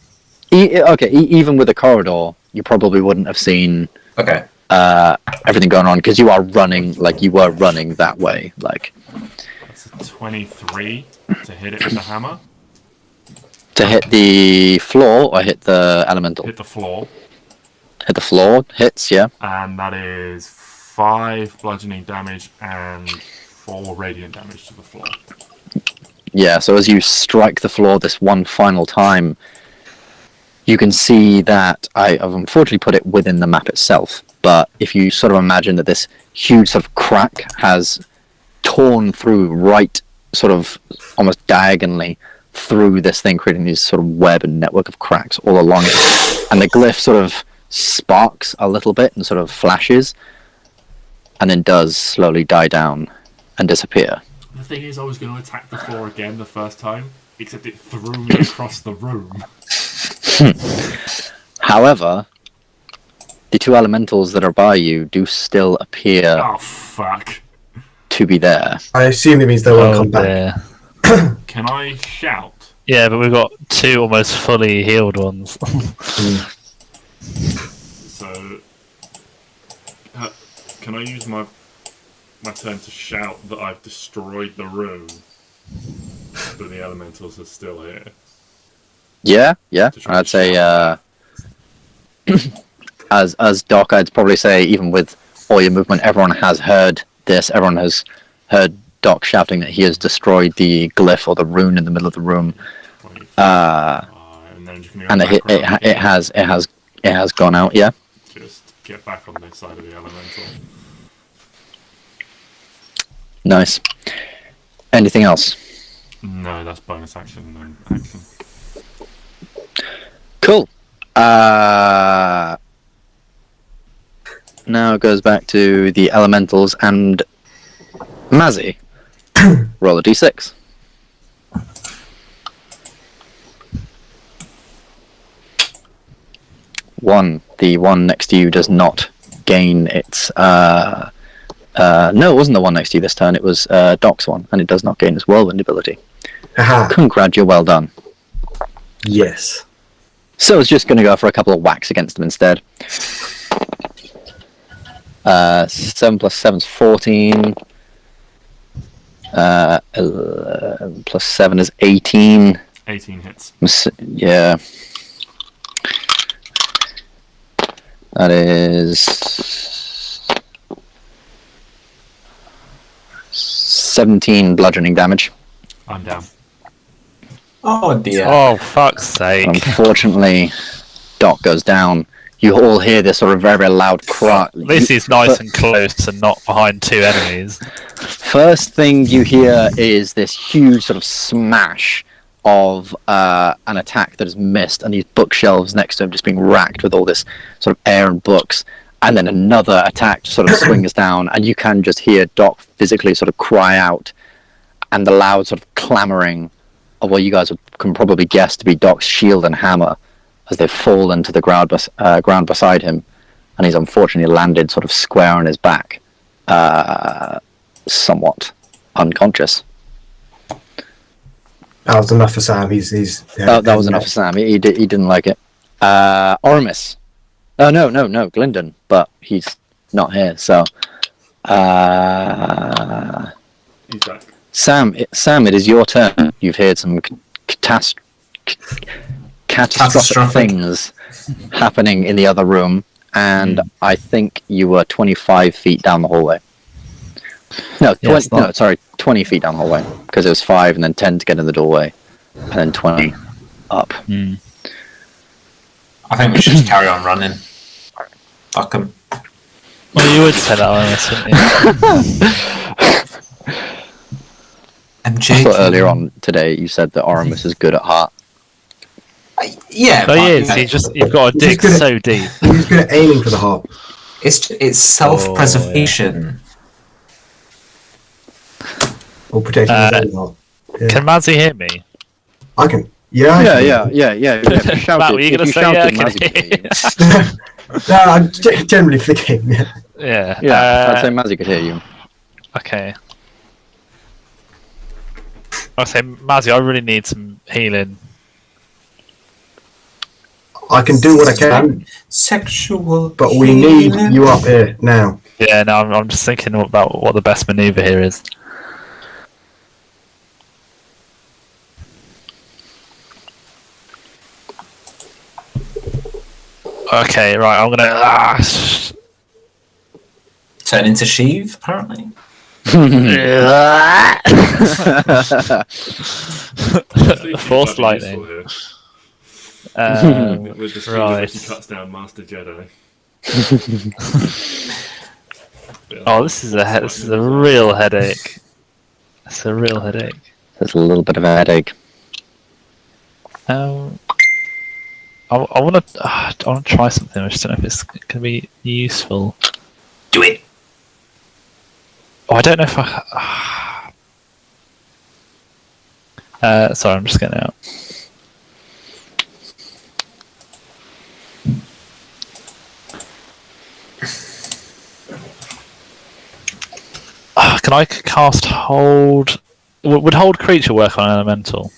Even with the corridor, you probably wouldn't have seen Okay. everything going on because you are running like you were running that way. Like That's a 23 to hit it with the hammer. to hit the floor or hit the elemental. Hit the floor. Hit the floor. Hits. Yeah. And that is 5 bludgeoning damage and 4 radiant damage to the floor. Yeah. So as you strike the floor this one final time, you can see that I've unfortunately put it within the map itself. But if you sort of imagine that this huge sort of crack has torn through right, sort of almost diagonally through this thing, creating these sort of web and network of cracks all along it. And the glyph sort of sparks a little bit and sort of flashes, and then does slowly die down and disappear. The thing is, I was going to attack the floor again the first time, except it threw me across the room. However, the 2 elementals that are by you do still appear Oh, fuck. to be there. I assume it means they won't come back. dear. Can I shout? Yeah, but we've got 2 almost fully healed ones. So, can I use my turn to shout that I've destroyed the room, but the elementals are still here? Yeah. To try I'd and say, shout as Doc, I'd probably say, even with all your movement, everyone has heard this. Everyone has heard Doc shouting that he has destroyed the glyph or the rune in the middle of the room. 25, and then just gonna go And back around it has gone out. Yeah. Just get back on this side of the elemental. Nice. Anything else? No, that's bonus action and then action. Cool. Now it goes back to the elementals and Mazzy. Roll a d6. The one next to you does not gain its. No, it wasn't the one next to you this turn. It was Doc's one, and it does not gain its whirlwind ability. Haha. Congrats, you're well done. Yes. So it's just going to go for a couple of whacks against them instead. 7 plus 7 is 14. Plus 7 is 18. 18 hits. Yeah. That is 17 bludgeoning damage. I'm down. Oh dear. Oh, fuck's sake. Unfortunately, Doc goes down. You all hear this sort of very, very loud cry. This is nice and close and not behind 2 enemies. First thing you hear is this huge sort of smash of an attack that is missed, and these bookshelves next to him just being racked with all this sort of air and books, and then another attack sort of swings down, and you can just hear Doc physically sort of cry out, and the loud sort of clamoring of what you guys can probably guess to be Doc's shield and hammer as they fall into the ground beside him, and he's unfortunately landed sort of square on his back, somewhat unconscious. That was enough for Sam. That was enough for Sam. He didn't like it. Oramis. Oh no, Glyndon, but he's not here. So, He's back. Sam, it is your turn. You've heard some catastrophic things happening in the other room, and I think you were 25 feet down the hallway. No, 20 feet down the hallway, because it was 5 and then 10 to get in the doorway, and then 20 up. I think we should just carry on running. Fuck 'em. Well, you would say that, honestly, wouldn't you? I'm I joking. thought earlier on today you said that Oramis is good at heart. Yeah, Oh, but, he is. you know, You've got to He's dig just so deep. He's good at aiming for the heart. it's self-preservation. Or protecting his own heart. Yeah. Can Mazzy hear me? I can. Yeah, I can. Yeah. If you shout Matt, it, were you if gonna you say shout yeah, it, I Mazzy can could hear you. No, I'm generally flicking. Yeah. Yeah. Yeah, I'd say Mazzy could hear you. Okay. I'll say, Mazzy, I really need some healing. I can do what I can, Sexual. but we need you up here now. Yeah, no, I'm just thinking about what the best maneuver here is. Okay, right, I'm gonna... Turn into Sheev, apparently. Force lightning. With the speed at which he Right. cuts down Master Jedi. Oh, this is a real headache. It's a real headache. There's a little bit of a headache. I want to try something. I just don't know if it's going to be useful. Do it. Oh, I don't know if I. Sorry, I'm just getting out. Can I cast hold? Would hold creature work on elemental?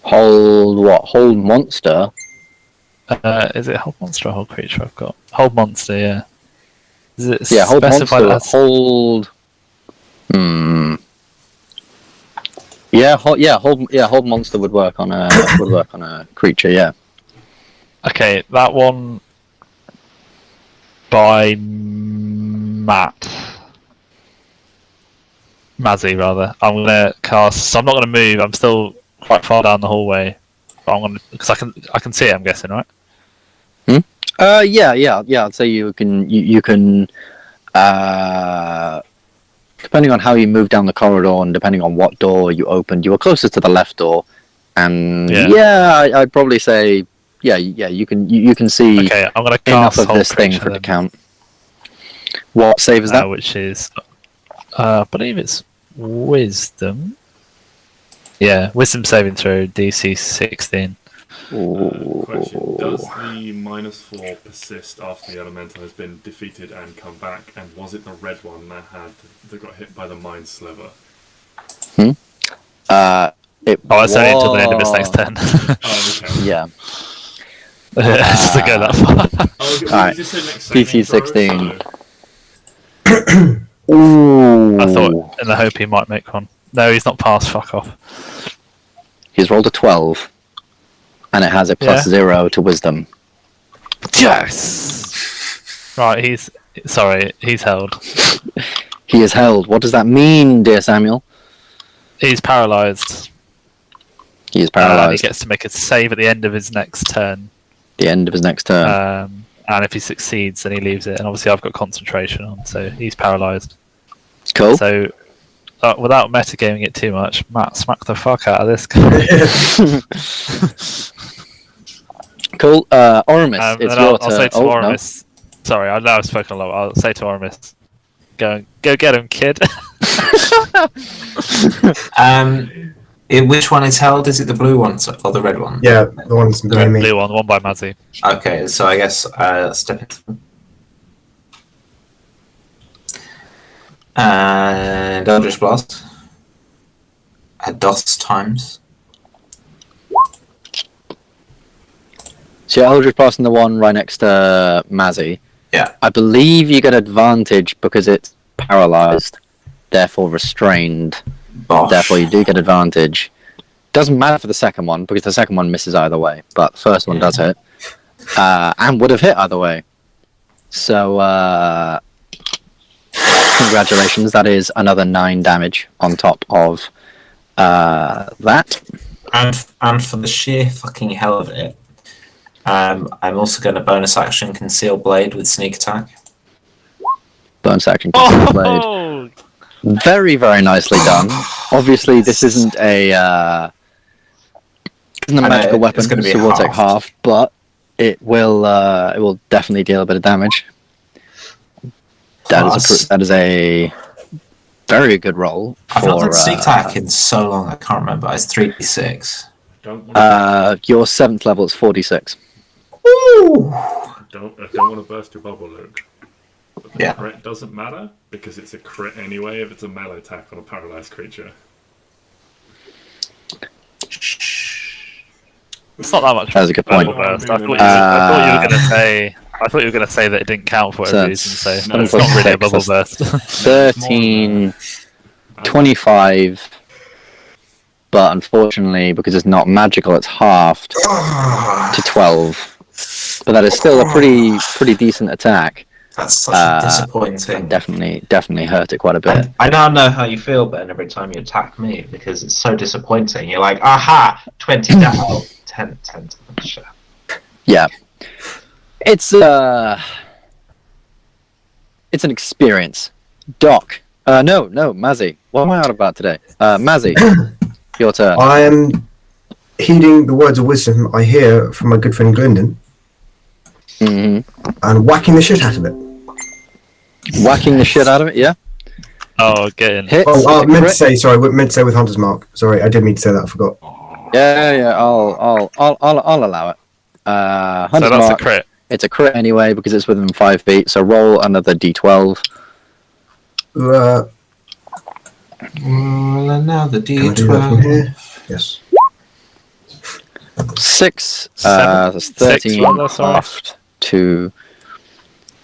Hold what? Hold monster? Is it hold monster or hold creature? I've got hold monster. Yeah. Is it Yeah, hold specified monster. as- Hold. Hold monster would work on a creature. Yeah. Okay, that one by Mazzy, rather. I'm gonna cast. So I'm not gonna move. I'm still quite far down the hallway. But I'm gonna because I can see it. I'm guessing, right? Yeah. I'd say you can. You can. Depending on how you move down the corridor and depending on what door you opened, you were closest to the left door. And I'd probably say, you can see Okay, I'm gonna enough cast of hold this thing creature for it to then, count. What save is that? which is, I believe it's wisdom. Yeah, wisdom saving throw DC 16. Question: does the -4 persist after the elemental has been defeated and come back? And was it the red one that got hit by the mind sliver? It's It's only until the end of its next turn. Oh, okay. Yeah. Just to go that far. Oh, okay. Alright. You just said next DC saving throw, 16. so- Ooh. I thought in the hope he might make one. No, he's not passed. Fuck off. He's rolled a 12, and it has a +0 to wisdom. Yes. Right, he's held. He is held. What does that mean, dear Samuel? He's paralysed. He is He paralysed. gets to make a save at the end of his next turn. The end of his next turn. And if he succeeds, then he leaves it. And obviously, I've got concentration on, so he's paralysed. Cool. So, without metagaming it too much, Matt, smack the fuck out of this guy. Cool. Oramis, it's and your I'll say turn. to Oramis. Sorry, I know I've spoken a lot. I'll say to Oramis, go get him, kid. Which one is held? Is it the blue one or the red one? Yeah, the one's The behind me. blue one, the one by Mazzy. Okay, so I guess step into them. And Eldritch Blast. At DOS times. So you're Eldritch Blast in the one right next to Mazzy. Yeah. I believe you get advantage because it's paralysed, therefore restrained. Bosh. Therefore, you do get advantage. Doesn't matter for the second one because the second one misses either way, but the first one does hit, and would have hit either way. So, congratulations! That is another 9 damage on top of that. And for the sheer fucking hell of it, I'm also going to bonus action Conceal Blade with Sneak Attack. Bonus action. Concealed Blade. Oh! Very, very nicely done. Obviously, this isn't a isn't a I know, magical weapon, it's gonna be so we'll take halved. half, but it will definitely deal a bit of damage. That is a very good roll I've not for done sneak attack in so long, I can't remember. It's 3d6. Don't want to. your 7th level is 46. Ooh! Don't want to burst your bubble, Luke. But the Yeah. crit doesn't matter because it's a crit anyway if it's a melee attack on a paralyzed creature. It's not that much. That's a good point. Bubble burst. I thought you were going to say. I thought you were going to say that it didn't count for whatever reason. So No, it's not really a bubble burst. 13, 25, but unfortunately, because it's not magical, it's halved to 12. But that is still a pretty decent attack. That's such disappointing. Definitely hurt it quite a bit. I now know how you feel, Ben, every time you attack me, because it's so disappointing. You're like, aha, 20 down. Oh, 10 damage. Yeah. It's an experience. Doc. No, Mazzy. What am I out about today? Mazzy, your turn. I am heeding the words of wisdom I hear from my good friend Gylndan and whacking the shit out of it. Whacking the shit out of it, yeah? Oh, getting. Hits. Oh, I meant to crit. say, sorry, meant to say with Hunter's Mark. Sorry, I did mean to say that, I forgot. Yeah, I'll allow it. So Hunter's that's Mark, a crit. it's a crit anyway because it's within 5 feet, so roll another d12. Well, Now the can I do that from d12. here? Yes. 6, Seven. that's 13 Six, rather, sorry. halved to...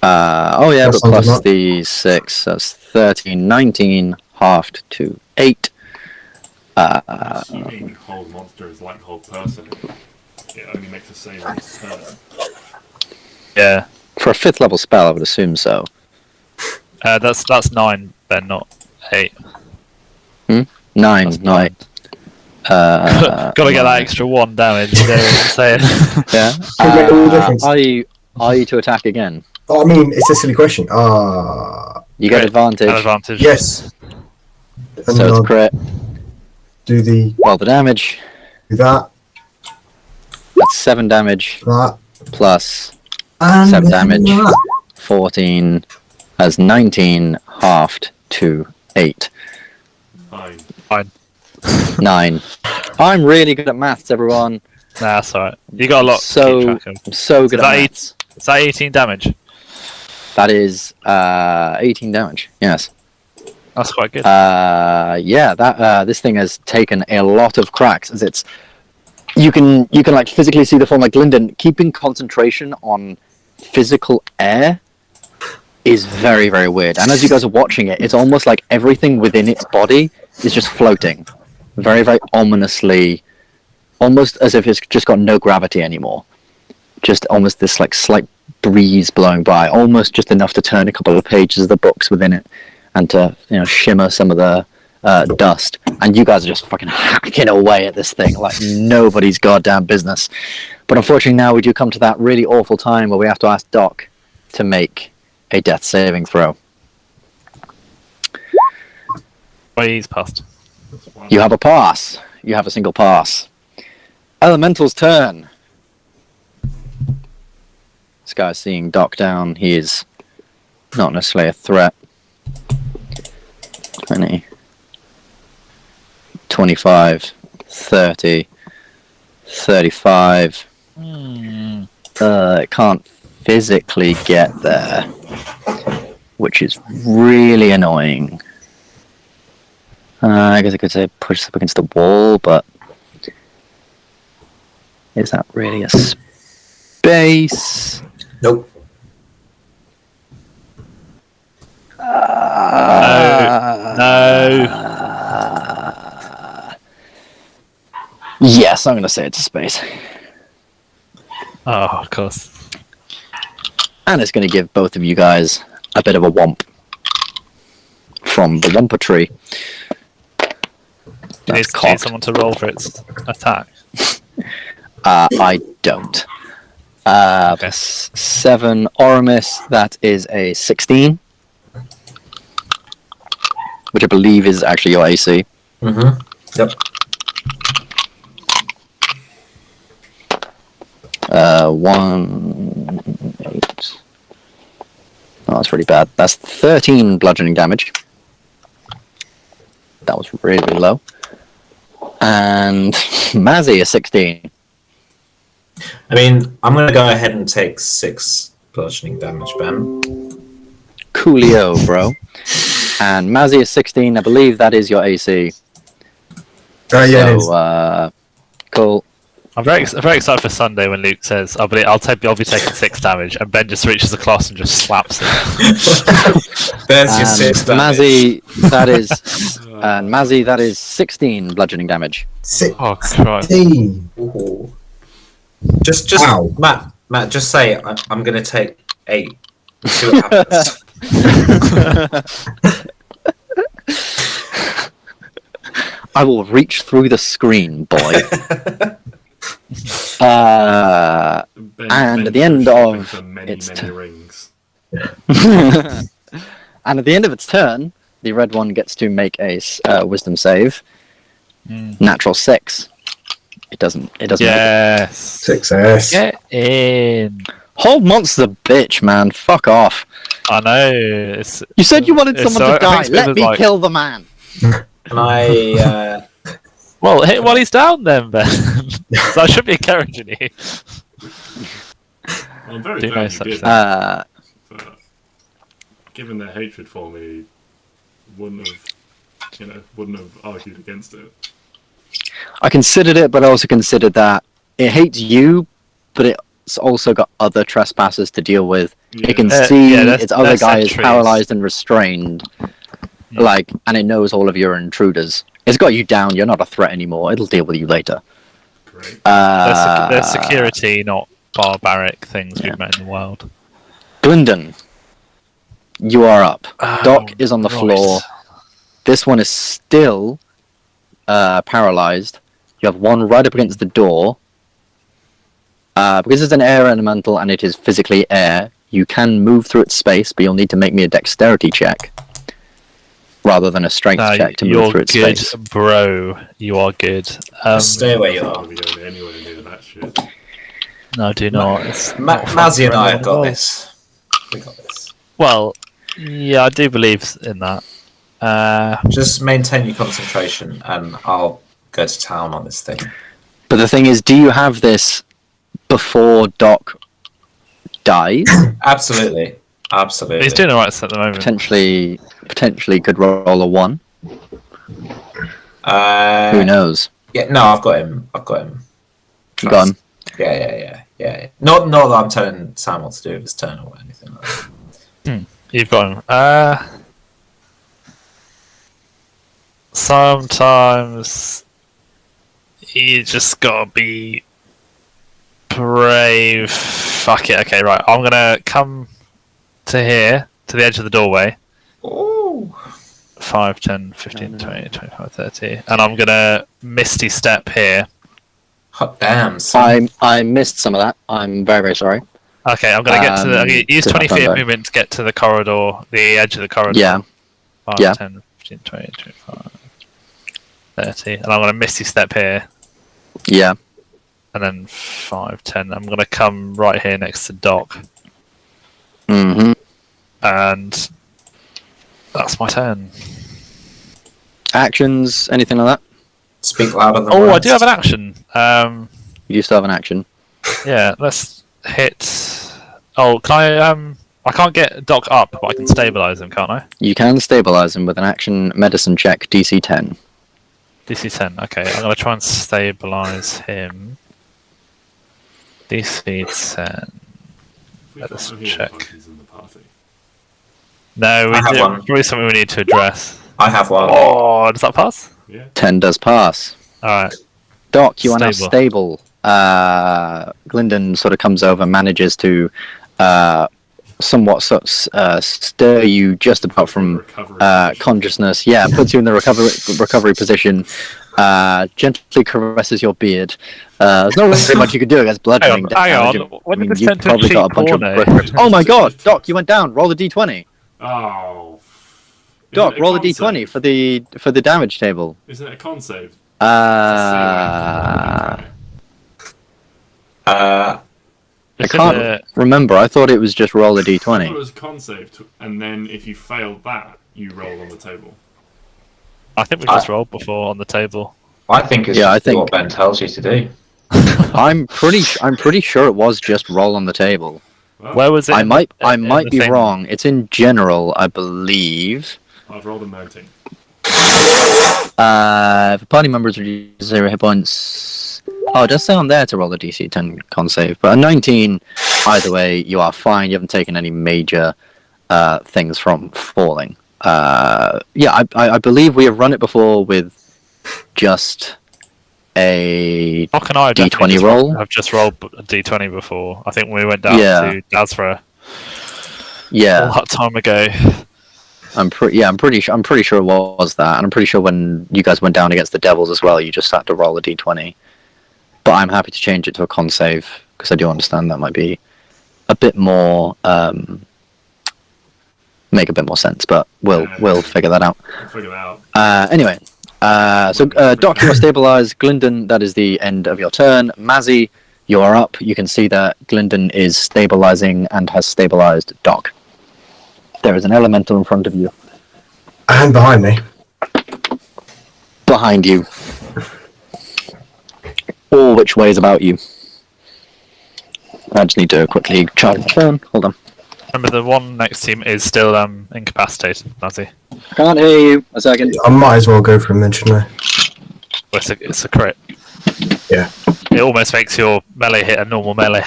oh yeah, That's but plus Hunter's Mark. the 6, that's 13, 19 halved to 8. Assuming whole monster is like whole person, it only makes a save on its turn. Yeah. For a 5th level spell, I would assume so. That's 9, Ben, not 8. 9, That's 9. Got to get that extra 1 damage. You know what I'm saying? Yeah. Could make all the difference. Are you to attack again? Oh, I mean, it's a silly question. You get Crit. advantage. An advantage. Yes. And So then it's I'll crit. do Roll the damage. that, That's 7 damage that, plus and 7 then damage. that. 14 has 19 halved to 8. Fine. 9. I'm really good at maths, everyone. Nah, that's alright. You got a lot to So keep track of. I'm so good Is at that maths. Is that 18 damage? That is 18 damage. Yes. That's quite good. Yeah. That this thing has taken a lot of cracks as it's. You can like physically see the form like Gylndan. Keeping concentration on physical air is very, very weird. And as you guys are watching it, it's almost like everything within its body is just floating, very, very ominously, almost as if it's just got no gravity anymore. Just almost this like slight breeze blowing by, almost just enough to turn a couple of pages of the books within it, and to shimmer some of the dust. And you guys are just fucking hacking away at this thing like nobody's goddamn business. But unfortunately, now we do come to that really awful time where we have to ask Doc to make a death saving throw. Well, he's passed. You have a pass. You have a single pass. Elemental's turn. This guy's seeing Doc down. He is not necessarily a threat. 20, 25, 30, 35. It can't physically get there, which is really annoying. I guess I could say push up against the wall, but is that really a space? Nope. No. Yes, I'm going to say it's a space. Oh, of course. And it's going to give both of you guys a bit of a whomp from the Whomper tree. You need That's cocked. someone to roll for its attack. I don't. Okay. 7 Oramis, that is a 16. Which I believe is actually your AC. Mm-hmm. Yep. 1, 8. Oh, that's really bad. That's 13 bludgeoning damage. That was really low. And Mazzy is 16. I mean, I'm going to go ahead and take 6 bludgeoning damage, Ben. Coolio, bro. And Mazzy is 16. I believe that is your AC. Yeah, it is. So, cool. I'm very excited for Sunday when Luke says, I'll be taking 6 damage, and Ben just reaches across and just slaps him. There's your 6 damage. Mazzy, that is 16 bludgeoning damage. 16. Oh, Christ. Ooh. Just Wow. Matt, just say I'm going to take 8. See what happens. I will reach through the screen, boy. And at the end of its rings. and at the end of its turn, the red one gets to make a wisdom save. Natural 6. It doesn't. Make it. Yes. Success. Get in. Hold monster, bitch, man. Fuck off. I know. You said you wanted someone to die. Let me like... kill the man. Can I... Well, hit while he's down then, Ben. So I should be encouraging you. Well, I'm very Do glad know you did such that. But given their hatred for me, wouldn't have argued against it. I considered it, but I also considered that it hates you, but it's also got other trespassers to deal with. Yeah. It can see its other guy is sentries. paralyzed and restrained, and it knows all of your intruders. It's got you down. You're not a threat anymore. It'll deal with you later. Great. They're security, not barbaric things we've met in the world. Gylndan, you are up. Doc is on the right. floor. This one is still paralyzed. You have one right up against the door. Because it's an air elemental and it is physically air, you can move through its space, but you'll need to make me a dexterity check rather than a strength check to move through its good, space. bro. You are good. stay where you I'm are. not going to be going anywhere near that shit. No, do not. It's not fun Mazzy and for I anyone have got else. this. We got this. Well, yeah, I do believe in that. Just maintain your concentration and I'll go to town on this thing. But the thing is, do you have this before Doc dies? Absolutely. Absolutely. He's doing alright at the moment. Potentially could roll a 1. Uh, Who knows? Yeah, no, I've got him. You got him. Yeah. Not that I'm telling Sam what to do with his turn or anything like that. You've got him. Sometimes you just gotta be brave. Fuck it. Okay, right. I'm gonna come to here, to the edge of the doorway. Ooh. 5, 10, 15, 20, 25, 30. And I'm gonna Misty Step here. Hot damn, son. I missed some of that. I'm very, very sorry. Okay, I'm gonna get to the. I'm gonna use to 20 have feet done of movement to get to the corridor, the edge of the corridor. Yeah. 5, Yeah. 10, 15, 20, 25, 30. And I'm gonna Misty Step here. Yeah. And then 5, 10. I'm gonna come right here next to Doc. Mm-hmm. And that's my turn. Actions, anything like that? Speak louder than Oh, I words. do have an action. You still have an action. Yeah, let's hit. Oh, can I can't get Doc up, but I can stabilize him, can't I? You can stabilize him with an action medicine check, DC 10. DC 10. Okay, I'm gonna try and stabilize him. DC 10. We Let us can't have check. monkeys in the party. No, we I have do. one. Probably something we need to address. I have one. Oh, does that pass? Yeah. 10 does pass. Alright. Doc, you are now stable. Gylndan sort of comes over, manages to somewhat stir you just about from Recovery position. consciousness. Yeah, puts you in the recovery position. Gently caresses your beard. There's not really much you could do against bludgeoning Hang on. damage. When did this you've turn to a probably cheap got a bunch corner? of brick. Oh my god, Doc, you went down. Roll the d20. Oh. Doc, Isn't it a roll the con d20 save? for the damage table. Isn't it a con save? I It's in can't the- remember. I thought it was just roll a I thought it d20. was con save, and then if you failed that, you roll on the table. I think we just rolled before on the table. I think it's Yeah, just I think- what Ben tells you to do. I'm pretty sure it was just roll on the table. Well, Where was it? I in might the- in be the thing? wrong. It's in general, I believe. I've rolled a 19. If a party members reduce 0 hit points. Oh, it does say on there to roll a DC 10 con save, but a 19. Either way, you are fine. You haven't taken any major things from falling. Yeah, I believe we have run it before with just a Doc and I have D20 definitely just roll? I've just rolled a D20 before. I think we went down Yeah. to Dazra yeah. all that time ago. I'm pretty sure it was that, and I'm pretty sure when you guys went down against the Devils as well, you just had to roll a d20. But I'm happy to change it to a con save because I do understand that might be a bit more make a bit more sense. But we'll figure that out. I'll figure that out. Anyway, so Doc, you are stabilized. Glyndon, that is the end of your turn. Mazzy, you are up. You can see that Glyndon is stabilizing and has stabilized Doc. There is an elemental in front of you. And behind me. Behind you. All which way is about you. I just need to quickly charge my phone. Hold on. Remember, the one next to him is still incapacitated, Nazi. Can't hear you. A second. I might as well go for him then, shouldn't I? Well, it's a crit. Yeah. It almost makes your melee hit a normal melee.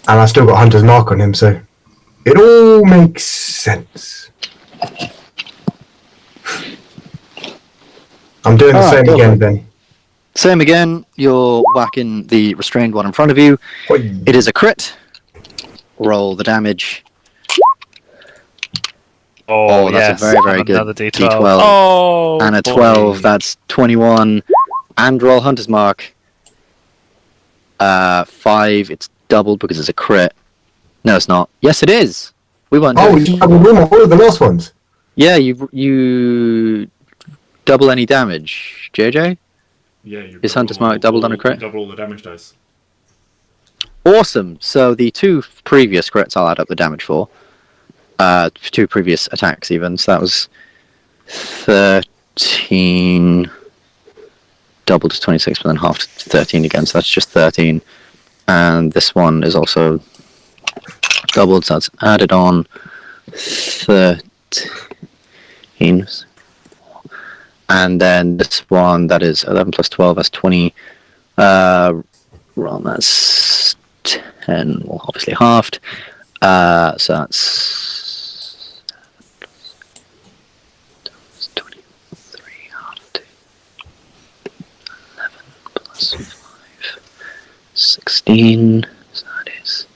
And I still got Hunter's Mark on him, so it all makes sense. I'm doing the same again, Ben. Same again. You're whacking the restrained one in front of you. Oi. It is a crit. Roll the damage. Oh, that's a very, very good Another D12. D12. Oh, And a boy. 12. That's 21. And roll Hunter's Mark. 5. It's doubled because it's a crit. No, it's not. Yes, it is. We weren't. Oh, doing- you have a room on all of the last ones. Yeah, you double any damage, JJ. Yeah, you Is Hunter's Mark doubled on a crit? Double all the damage dice. Awesome. So the 2 previous crits, I'll add up the damage for. 2 previous attacks, even. So that was 13. Doubled to 26, but then half to 13 again. So that's just 13. And this one is also doubled, so that's added on 13. And then this one, that is 11 plus 12, that's 20. Well, that's 10, well, obviously halved. So that's 23 halved. 11 plus 5. 16. So that is.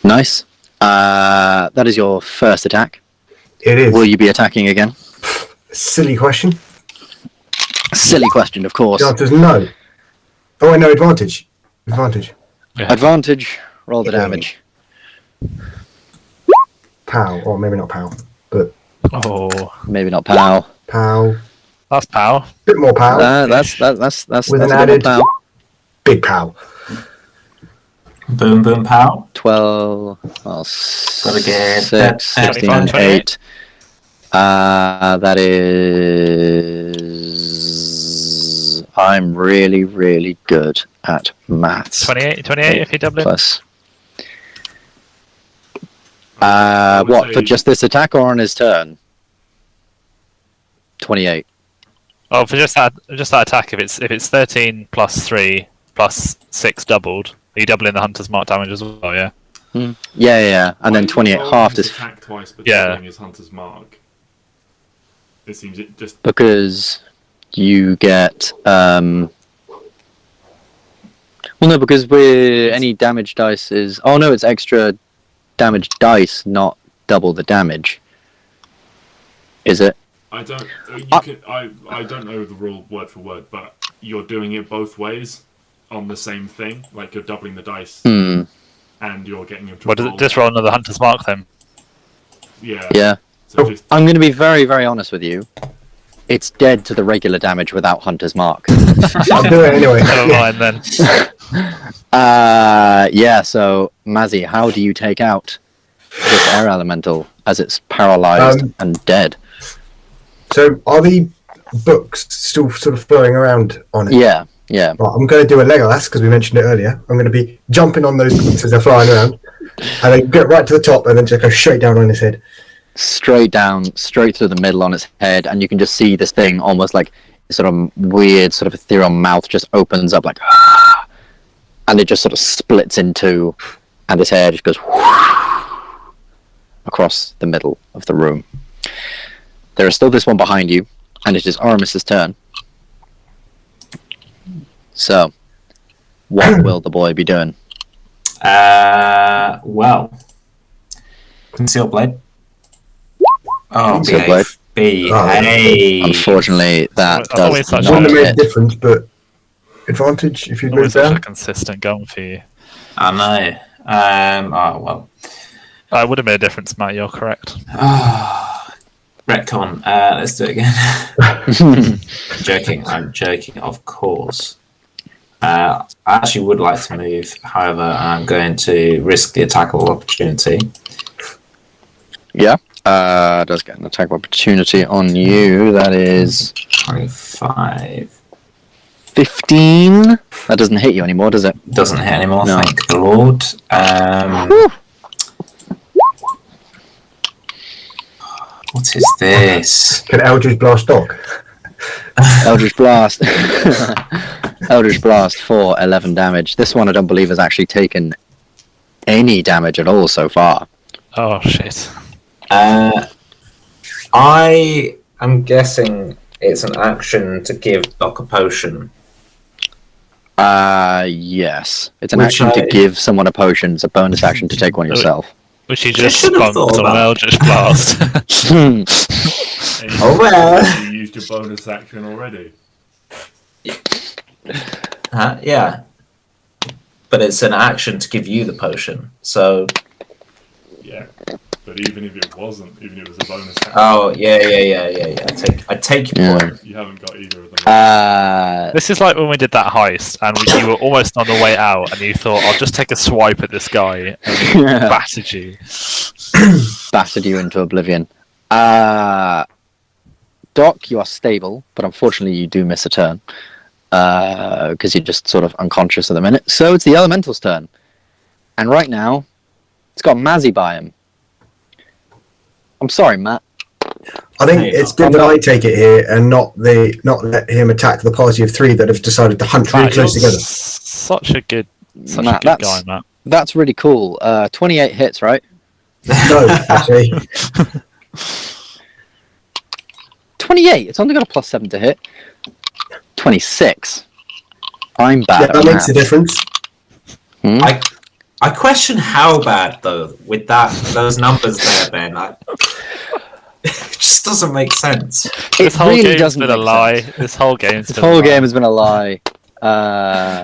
Nice. That is your first attack. It is. Will you be attacking again? Silly question. Silly question, of course. The answer's no. Oh, wait, no, advantage. Advantage. Advantage. Roll the damage. Pow. Or maybe not pow. But Oh, Maybe not pow. pow. that's power. Bit more pow. That's With that's an a bit more added- pow. Big pow. Boom, boom, pow. 12. Well, Gotta get 6, 16, 25, 8. That is. I'm really, really good at maths. 28 if you double it. Plus. I would What, say- for just this attack or on his turn? 28. Oh, for just that attack, if it's 13 plus 3 plus 6 doubled, are you doubling the Hunter's Mark damage as well? Yeah. Yeah. And then Why 28 roll halved his is attack twice, but Yeah. doubling his Hunter's Mark. It seems it just. because you get. Well, no, because any damage dice is. Oh, no, it's extra damage dice, not double the damage. Is it? I don't. I don't know the rule word for word, but you're doing it both ways on the same thing. Like you're doubling the dice, and you're getting him to. Well, does it just roll another Hunter's Mark then? Yeah. Yeah. So just I'm going to be very, very honest with you. It's dead to the regular damage without Hunter's Mark. I'll do it anyway. Never mind then. Yeah, so, Mazzy, how do you take out this air elemental as it's paralyzed and dead? So, are the books still sort of flowing around on it? Yeah. Right, I'm going to do a Legolas, because we mentioned it earlier. I'm going to be jumping on those books as they're flying around, and then get right to the top, and then just go straight down on his head. Straight down, straight through the middle on its head, and you can just see this thing almost like sort of weird, sort of ethereal mouth just opens up like, and it just sort of splits in two, and this hair just goes across the middle of the room. There is still this one behind you, and it is Oramis's turn. So, what will the boy be doing? Well, concealed blade. Oh, Concealed blade. behave. Unfortunately, that Always does such not Wouldn't have made a hit. difference, but advantage if you Always move such a down. consistent gun for you. I know. Oh, well. It would have made a difference, Matt. You're correct. Retcon. Let's do it again. I'm joking, of course. I actually would like to move, however, I'm going to risk the attackable opportunity. Yeah, does get an attack opportunity on you. That is 25. 15. That doesn't hit you anymore, does it? Doesn't hit anymore, No. thank the Lord. What is this? Can Eldritch Blast Dog? Eldritch Blast. Eldritch Blast for 11 damage. This one I don't believe has actually taken any damage at all so far. Oh shit. I am guessing it's an action to give Doc a potion. Yes. It's an Which action to I- give someone a potion. It's a bonus action to take one yourself. Which you just should have spunked thought on an about. Eldritch Blast. And Oh, well. You used your bonus action already. Yeah. But it's an action to give you the potion. So, Yeah. But even if it wasn't, even if it was a bonus action, oh yeah. I take your Yeah. point. you haven't got either of them. This is like when we did that heist, and you were almost on the way out, and you thought, "I'll just take a swipe at this guy," and he battered you. Battered you into oblivion. Doc, you are stable, but unfortunately you do miss a turn. Because you're just sort of unconscious at the minute. So it's the Elemental's turn. And right now, it's got Mazzy by him. I'm sorry, Matt. I think Hey, it's good that I take it here and not let him attack the party of three that have decided to hunt really Matt, close you're together. Such a good Matt, guy, Matt. That's really cool. 28 hits, right? No, actually. 28. It's only got a +7 to hit. 26. I'm bad Yeah, at that makes a math. difference. I question how bad though with those numbers there, Ben. It just doesn't make sense. It This whole really game's doesn't been a make lie. sense. This whole game's This been a whole lie. game has been a lie.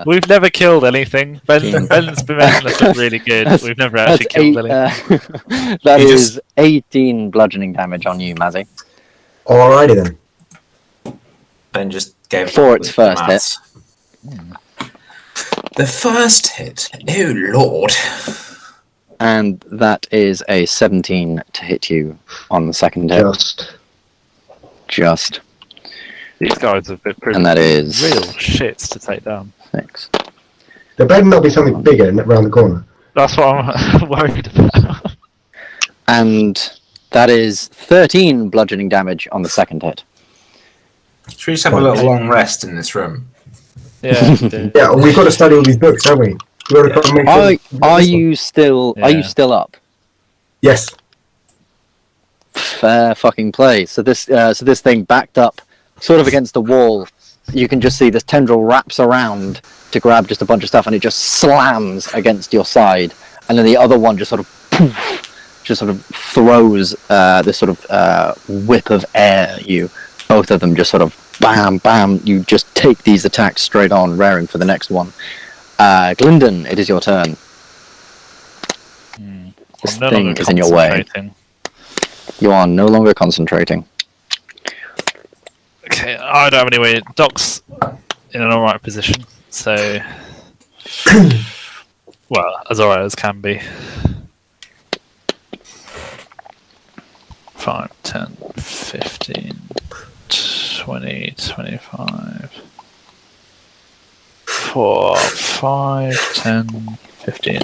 We've never killed anything. Team. Ben's been making us look really good. We've never actually killed anything. That You is 18 bludgeoning damage on you, Mazzy. Alrighty then. Ben just gave For up its with first the maths. The first hit. Oh lord. And that is a 17 to hit you on the second hit. Just These guys have been pretty And that is- real shits to take down. 6. There better not be something bigger around the corner. That's what I'm worried about. And that is 13 bludgeoning damage on the second hit. Should we just have a little long rest in this room? Yeah. dude. Yeah, we've got to study all these books, haven't we? We've got to try and make sure Are you still up? Yes. Fair fucking play. So this thing backed up, sort of against the wall. You can just see this tendril wraps around to grab just a bunch of stuff, and it just slams against your side. And then the other one just sort of throws this sort of whip of air at you. Both of them just sort of bam, bam. You just take these attacks straight on, raring for the next one. Gylndan, it is your turn. This I'm no thing longer is in your way. concentrating. You are no longer concentrating. Okay, I don't have any way. Doc's in an alright position, so well, as alright as can be. 5, 10, 15, 20, 25. 4, 5, 10, 15.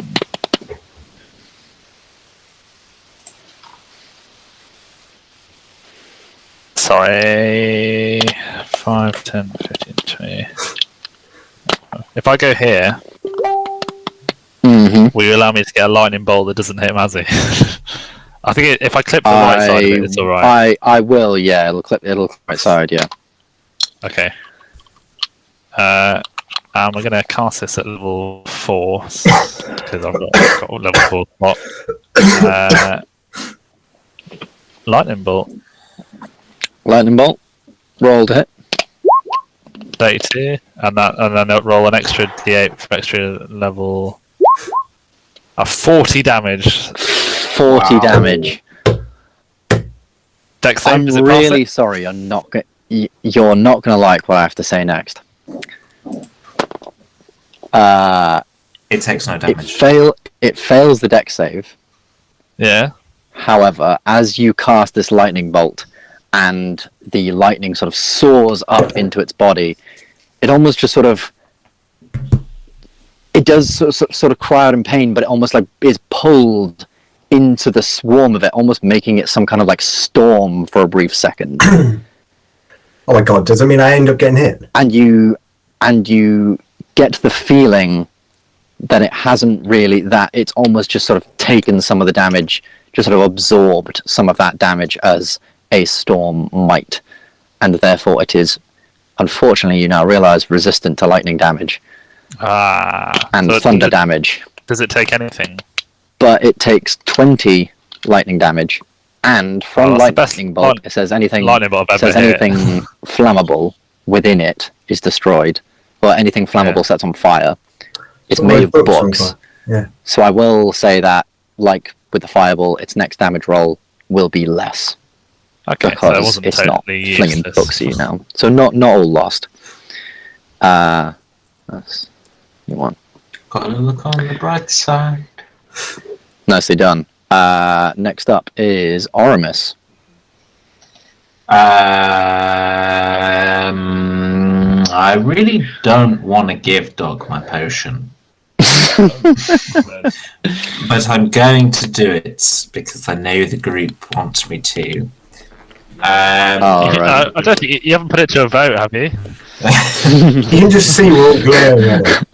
Sorry. 5, 10, 15, 20. If I go here, will you allow me to get a lightning bolt that doesn't hit Mazzy? I think if I clip the right side of it, it's alright. I will, yeah. It'll clip right side, yeah. Okay. And we're going to cast this at level 4 because I've got a level 4 slot. Lightning bolt. Lightning bolt. Roll to hit. 32, and then roll an extra d8 for extra level. 40 damage. 40 damage. Dex save, I'm does it really pass sorry. You're not going to like what I have to say next. It takes no damage. It fails the dex save. it? Yeah. However, as you cast this lightning bolt and the lightning sort of soars up into its body, it almost just sort of... It does sort of cry out in pain, but it almost like is pulled into the swarm of it, almost making it some kind of like storm for a brief second. Oh my god, does that mean I end up getting hit? And you get the feeling that it hasn't really, that it's almost just sort of taken some of the damage, just sort of absorbed some of that damage as a storm might, and therefore it is, unfortunately, you now realize, resistant to lightning damage and so thunder damage. Does it take anything? But it takes 20 lightning damage, and from lightning bolt, it says anything flammable within it is destroyed, or anything flammable sets on fire. It's made of books. Yeah. So I will say that, like with the fireball, its next damage roll will be less. Okay, because so it wasn't it's totally not flinging useless. books at you now. So not all lost. That's you want. Gotta look on the bright side. Nicely done. Next up is Oramis. I really don't want to give Dog my potion. But I'm going to do it because I know the group wants me to. Right. I don't think you haven't put it to a vote, have you? You can just see we're all glaring at it.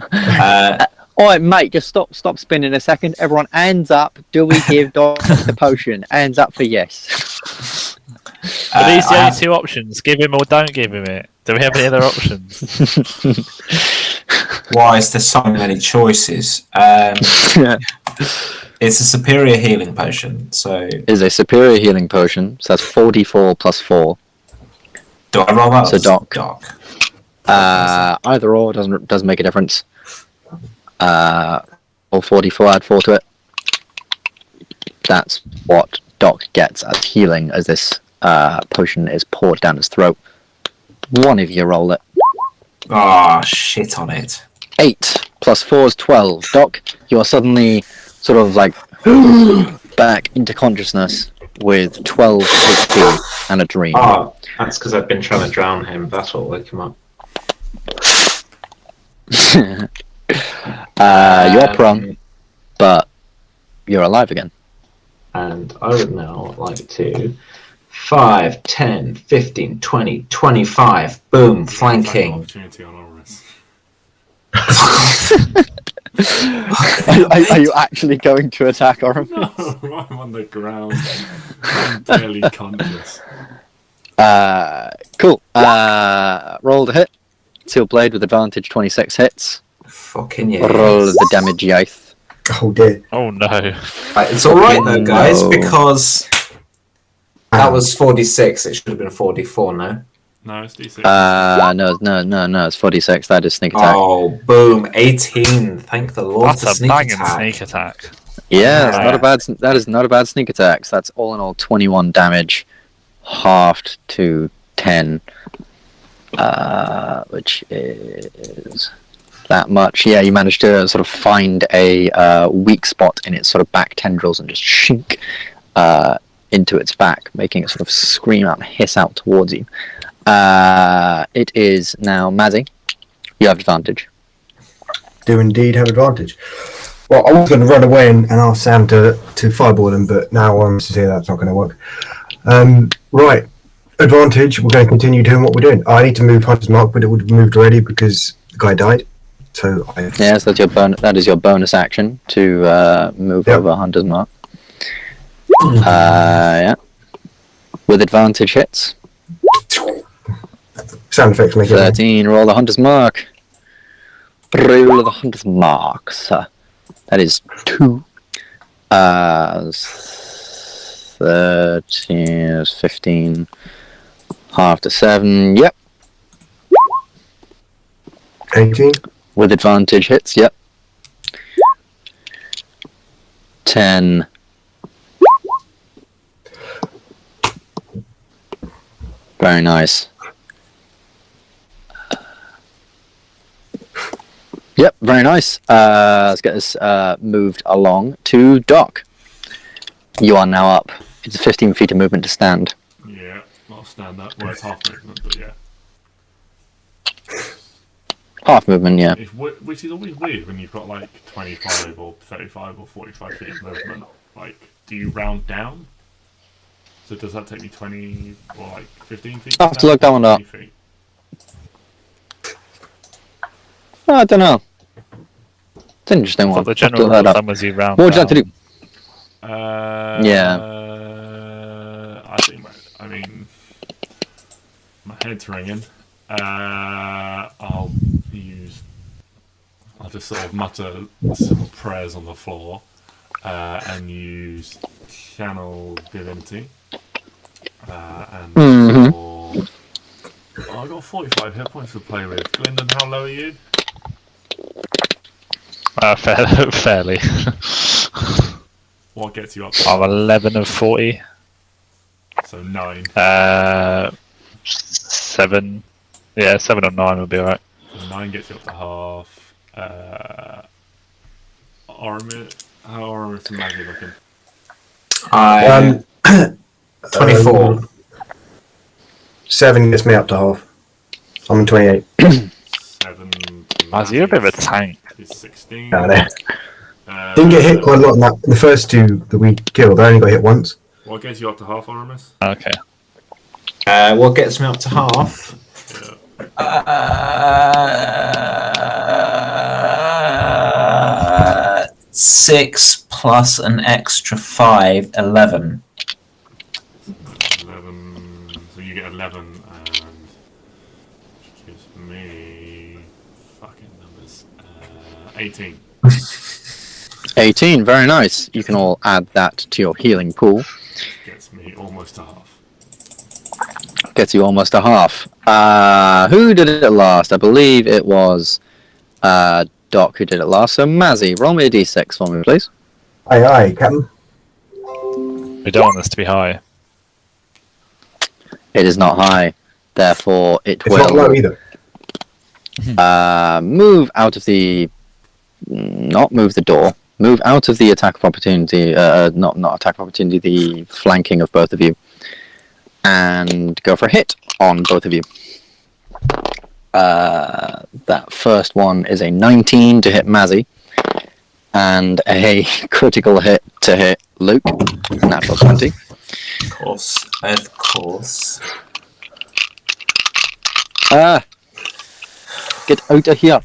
Alright, mate, just stop spinning a second. Everyone, hands up. Do we give Dog the potion? Hands up for yes. Are these the only two options? Give him or don't give him it? Do we have any other options? Why is there so many choices? It's a superior healing potion, so... It is a superior healing potion, so that's 44 plus 4. Do I roll that? So Doc. Either or doesn't make a difference. Or 44, add 4 to it. That's what Doc gets as healing as this potion is poured down his throat. One of you roll it. Oh, shit on it. 8 plus 4 is 12. Doc, you are suddenly sort of like back into consciousness with 12 HP and a dream. Oh, that's because I've been trying to drown him. That's what woke him up. You're prone, but you're alive again. And I would now like to 5, 10, 15, 20, 25. Boom, flanking. Opportunity on Oramis. Are you actually going to attack Oramis? No, I'm on the ground. I'm barely conscious. Cool. Roll to hit. Steel blade with advantage, 26 hits. Fucking yeah. Roll the damage, Yaith. Oh dear. Oh no. It's alright though, guys, No. because that was 46. It should have been 44, no? No, it's D6. No, it's 46. That is sneak attack. Oh, boom, 18. Thank the Lord That's for a sneak banging attack. sneak attack. Yeah, it's not a bad. That is not a bad sneak attack. So that's all in all 21 damage, halved to 10. which is that much. Yeah, you managed to sort of find a weak spot in its sort of back tendrils and just shink into its back, making it sort of scream out and hiss out towards you. It is now Mazzy. You have advantage. Do indeed have advantage. Well, I was going to run away and ask Sam to fireball him, but now I'm to say that's not going to work. Right, advantage. We're going to continue doing what we're doing. I need to move Hunter's Mark, but it would have moved already because the guy died. So yes, that's your that is your bonus action to move over Hunter's Mark. Yeah, with advantage hits. Sound effects make it. 13. Roll the Hunter's Mark. Roll the Hunter's Mark. So that is 2. 13 is 15. Half to 7. Yep. 18. With advantage hits. Yep. 10. Very nice. Yep, very nice. Let's get this moved along to Doc. You are now up. It's 15 feet of movement to stand. Yeah, I'll stand up. Well, it's half movement, but yeah. Half movement, yeah. Which is always weird when you've got like 25 or 35 or 45 feet of movement. Like, do you round down? So does that take me 20 or like 15 feet? I'll have to look that one up. Feet? I don't know. It's an interesting one. The general rule of thumb was you round. What would you like to do? Yeah. I think. I mean, my head's ringing. I'll just sort of mutter some prayers on the floor and use Channel Divinity. And I've got 45 hit points to play with. Gylndan, how low are you? Fairly. What gets you up to? I'm 11 of 40. So 9. 7. Yeah, 7 or 9 would be alright. So 9 gets you up to half. Oramis, how Oramis and Maggie looking? 24. 7 gets me up to half. I'm on 28. 7. Mazzy, you're a bit of a tank. Is 16. Didn't get hit quite a lot in that. The first 2 that we killed, I only got hit once. What gets you up to half, Oramis? Okay. What gets me up to half? Yeah. 6 plus an extra 5, 11. 11. So you get 11, and which gives me fucking numbers. 18. 18, very nice. You can all add that to your healing pool. Gets me almost to half. Gets you almost a half. Who did it last? I believe it was Doc who did it last. So Mazzy, roll me a d6 for me, please. Aye, aye, Captain. We don't want this to be high. It is not high, therefore it It's not low will either. move out of the... Not move the door. Move out of the attack of opportunity. Not attack of opportunity, the flanking of both of you. And go for a hit on both of you. That first one is a 19 to hit Mazzy, and a critical hit to hit Luke, a natural 20. Of course. Get out of here.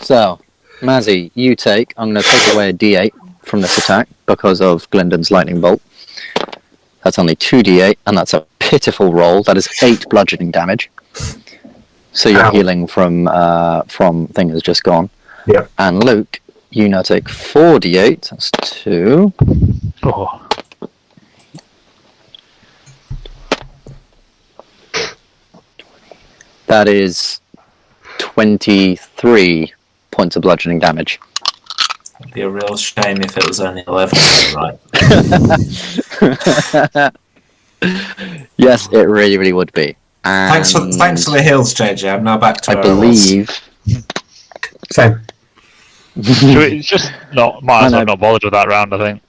So, Mazzy, you take... I'm going to take away a d8 from this attack because of Gylndan's lightning bolt. That's only 2d8, and that's a pitiful roll. That is 8 bludgeoning damage. So your healing from thing has just gone. Yep. And Luke, you now take 4d8. That's 2. Oh. That is 23 points of bludgeoning damage. It'd be a real shame if it was only 11, right? Yes, it really, really would be. And Thanks for the heals, JJ. I'm now back to I where I was. believe. Same. It's just not. Might as I well know. not bothered with that round. I think.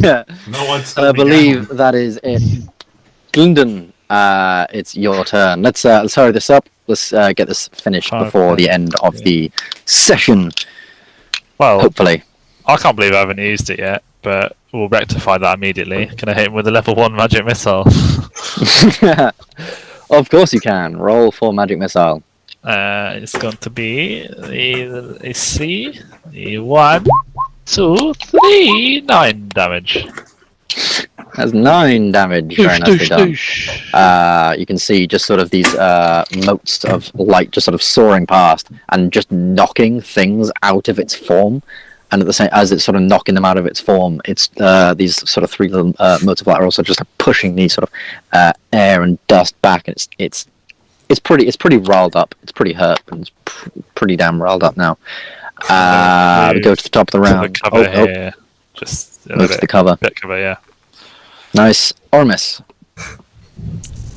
Yeah. No one And stopped I me believe down. that is it. Gylndan, it's your turn. Let's hurry this up. Let's get this finished before the end of the session. Well, Hopefully. I can't believe I haven't used it yet, but we'll rectify that immediately. Can I hit him with a level 1 magic missile? Of course you can. Roll for magic missile. It's going to be let's see, 1, 2, 3, 9 damage. That's 9 damage. Very nicely done. You can see just sort of these motes of light just sort of soaring past and just knocking things out of its form. And at the same as it's sort of knocking them out of its form, it's these sort of 3 little motes of light are also just pushing these sort of air and dust back. And it's pretty riled up. It's pretty hurt, and it's pretty damn riled up now. We go to the top of the round. To the cover here. Just a move to the cover. bit cover, yeah. Nice. Oramis.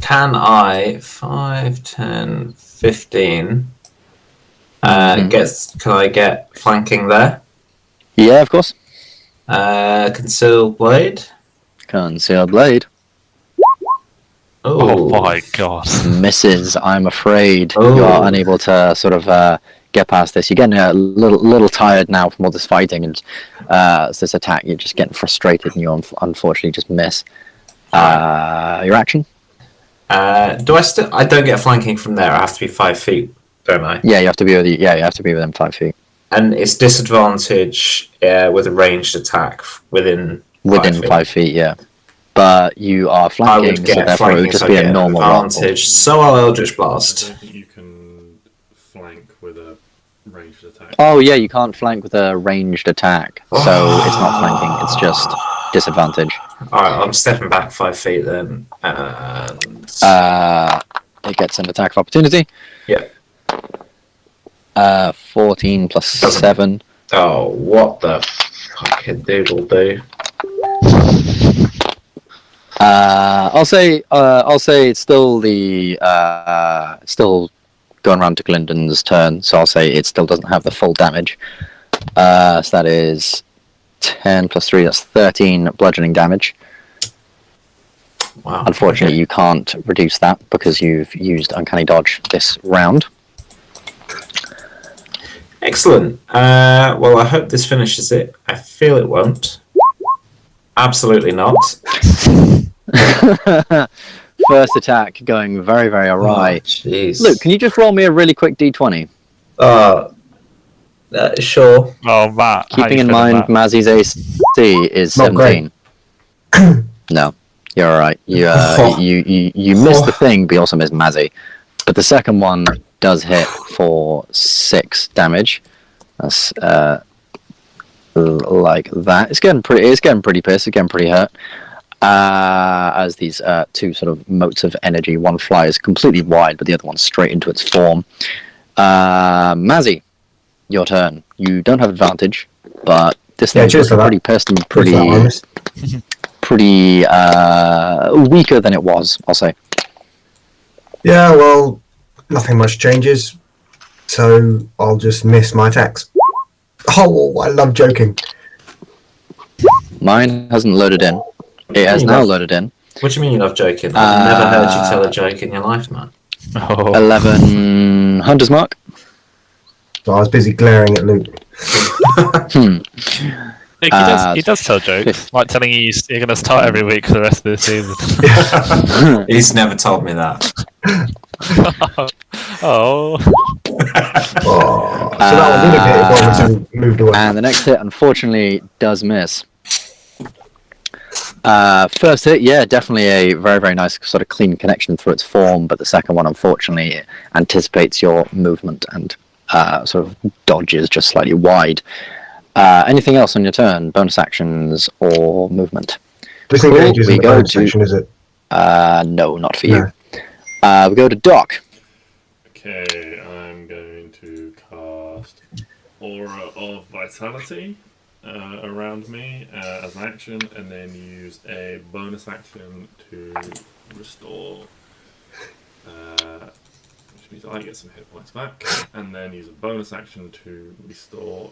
Can I 5, 10, 15? Can I get flanking there? Yeah, of course. Concealed blade. Concealed blade. Oh my god. Misses, I'm afraid. Oh. You are unable to sort of get past this. You're getting a little tired now from all this fighting and this attack. You're just getting frustrated and you unfortunately just miss. Your action? Do I still? I don't get flanking from there. I have to be 5 feet, don't I? Yeah, you have to be within 5 feet. And it's disadvantage with a ranged attack within 5 feet, yeah. But you are I flanking, would get so therefore flanking, it would just so I be get a an normal roll. advantage. So I'll Eldritch I Blast. don't think you can flank with a ranged attack. Oh yeah, you can't flank with a ranged attack, so it's not flanking. It's just disadvantage. All right, I'm stepping back 5 feet then. And It gets an attack of opportunity. yeah. 14 plus Doesn't- 7. Oh, what the fucking doodle do? I'll say it's still still going around to Gylndan's turn. So I'll say it still doesn't have the full damage. So that is 10 plus 3. That's 13 bludgeoning damage. Wow. Unfortunately, you can't reduce that because you've used Uncanny Dodge this round. Excellent. Well, I hope this finishes it. I feel it won't. Absolutely not. First attack going very, very awry. Jeez. Luke, can you just roll me a really quick d20? Sure. Oh, Matt. how Keeping you in feeling, mind Matt? Mazzy's AC is Not 17. No, you're alright. You missed the thing, but you also missed Mazzy. But the second one does hit for 6 damage. That's like that. It's getting pretty pissed. It's getting pretty hurt. As these 2 sort of motes of energy, one flies completely wide, but the other one straight into its form. Mazzy, your turn. You don't have advantage, but this thing's cheers for that. pretty pissed and Cheers for that, Oramis. pretty weaker than it was, I'll say. Yeah, well, nothing much changes, so I'll just miss my attacks. Oh, I love joking. Mine hasn't loaded in. It has now loaded in. What do you mean you love joking? I've never heard you tell a joke in your life, man. Oh. 11 Hunter's Mark. So I was busy glaring at Luke. He does tell jokes, like telling you you're going to start every week for the rest of the season. He's never told me that. Oh. Oh, so that one would have hit if Robinson moved away. And the next hit, unfortunately, does miss. First hit, yeah, definitely a very, very nice sort of clean connection through its form, but the second one, unfortunately, anticipates your movement and sort of dodges just slightly wide. Anything else on your turn? Bonus actions or movement? Disengage isn't we a go bonus to- action, is it? No, not for you. No. We go to Doc. Okay, I'm going to cast Aura of Vitality around me as an action, and then use a bonus action to restore which means I get some hit points back, and then use a bonus action to restore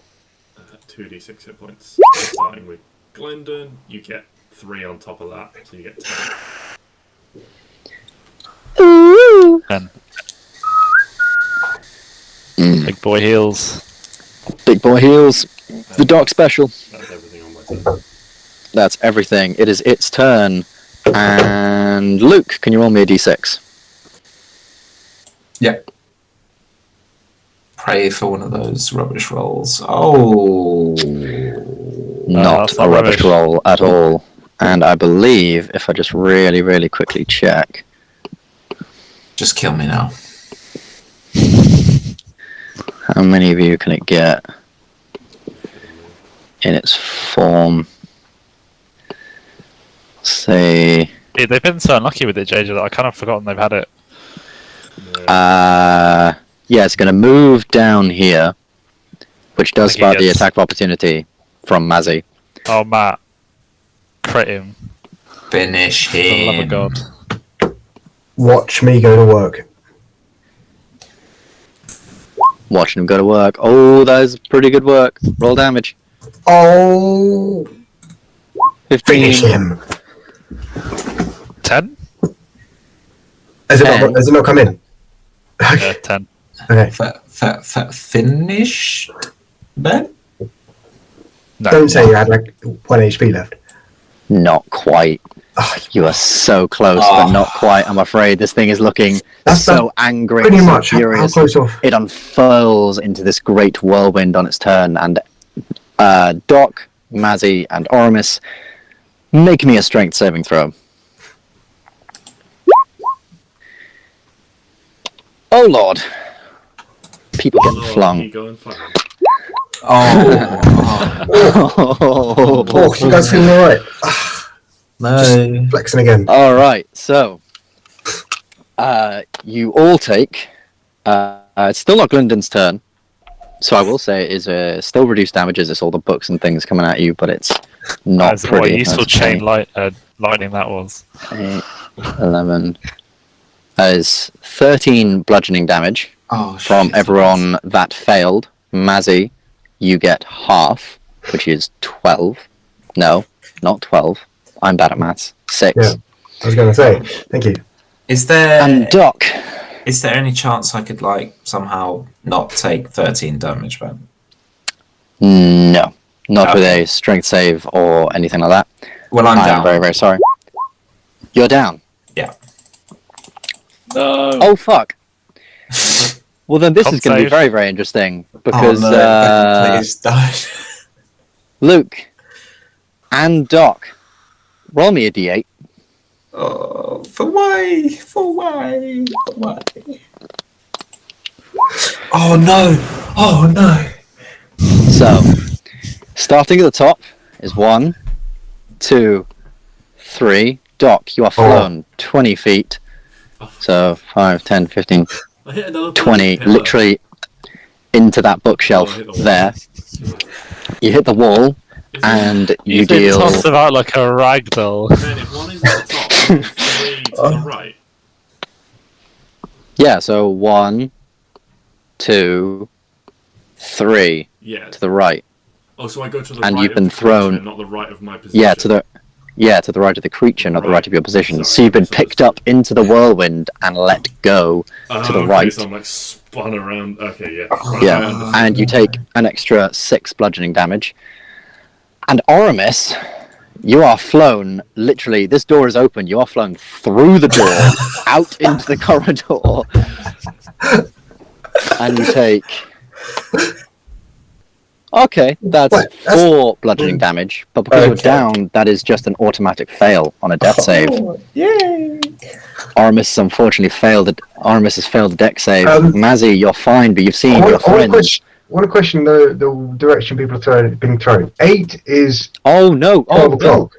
2d6 hit points. Starting with Gylndan, you get 3 on top of that, so you get 10. 10. Big boy heals. Big boy heals. The dark special. That's everything on my turn. That's everything. It is its turn. And Luke, can you roll me a d6? Yep. Pray for one of those rubbish rolls. Oh. Not that's a not rubbish rubbish. roll at all. And I believe, if I just really, really quickly check, Just kill me now. how many of you can it get in its form? Say, Yeah, they've been so unlucky with it, JJ, that I kind of forgotten they've had it. yeah, it's going to move down here, which does I think start he the gets- attack of opportunity from Mazzy. Oh, Matt. Crit him. Finish For the love of him. God. Watch me go to work. Watching him go to work. Oh, that is pretty good work. Roll damage. Oh, 15. finish him. 10? Has it, 10. not, has it not come in? Yeah, 10. Okay. Finished? Ben? No. Don't say you had like 1 HP left. Not quite. Oh, You are so close, Oh. but not quite. I'm afraid this thing is looking That's so angry, pretty so much. How furious. close off? It unfurls into this great whirlwind on its turn, and Doc, Mazzy, and Oramis, make me a strength saving throw. Oh lord. People getting You flung. go and fire. Oh. Oh, you guys feeling alright? No. Flexing again. Alright, so you all take it's still not Glyndon's turn. So I will say it is still reduced damages, it's all the books and things coming at you, but it's not That's what a pretty. useful That's chain lightning that was. 8, 11. That is 13 bludgeoning damage Oh, from shit. everyone that failed. Mazzy, you get half, which is 12. No, not 12. I'm bad at maths. 6. Yeah. I was going to say, thank you. Is there And Doc, is there any chance I could like somehow not take 13 damage, Ben? no. Not with Okay. a strength save or anything like that. Well, I'm I am down. very, very sorry. You're down. Yeah. No. Oh, fuck. Well, then this Con is going to be save. very, very interesting because oh, no. Please don't. Luke and Doc, roll me a d8. Oh, for why? For why? For why? Oh no! Oh no! So, starting at the top is 1, 2, 3. Doc, you are flown 20 feet. So 5, 10, 15, I hit another 20, pillar. literally into that bookshelf Oh, I hit the wall. there. You hit the wall Is it- and you He's been deal. tossed about like a ragdoll. Ben, if one is at the top, is 3 to the right. Yeah, so 1, 2, 3 Yeah. to the right. Oh, so I go to the And right you've of been the creature, thrown- not the right of my position. Yeah, to the right of the creature, not the right of your position. Sorry, So you've been I picked up into the whirlwind and let go. to the okay, right. So I'm like spun around. Okay, yeah. Yeah, I understand. and you take an extra 6 bludgeoning damage. And Oramis, you are flown, literally, this door is open, you are flown through the door, out into the corridor. And you take... Okay, that's Wait, that's- 4 bludgeoning damage, but because you're Okay. down, that is just an automatic fail on a death save. Oh, yay! Oramis has failed a deck save. Um, Mazzy, you're fine, but you've I seen your friends... want to question the direction people are being thrown. 8 is Oh no! 12 Oh no! o'clock.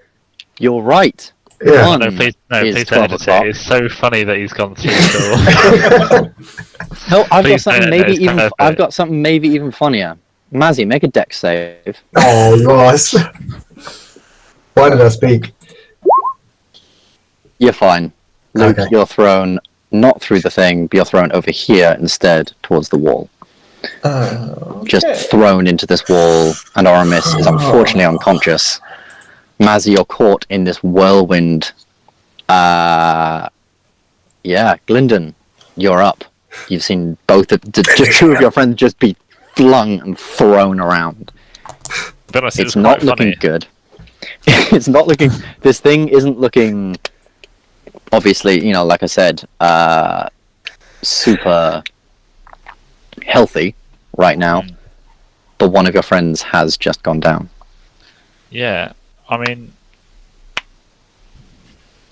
You're right. Yeah. One No, please is don't 12 edit o'clock. it. It's so funny that he's gone through the door. No, I've got Please something don't, maybe it's even. perfect. I've got something maybe even funnier. Mazzy, make a deck save. Oh, yes. Why did I speak? You're fine. Luke, Okay. you're thrown not through the thing, but you're thrown over here instead towards the wall. Just thrown into this wall, and Oramis is unfortunately unconscious. Mazzy, you're caught in this whirlwind. Gylndan, you're up. You've seen both just two of your friends just be flung and thrown around. It's not looking good. It's not looking. This thing isn't looking. Obviously, like I said, super healthy right now. But one of your friends has just gone down. Yeah, I mean,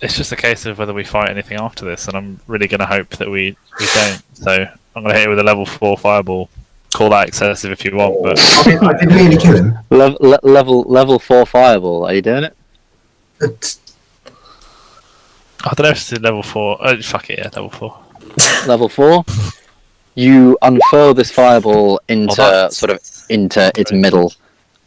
it's just a case of whether we fight anything after this, and I'm really going to hope that we don't. So I'm going to hit it with a level 4 fireball. Call that excessive if you want, but I didn't really kill him. Level 4 fireball. Are you doing it? I don't know if it's level 4. Oh, fuck it, yeah, level 4. Level 4. You unfurl this fireball into into its middle,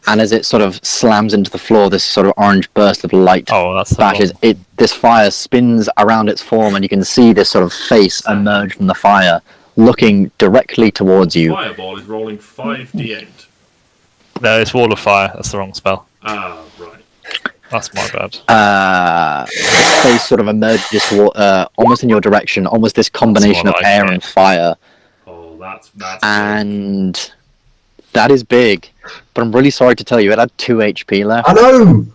and as it sort of slams into the floor, this sort of orange burst of light flashes. This fire spins around its form, and you can see this sort of face emerge from the fire, looking directly towards you. Fireball is rolling 5d8. No, it's Wall of Fire. That's the wrong spell. Ah, right. That's my bad. The face sort of emerges almost in your direction, almost this combination of air and fire. Oh, that's and that is big. But I'm really sorry to tell you, it had 2 HP left. I know!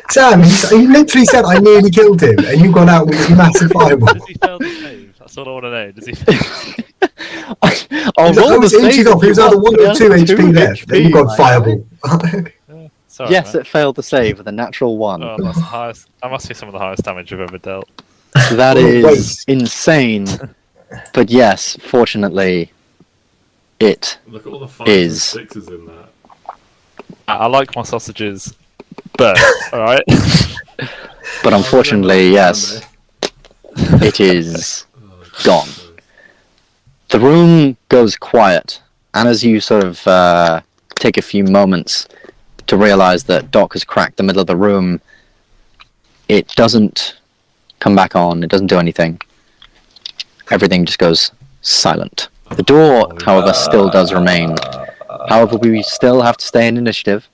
Sam, he literally said I nearly killed him, and you've gone out with a massive fireball. Does he fail the save? That's what I want to know. Does he fail? I'll roll the save. He was either 1 or 2 HP left, then you've got fireball. Sorry, yes, mate. it failed the save with a natural 1. Oh, that's the highest. That must be some of the highest damage I've ever dealt. That is insane. But yes, fortunately, it Look at all the 5s and 6s in that. I like my sausages, but alright. But unfortunately, yes, it is gone. The room goes quiet, and as you sort of take a few moments to realise that Doc has cracked the middle of the room, it doesn't come back on, it doesn't do anything. Everything just goes silent. The door, however, still does remain. However, we still have to stay in initiative.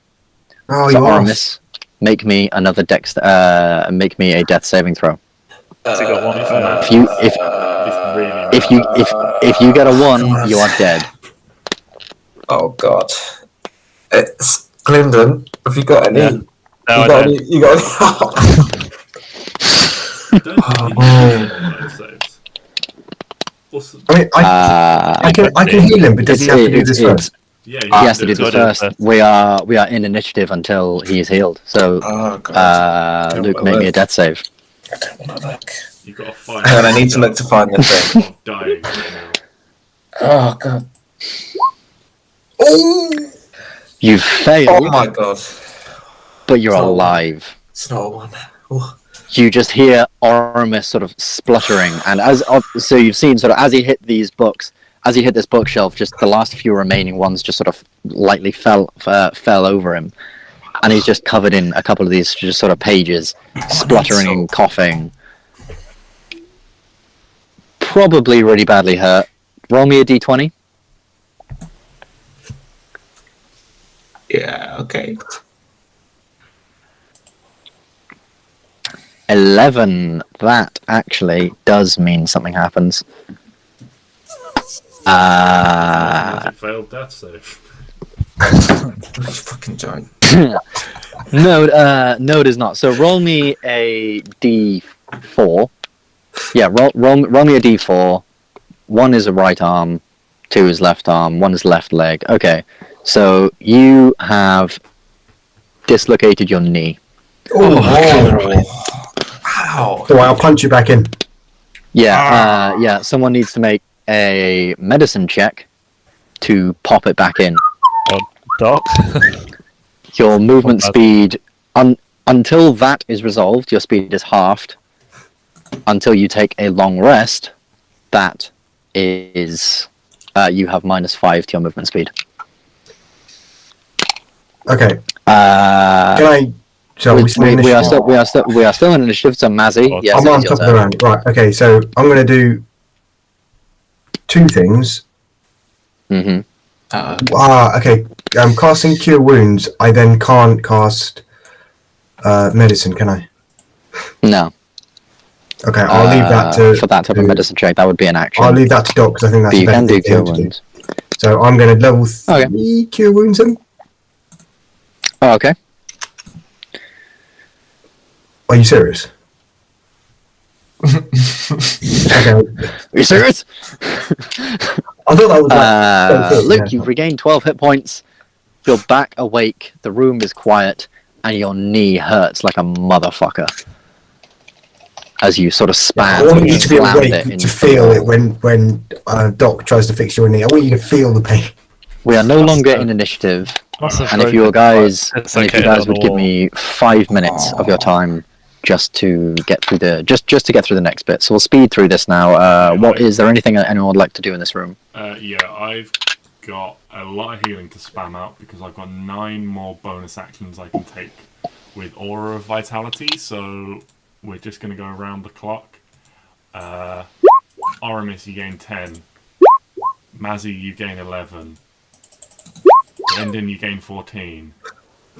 Oh, So you Oramis, make me another make me a death saving throw. Has he got one? If you get a 1, you are dead. Oh god. It's Gylndan. Have you got any? Yeah. No, I don't. You got any? I don't think he those saves. I mean, I can heal him, but does he have to do this first? Yeah, He has to do this first. We are in initiative until he is healed. So, Oh god. Luke, make me a death save. I don't want to look. You've got to find. And I need to look to find the thing. Of dying right now. Oh god. Oh! You failed, Oh my god. but you're alive. It's not a 1. Oh. You just hear Oramis sort of spluttering, and so you've seen sort of as he hit this bookshelf, just the last few remaining ones just sort of lightly fell over him, and he's just covered in a couple of these just sort of pages, spluttering and coughing. Probably really badly hurt. Roll me a d20. Yeah, okay. 11. That actually does mean something happens. Failed death save. Fucking giant. No, it is not. So roll me a d4. Yeah, roll me a d4. 1 is a right arm, 2 is left arm, 1 is left leg. Okay, so you have dislocated your knee. Ow. So I'll punch you back in. Yeah, someone needs to make a medicine check to pop it back in. Doc? Your movement speed, until that is resolved, your speed is halved. Until you take a long rest, that is, you have -5 to your movement speed. Okay. Uh, Can I So we, still we are initiative? still in initiative. So Mazzy, Oh, yes, I'm on it's your top of the turn. round. Right. Okay. So I'm going to do 2 things. Mm-hmm. Okay. Casting Cure Wounds. I then can't cast Medicine, can I? No. Okay. I'll leave that to for that type of medicine check. That would be an action. I'll leave that to Doc because I think that's but the you better can do thing for Cure him to do. Wounds. So I'm going to level 3 Cure Wounds him. Oh, okay. Are you serious? Okay. Are you serious? I thought that was like Luke, you've regained 12 hit points. You're back awake. The room is quiet, and your knee hurts like a motherfucker as you sort of I span want and you to be slammed awake it to into feel the it wall. when Doc tries to fix your knee. I want you to feel the pain. We are no longer in initiative, and if you guys, would give me 5 minutes of your time just to get through the just to get through the next bit. So we'll speed through this now. Is there anything that anyone would like to do in this room? Yeah, I've got a lot of healing to spam out because I've got 9 more bonus actions I can take with Aura of Vitality. So we're just going to go around the clock. Oramis, you gain 10. Mazzy, you gain 11. Gylndan, you gain 14.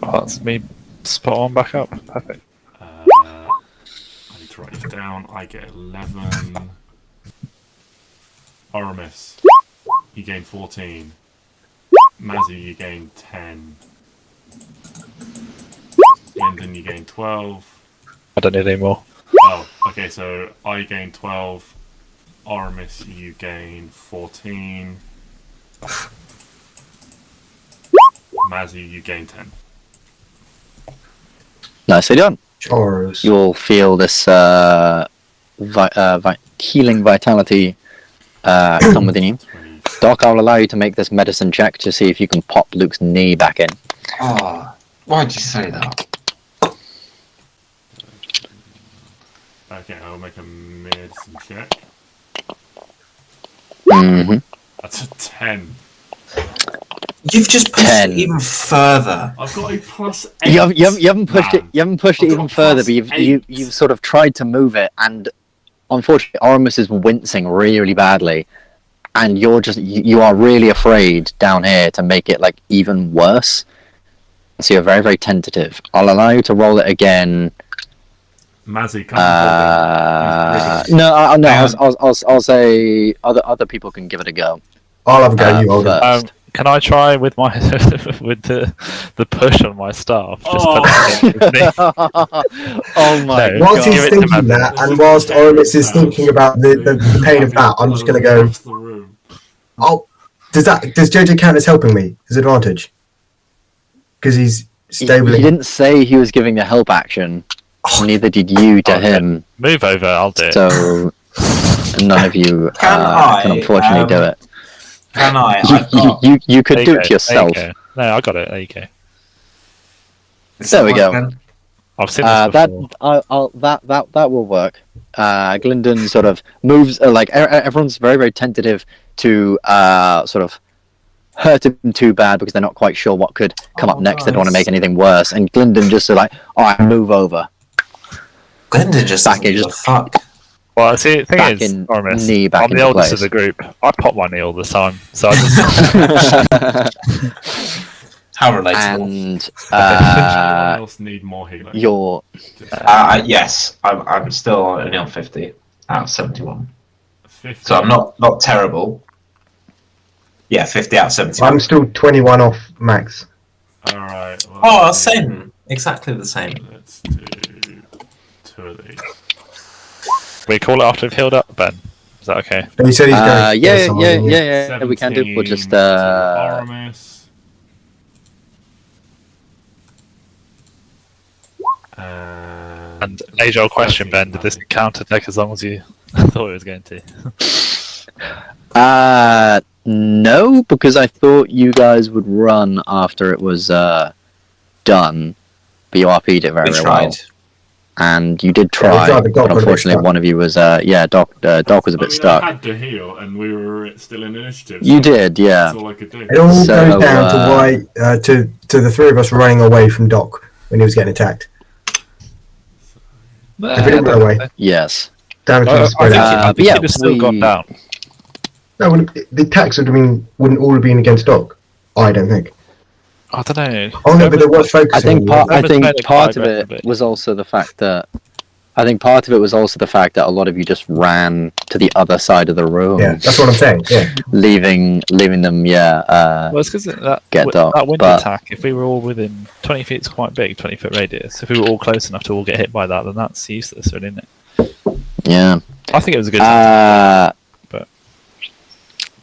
Oh, that's me spot on back up. Perfect. I need to write this down. I get 11. Oramis, you gain 14. Mazzy, you gain 10. Gylndan, you gain 12. I don't need any more. Oh, okay, so I gain 12. Oramis, you gain 14. Mazzy, you gain 10. Nicely done. Chorus. You'll feel this healing vitality come within you. 20. Doc, I'll allow you to make this medicine check to see if you can pop Luke's knee back in. Oh, why'd you say that? Okay, I'll make a medicine check. Mm-hmm. That's a 10. You've just pushed 10. it even further. I've got a plus 8. You haven't pushed it. You haven't pushed it I've even got further, plus but 8. you've sort of tried to move it, and unfortunately, Oramis is wincing really badly, and you are really afraid down here to make it like even worse. So you're very, very tentative. I'll allow you to roll it again. Mazzy, come on. I'll say other people can give it a go. I'll have a go. You hold it. first. Can I try with my with the push on my staff? Just put it in. Oh my No. Whilst Give he's it to thinking Matt. that, and whilst Oramis is thinking about the pain of that, I'm just going to go. Across the room. Oh, does JJ count as helping me? His advantage? Because he's He stabling. didn't say he was giving the help action. Neither did you to Okay. him. Move over, I'll do it. So none of you I, can unfortunately do it. Can I? I've got. You could There do you it go, yourself. There you go. No, I got it. There you go. There we go. Then? I've seen this before. That will work. Gylndan sort of moves everyone's very, very tentative to sort of hurt him too bad because they're not quite sure what could come up next. They don't want to make anything worse. And Gylndan just sort of like, all right, move over. Gylndan just Back in, doesn't give a fuck. Well, see, the thing Back is, in Oramis, knee back I'm the into oldest place. of the group. I pop my knee all the time, so I just How relatable. And Anyone else need more healing? your Yes, I'm still only on 50 out of 71. 50. So I'm not terrible. Yeah, 50 out of 71. I'm still 21 off max. Alright. Well, Oh, let's do- same. Exactly the same. Let's do 2 of these. we call it after we've healed up, Ben. Is that okay? And he said he's going. yeah. We can do. We'll just 17 to Oramis. And age-old question, Ben: did this encounter take as long as you thought it was going to? No, because I thought you guys would run after it was done, but you RP'd it very, We very well. tried. And you did we try, tried, but Doc but was a bit unfortunately stuck. one of you was, Doc was a bit I stuck. had to heal, and we were still in initiative. You so did, yeah. That's all I could do. It all So, goes down to why to the three of us running away from Doc when he was getting attacked. If it didn't run away, Yes. damage I is spread think, out. I think but yeah, it has still gone we- down. No, the attacks wouldn't all have been against Doc. I don't think. I don't know. Oh no, but there was focusing. I think on part. the- I Roman's think made it part quite of it aggressively. was also the fact that. I think part of it was also the fact that a lot of you just ran to the other side of the room, Yeah, that's what I'm saying. Yeah, leaving them. Yeah. Well, it's because that Get dark, that wind but- attack. If we were all within 20 feet, it's quite big, 20-foot radius. If we were all close enough to all get hit by that, then that's useless, really, isn't it? Yeah. I think it was a good. But-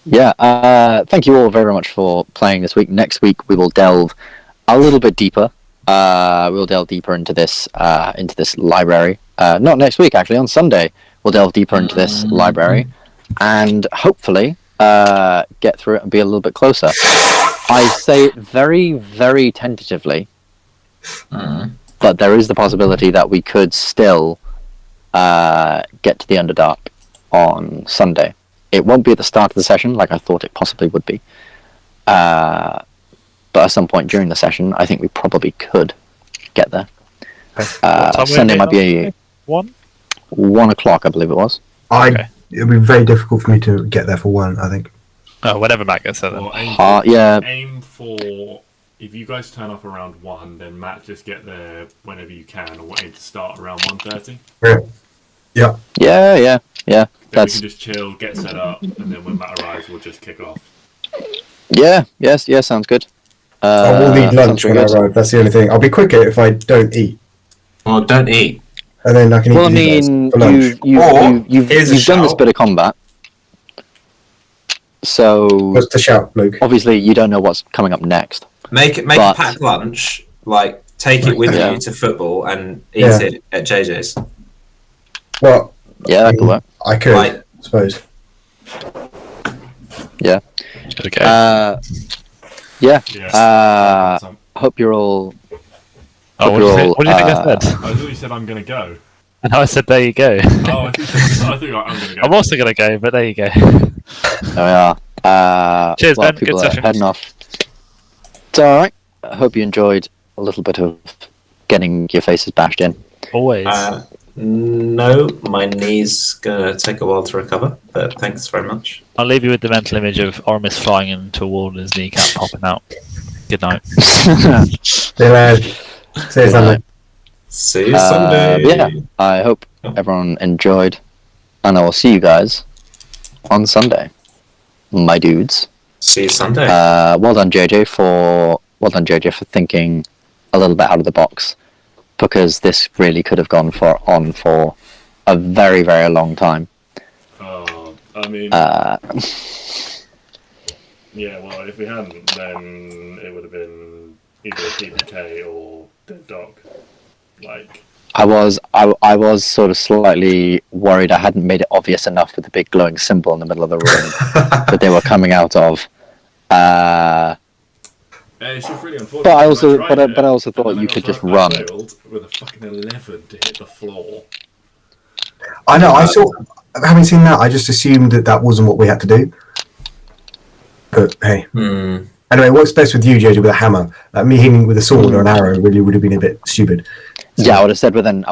Yeah. Thank you all very much for playing this week. Next week we will delve a little bit deeper. We'll delve deeper into this library. Not next week, actually. On Sunday, we'll delve deeper into this library, and hopefully get through it and be a little bit closer. I say it very, very tentatively, but there is the possibility that we could still get to the Underdark on Sunday. It won't be at the start of the session, like I thought it possibly would be. But at some point during the session, I think we probably could get there. What time are we Sunday might meeting on be Sunday? 1? 1 o'clock, I believe it was. Okay. it'd be very difficult for me to get there for one. I think. Oh, whenever Matt gets there, then. Well, Yeah. aim for. If you guys turn up around 1, then Matt, just get there whenever you can, or aim to start around 1:30. Yeah. Then we That's can just chill, get set up, and then when Matt arrives, we'll just kick off. yeah. Sounds good. I will need sounds lunch when I pretty good. arrive. That's the only thing. I'll be quicker if I don't eat, Well, don't eat. and then I can eat Well, I with you guys mean, for lunch. you've here's a done this shout. bit of combat, so What's the shout, Luke? obviously you don't know what's coming up next. Make But- a packed lunch. Like take it with Yeah. you to football and eat Yeah. it at JJ's. Well, Yeah, that could work. I could, Like- I suppose. Okay. Yeah. Yes. Hope you're all. Oh, what do you think I said? I thought you said I'm gonna go. And I said, there you go. Oh, I think you were like, I'm gonna go. I'm also going to go, but there you go. There we are. Cheers, well, Ben. Good people are session. heading off. It's all right. I hope you enjoyed a little bit of getting your faces bashed in. Always. No, my knee's gonna take a while to recover, but thanks very much. I'll leave you with the mental image of Oramis flying into a wall and his kneecap popping out. Good night. See you later. See you Sunday. See you Sunday. but yeah, I hope everyone enjoyed, and I will see you guys on Sunday, my dudes. See you Sunday. Well done, JJ, for thinking a little bit out of the box, because this really could have gone on for a very, very long time. Oh, I mean, yeah. Well, if we hadn't, then it would have been either a PPK or Dead Dog. Like, I was sort of slightly worried I hadn't made it obvious enough with the big glowing symbol in the middle of the room that they were coming out of. it's just really unfortunate. But I also, tried it, but I also thought and then you I could just I run. failed with a fucking 11 to hit the floor. I know. I thought, having seen that, I just assumed that wasn't what we had to do. But hey, anyway, it works best with you, JJ, with a hammer. Me hitting with a sword or an arrow really would have been a bit stupid. Yeah, I would have said with an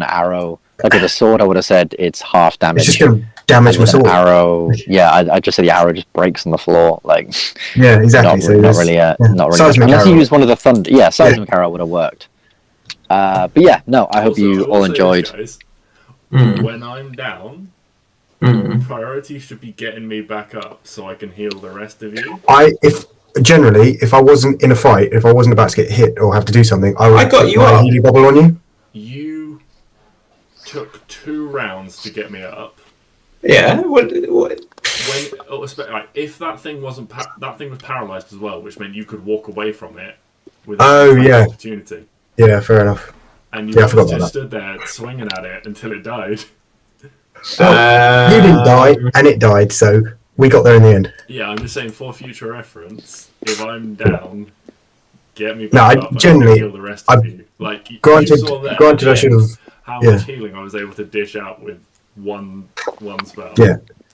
arrow, like with a sword. I would have said it's half damage. It's just going to damage my with an sword. arrow, yeah, I just said the arrow just breaks on the floor, like Yeah, exactly. not really. Seismic Unless you arrow. use one of the thunder. Yeah, seismic arrow would have worked. But yeah, no, I hope Also, you I will all say enjoyed. this, guys, when I'm down, priority should be getting me back up so I can heal the rest of you. If I wasn't in a fight, if I wasn't about to get hit or have to do something, I would got put you my up. healy bubble on you. You took 2 rounds to get me up. Yeah. What? Like, if that thing wasn't that thing was paralyzed as well, which meant you could walk away from it without Oh, an yeah. opportunity. Yeah, fair enough. And you Yeah, I forgot about just that. stood there swinging at it until it died. You didn't die, and it died, so we got there in the end. Yeah, I'm just saying for future reference, if I'm down, get me No, back I up and generally- heal the rest I- of you. Like, you Granted, saw there, I should have. how yeah. much healing I was able to dish out with one spell.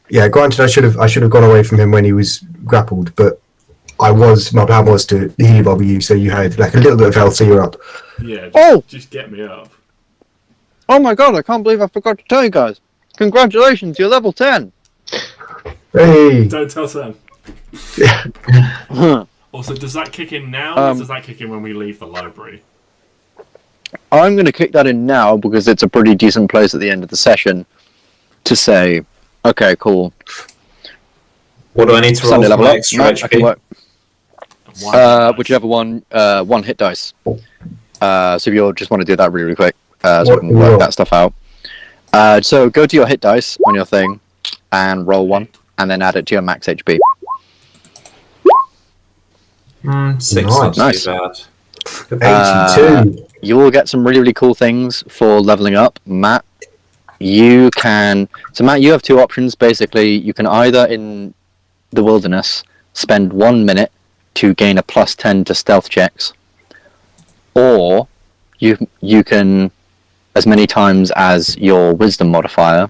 Yeah, granted, I should have gone away from him when he was grappled, but my plan was to healy bubble you, so you had like a little bit of health, so you're up. Yeah, Oh! just get me up. Oh my god, I can't believe I forgot to tell you guys. Congratulations, you're level 10. Hey. Don't tell Sam. I'm Also, does that kick in now, or does that kick in when we leave the library? going to kick that in now because it's a pretty decent place at the end of the session to say, okay, cool. What do I need to roll Sunday for level my up. extra Matt, I can HP? work. Whichever one, one hit dice. So if you just want to do that really quick, so we can work that stuff out. So go to your hit dice on your thing and roll one, and then add it to your max HP. 6, not Nice. too bad. 82. You will get some really, really cool things for leveling up. Matt, you can... So Matt, you have two options, basically. You can either, in the wilderness, spend 1 minute to gain a plus 10 to stealth checks, or you can, as many times as your wisdom modifier,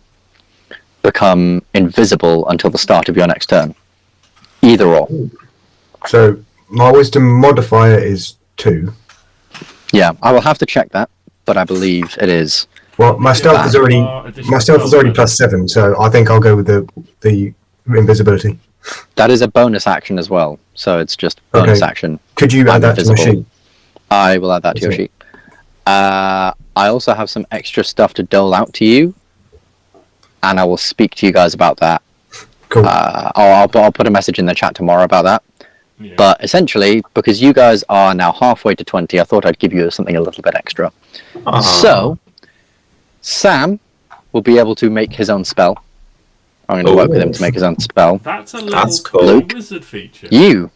become invisible until the start of your next turn. Either or. So my wisdom modifier is 2. Yeah, I will have to check that, but I believe it is. Well, my stealth is already plus 7, so I think I'll go with the invisibility. That is a bonus action as well, so it's just bonus action. Could you add that to my sheet? I will add that to your sheet. I also have some extra stuff to dole out to you, and I will speak to you guys about that. Cool. I'll put a message in the chat tomorrow about that. Yeah. But essentially, because you guys are now halfway to 20, I thought I'd give you something a little bit extra. So, Sam will be able to make his own spell. I'm going to work with him to make his own spell. That's a level cool. 20 wizard feature. You.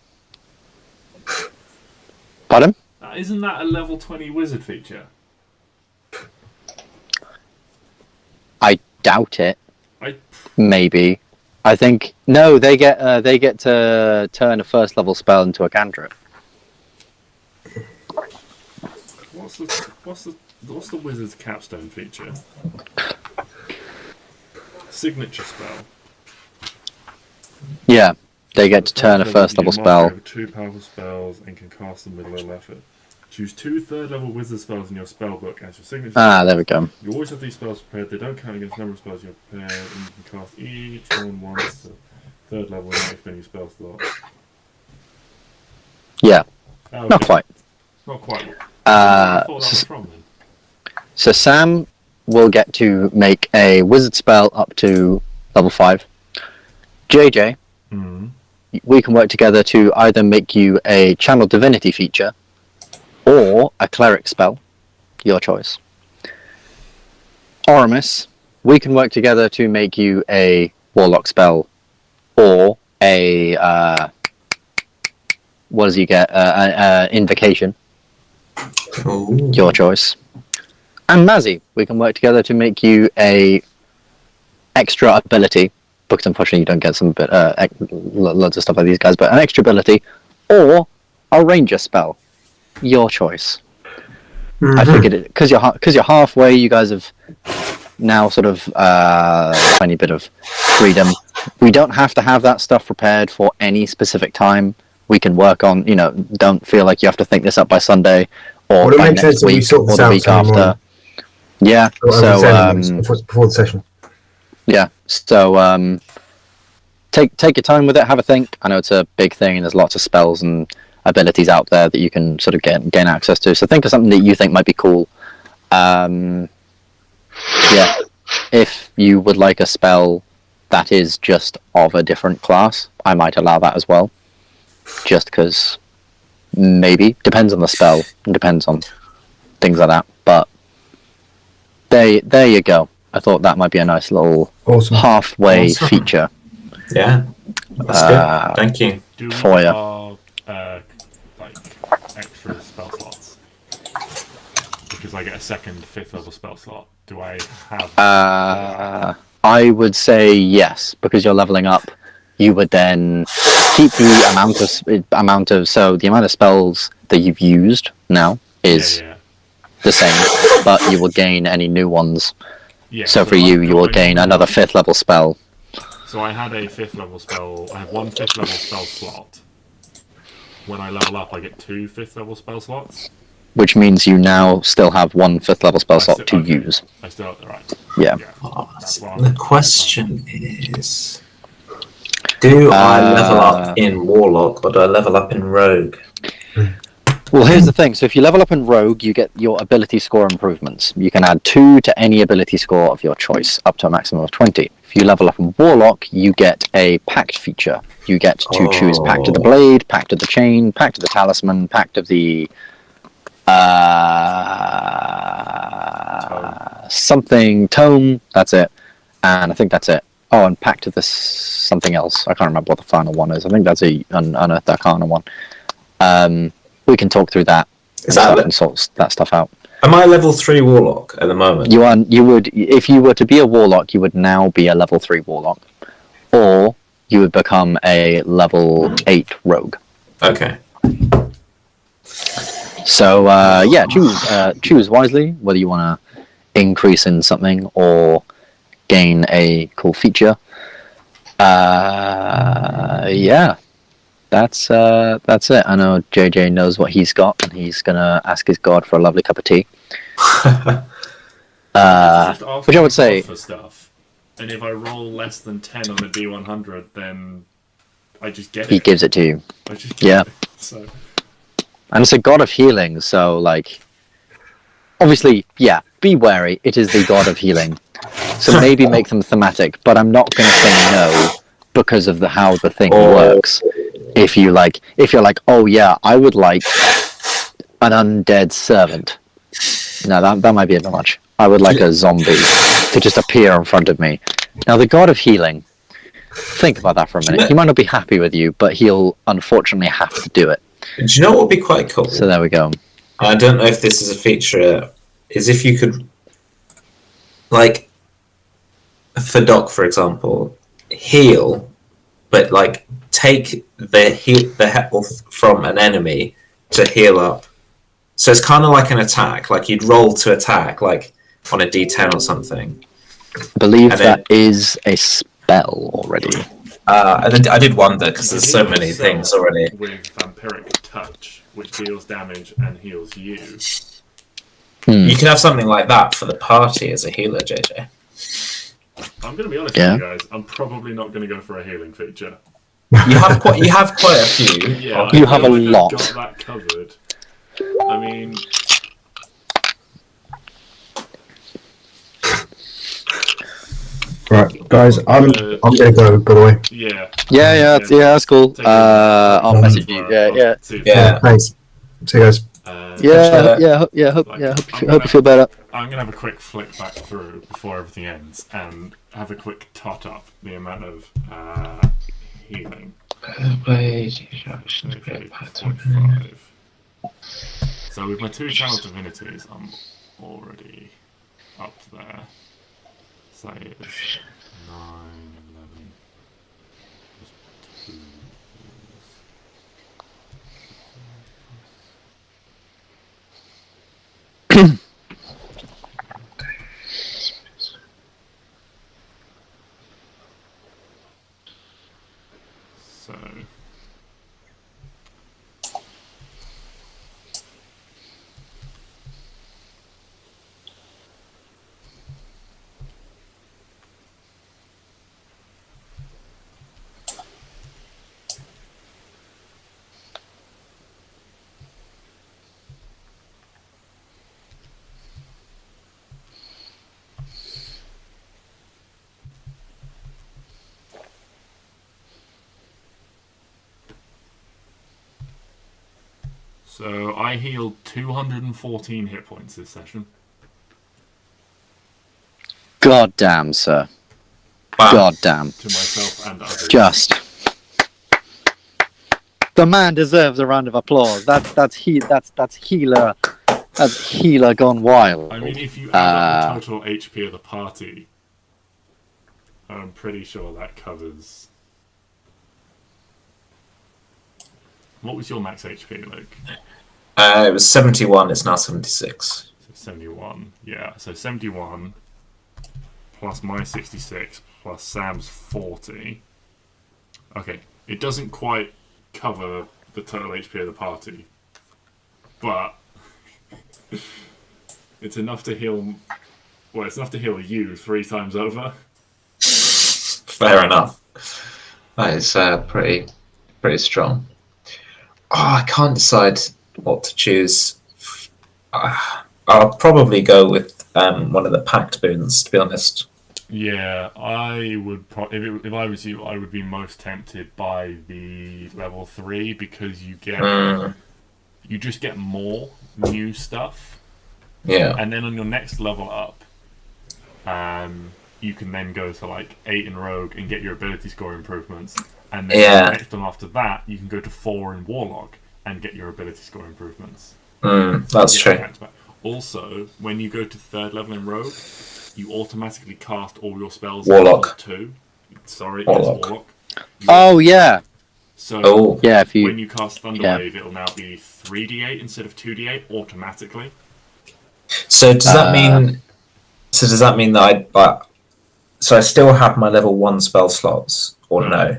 Pardon? Isn't that a level 20 wizard feature? I doubt it. I Maybe. I think no. They get to turn a first level spell into a cantrip. what's the wizard's capstone feature? Signature spell. Yeah, they get to turn a first level spell. 2 powerful spells and can cast them with little effort. Choose 2 third-level wizard spells in your spellbook as your signature. There we go. You always have these spells prepared. They don't count against the number of spells you have prepared, and you can cast each one once. So third level without expending your spell slot. Yeah, Oh, not quite. Not quite. I thought that was from then. So Sam will get to make a wizard spell up to level 5. JJ, we can work together to either make you a channel divinity feature or a cleric spell, your choice. Oramis, we can work together to make you a warlock spell or a what does he get? Invocation, your choice. And Mazzy, we can work together to make you a extra ability, because unfortunately you don't get some loads of stuff like these guys, but an extra ability, or a ranger spell, your choice. I figured it because you're halfway. You guys have now sort of tiny bit of freedom. We don't have to have that stuff prepared for any specific time. We can work on, don't feel like you have to think this up by Sunday or by next week or the week after. Yeah. So before the session. Yeah. So take your time with it. Have a think. I know it's a big thing, and there's lots of spells and abilities out there that you can sort of gain access to. So think of something that you think might be cool. Yeah. If you would like a spell that is just of a different class, I might allow that as well. Just because maybe. Depends on the spell. And depends on things like that. But there you go. I thought that might be a nice little halfway feature. Yeah. That's good. Thank you. Do we For you. have extra spell slots? Because I get a second 5th level spell slot. Do I have? I would say yes, because you're leveling up. You would then keep the amount of so the amount of spells that you've used now is the same, but you will gain any new ones. Yeah, so for you will gain another 5th level spell. So I had a 5th level spell. I have 1 5th level spell slot. When I level up, I get 2 5th level spell slots. which means you now still have one 5th level spell slot to okay. use. I still have the right. Yeah. That's why The question is, do I level up in Warlock or do I level up in Rogue? Well, here's the thing. So if you level up in Rogue, you get your ability score improvements. You can add 2 to any ability score of your choice, up to a maximum of 20. If you level up in Warlock, you get a Pact feature. You get to choose Pact of the Blade, Pact of the Chain, Pact of the Talisman, Pact of the... something Tome. That's it. And I think that's it. Oh, and Pact of the something else. I can't remember what the final one is. I think that's a Unearthed Arcana one. We can talk through that and sort that stuff out. Am I level 3 Warlock at the moment? You would, if you were to be a Warlock, you would now be a level 3 Warlock, or you would become a level 8 Rogue. Okay. So yeah, choose wisely whether you want to increase in something or gain a cool feature. Yeah. That's it. I know JJ knows what he's got, and he's gonna ask his god for a lovely cup of tea. Which I would say, for stuff, and if I roll less than 10 on the D100, then I just get it. he gives it to you. I just get it. So And it's a god of healing, so like, obviously, yeah, be wary. It is the god of healing, so maybe make them thematic. But I'm not gonna say no because of how the thing works. If you're like, oh yeah, I would like an undead servant. No, that might be a bit much. I would like a zombie to just appear in front of me. Now, the god of healing, think about that for a minute. He might not be happy with you, but he'll unfortunately have to do it. Do you know what would be quite cool? So there we go. I don't know if this is a feature, is if you could, like, for Doc, for example, heal, but like take the health from an enemy to heal up. So it's kind of like an attack, like you'd roll to attack, like on a D10 or something. I believe that is a spell already. I did wonder because there's so many things already. With Vampiric Touch, which deals damage and heals you. You could have something like that for the party as a healer, JJ. I'm going to be honest with you guys. I'm probably not going to go for a healing feature. You have quite a few. Yeah, You have a lot. I've got that covered. I mean, Right, guys, I'm gonna go. By the way. yeah. That's cool. Take it. I'll message you. Yeah. Thanks. See you guys. Hope you feel better. I'm gonna have a quick flick back through before everything ends and have a quick tot up the amount of healing. So with my 2 channel divinities, I'm already up there. So it's 9, 11 plus 2 So So I healed 214 hit points this session. God damn, sir. Wow. God damn. To myself and others. Just. The man deserves a round of applause. That's healer. That's healer gone wild. I mean, if you add up the total HP of the party, I'm pretty sure that covers. What was your max HP, Luke? It was 71, it's now 76. So 71, yeah. So 71 plus my 66 plus Sam's 40. Okay, it doesn't quite cover the total HP of the party, but It's enough to heal. Well, it's enough to heal you 3 times over. Fair enough. That is pretty strong. Oh, I can't decide what to choose. I'll probably go with one of the pact boons, to be honest. Yeah, I would. If I was you, I would be most tempted by the level 3 because you just get more new stuff. Yeah. And then on your next level up, you can then go to like 8 in Rogue and get your ability score improvements. And then the next one after that, you can go to 4 in Warlock and get your ability score improvements. That's true. Also, when you go to 3rd level in Rogue, you automatically cast all your spells Warlock. at level 2. Sorry, Warlock. it's Warlock. Oh yeah. So yeah, if you when you cast Thunderwave, it'll now be 3d8 instead of 2d8 automatically. So does that mean? So does that mean that so I still have my level 1 spell slots, or no?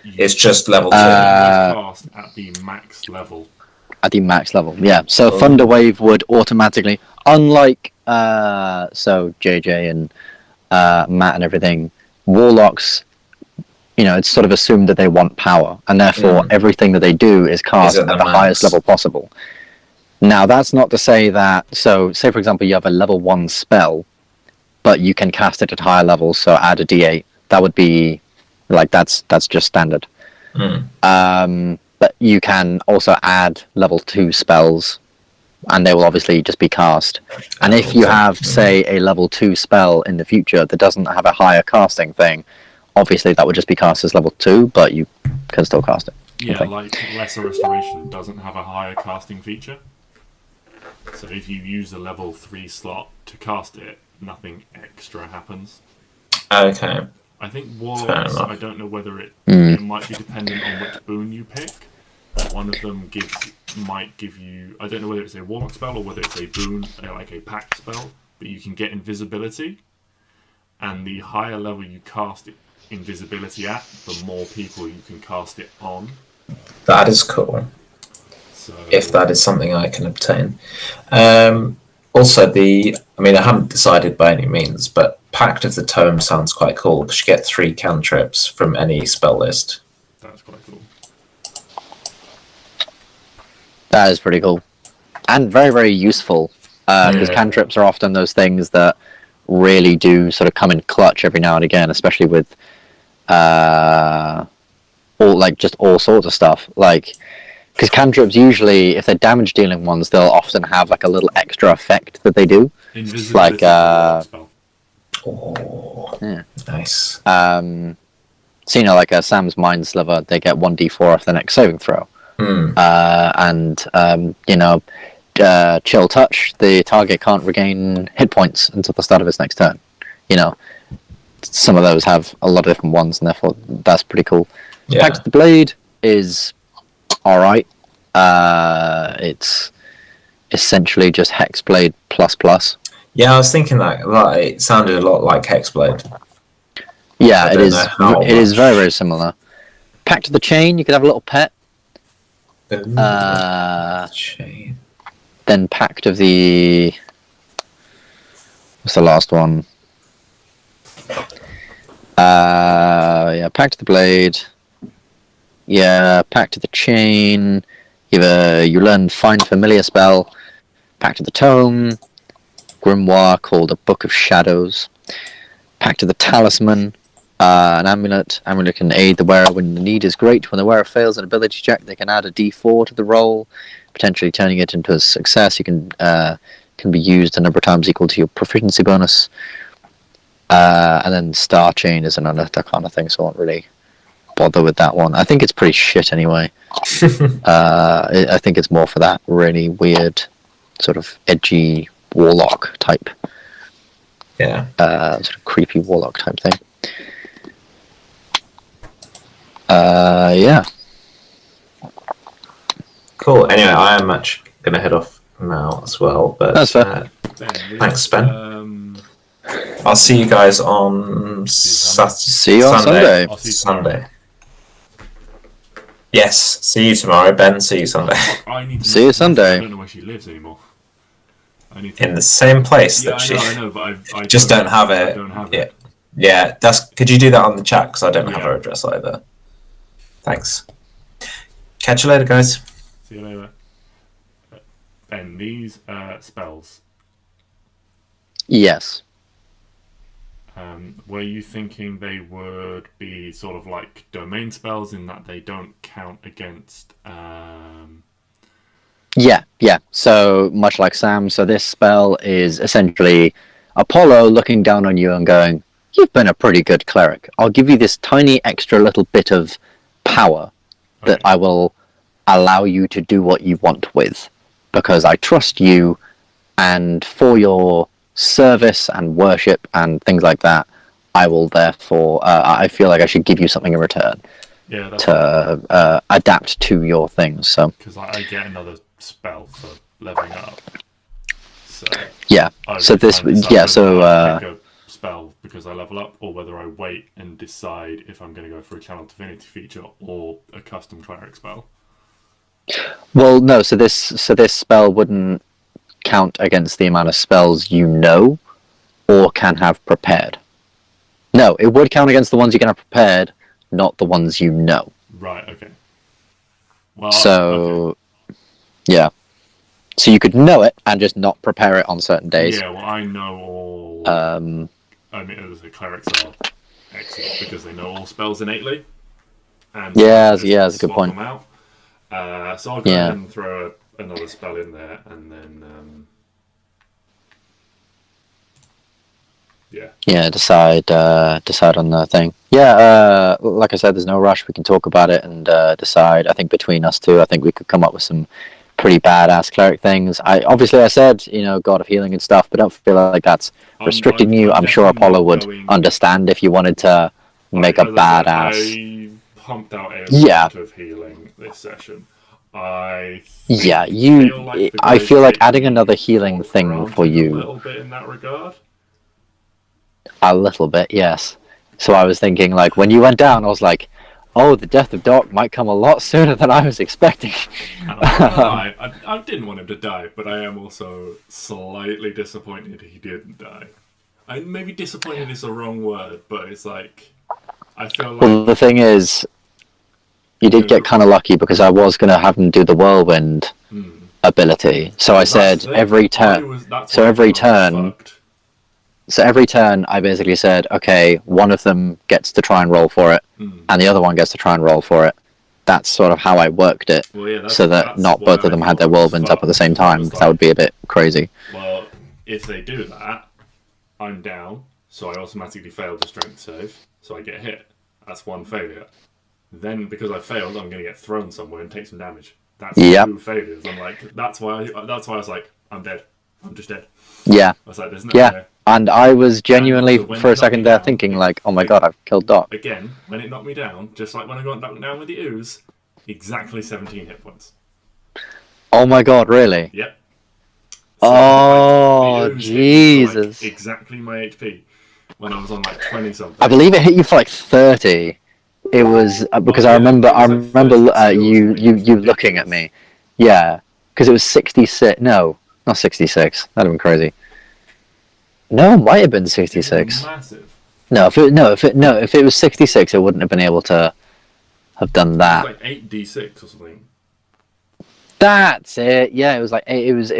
It's just level 2. Cast at the max level. At the max level, yeah. So Thunderwave would automatically, unlike JJ and Matt and everything, Warlocks, it's sort of assumed that they want power, and therefore everything that they do is cast at the highest level possible. Now, that's not to say that. So, say for example, you have a level 1 spell, but you can cast it at higher levels, so add a d8. That would be like that's just standard. But you can also add level 2 spells, and they will obviously just be cast. And if you have, say, a level 2 spell in the future that doesn't have a higher casting thing, obviously that would just be cast as level 2, but you can still cast it. Yeah, like Lesser Restoration doesn't have a higher casting feature. So if you use a level 3 slot to cast it, nothing extra happens. Okay. I think Warlocks, I don't know whether it might be dependent on which boon you pick. One of them might give you, I don't know whether it's a Warlock spell or whether it's a boon, like a pact spell, but you can get invisibility. And the higher level you cast it invisibility at, the more people you can cast it on. That is cool. So, if that is something I can obtain. Also, I haven't decided by any means, but Pact of the Tome sounds quite cool because you get 3 cantrips from any spell list. That's quite cool. That is pretty cool. And very, very useful. Because cantrips are often those things that really do sort of come in clutch every now and again, especially with all sorts of stuff. Because cantrips usually, if they're damage dealing ones, they'll often have like a little extra effect that they do. Invisibility spell. Oh, yeah. Nice. So like a Sam's Mind Sliver, they get 1d4 off the next saving throw. Chill Touch, the target can't regain hit points until the start of its next turn. Some of those have a lot of different ones, and therefore that's pretty cool. Yeah. Pact of the Blade is alright. It's essentially just Hexblade ++. Yeah, I was thinking that it sounded a lot like Hexblade. Yeah, it is. It is very, very similar. Pact of the Chain, you could have a little pet. Chain. Then Pact of the... What's the last one? Pact of the Blade. Yeah, Pact of the Chain. You learn Find Familiar spell. Pact of the Tome. Grimoire called a Book of Shadows. Pact of the Talisman. An amulet. Amulet can aid the wearer when the need is great. When the wearer fails an ability check, they can add a d4 to the roll, potentially turning it into a success. You can be used a number of times equal to your proficiency bonus. And then Star Chain is another kind of thing, so I won't really bother with that one. I think it's pretty shit anyway. I think it's more for that really weird, sort of edgy warlock type. Yeah. Sort of creepy warlock type thing. Yeah. Cool. Anyway, I am actually going to head off now as well. But that's fair. Thanks, Ben. I'll see you guys on See you on Sunday. Sunday. Yes. See you tomorrow, Ben. See you Sunday. See you Sunday. I don't know where she lives anymore. I need to... In the same place Yeah, that she... I know, but I just don't have it. I don't have Yeah. it. Yeah, could you do that on the chat? Because I don't have Yeah. her address either. Thanks. Catch you later, guys. See you later. Ben, these spells, Yes. were you thinking they would be sort of like domain spells in that they don't count against... Yeah. So much like Sam, so this spell is essentially Apollo looking down on you and going, "You've been a pretty good cleric. I'll give you this tiny extra little bit of power that I will allow you to do what you want with, because I trust you, and for your service and worship and things like that, I will therefore, I feel like I should give you something in return to adapt to your things." So because I get another spell for leveling up. So yeah. So this, yeah. So pick a spell because I level up, or whether I wait and decide if I'm going to go for a Channel Divinity feature or a custom cleric spell. well, no. So this spell wouldn't count against the amount of spells you know or can have prepared. No, it would count against the ones you can have prepared, not the ones you know. Right. Okay. Well. So, yeah. So you could know it and just not prepare it on certain days. Yeah. Well, I know all. I mean, as the clerics are excellent because they know all spells innately. And that's a good point. Them out. So I'll go ahead and throw another spell in there, and then decide on the thing. Like I said, there's no rush. We can talk about it and decide. I think between us two, I think we could come up with some pretty badass cleric things. I said, God of Healing and stuff, but don't feel like that's restricting you. I'm sure Apollo would understand if you wanted to make a badass. I pumped out a lot of healing this session. I feel like adding another healing thing for you. A little bit in that regard. A little bit, yes. So I was thinking, like, when you went down, I was like, oh, the death of Doc might come a lot sooner than I was expecting. I didn't want him to die, but I am also slightly disappointed he didn't die. Maybe disappointed is the wrong word, but it's like, I feel like... Well, the thing is, you did get kind of lucky because I was going to have him do the whirlwind ability. So I said every turn. So every turn, I basically said, okay, one of them gets to try and roll for it, and the other one gets to try and roll for it. That's sort of how I worked it, so that not both of them had their whirlwinds up at the same time, because that would be a bit crazy. Well, if they do that, I'm down, so I automatically fail the strength save, so I get hit. That's one failure. Then, because I failed, I'm going to get thrown somewhere and take some damage. That's 2 failures. I'm like, that's why I was like, I'm dead. I'm just dead. Yeah. I was like, there's no way. And I was genuinely, for a second there, thinking, like, oh my god, I've killed Doc. Again, when it knocked me down, just like when I got knocked down with the ooze, exactly 17 hit points. Oh my god, really? Yep. So, Jesus. Like exactly my HP when I was on like 20 something. I believe it hit you for like 30. It was because I remember you looking at me. Yeah, because it was 66. No, not 66. That'd have been crazy. No, it might have been 66. Massive. If it was 66, it wouldn't have been able to have done that. It was like 8d6 or something. That's it. Yeah, it was like 8. It was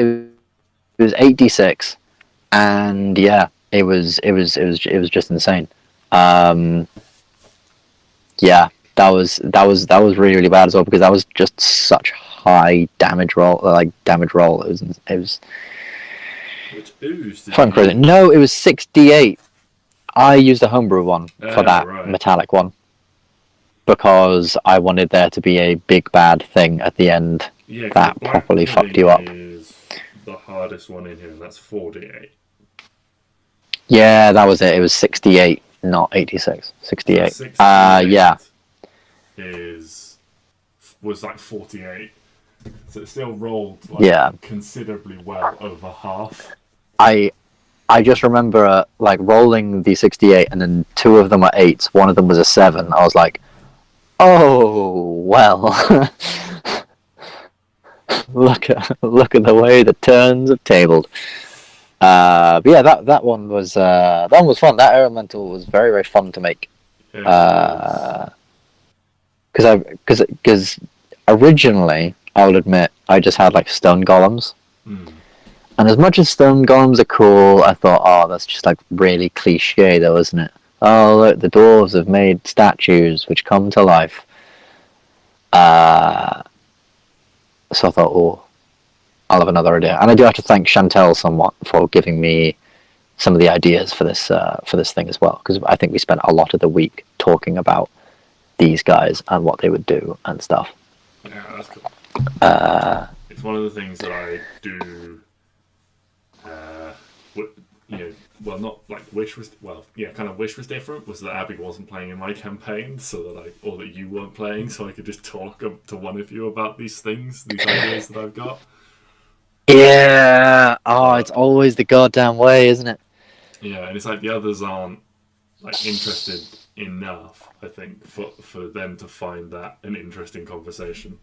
8d6, and yeah, it was just insane. Yeah, that was really, really bad as well, because that was just such high damage roll. It was Which ooze did fun crazy. No, it was 68. I used a homebrew one for that metallic one, because I wanted there to be a big bad thing at the end that properly fucked you up. Is the hardest one in here, and that's 4d8. Yeah, that was it. It was 68, not 86. 68. 68 yeah. Was like 48. So it still rolled like considerably well over half. I just remember like rolling the 68, and then 2 of them were 8s. One of them was a 7. I was like, oh well. look at the way the turns have tabled. But yeah, that one was fun. That elemental was very, very fun to make. Yeah. Because originally, I will admit, I just had like stone golems. And as much as stone golems are cool, I thought, oh, that's just like really cliche though, isn't it? Oh, look, the dwarves have made statues which come to life. So I thought, oh, I'll have another idea. And I do have to thank Chantel somewhat for giving me some of the ideas for this thing as well, because I think we spent a lot of the week talking about these guys and what they would do and stuff. Yeah, that's cool. It's one of the things that I do. Well, not like wish was kind of wish was different. Was that Abby wasn't playing in my campaign, so that or that you weren't playing, so I could just talk to one of you about these things, these ideas that I've got. Yeah. Oh, it's always the goddamn way, isn't it? Yeah, and it's like the others aren't like interested enough, I think, for them to find that an interesting conversation.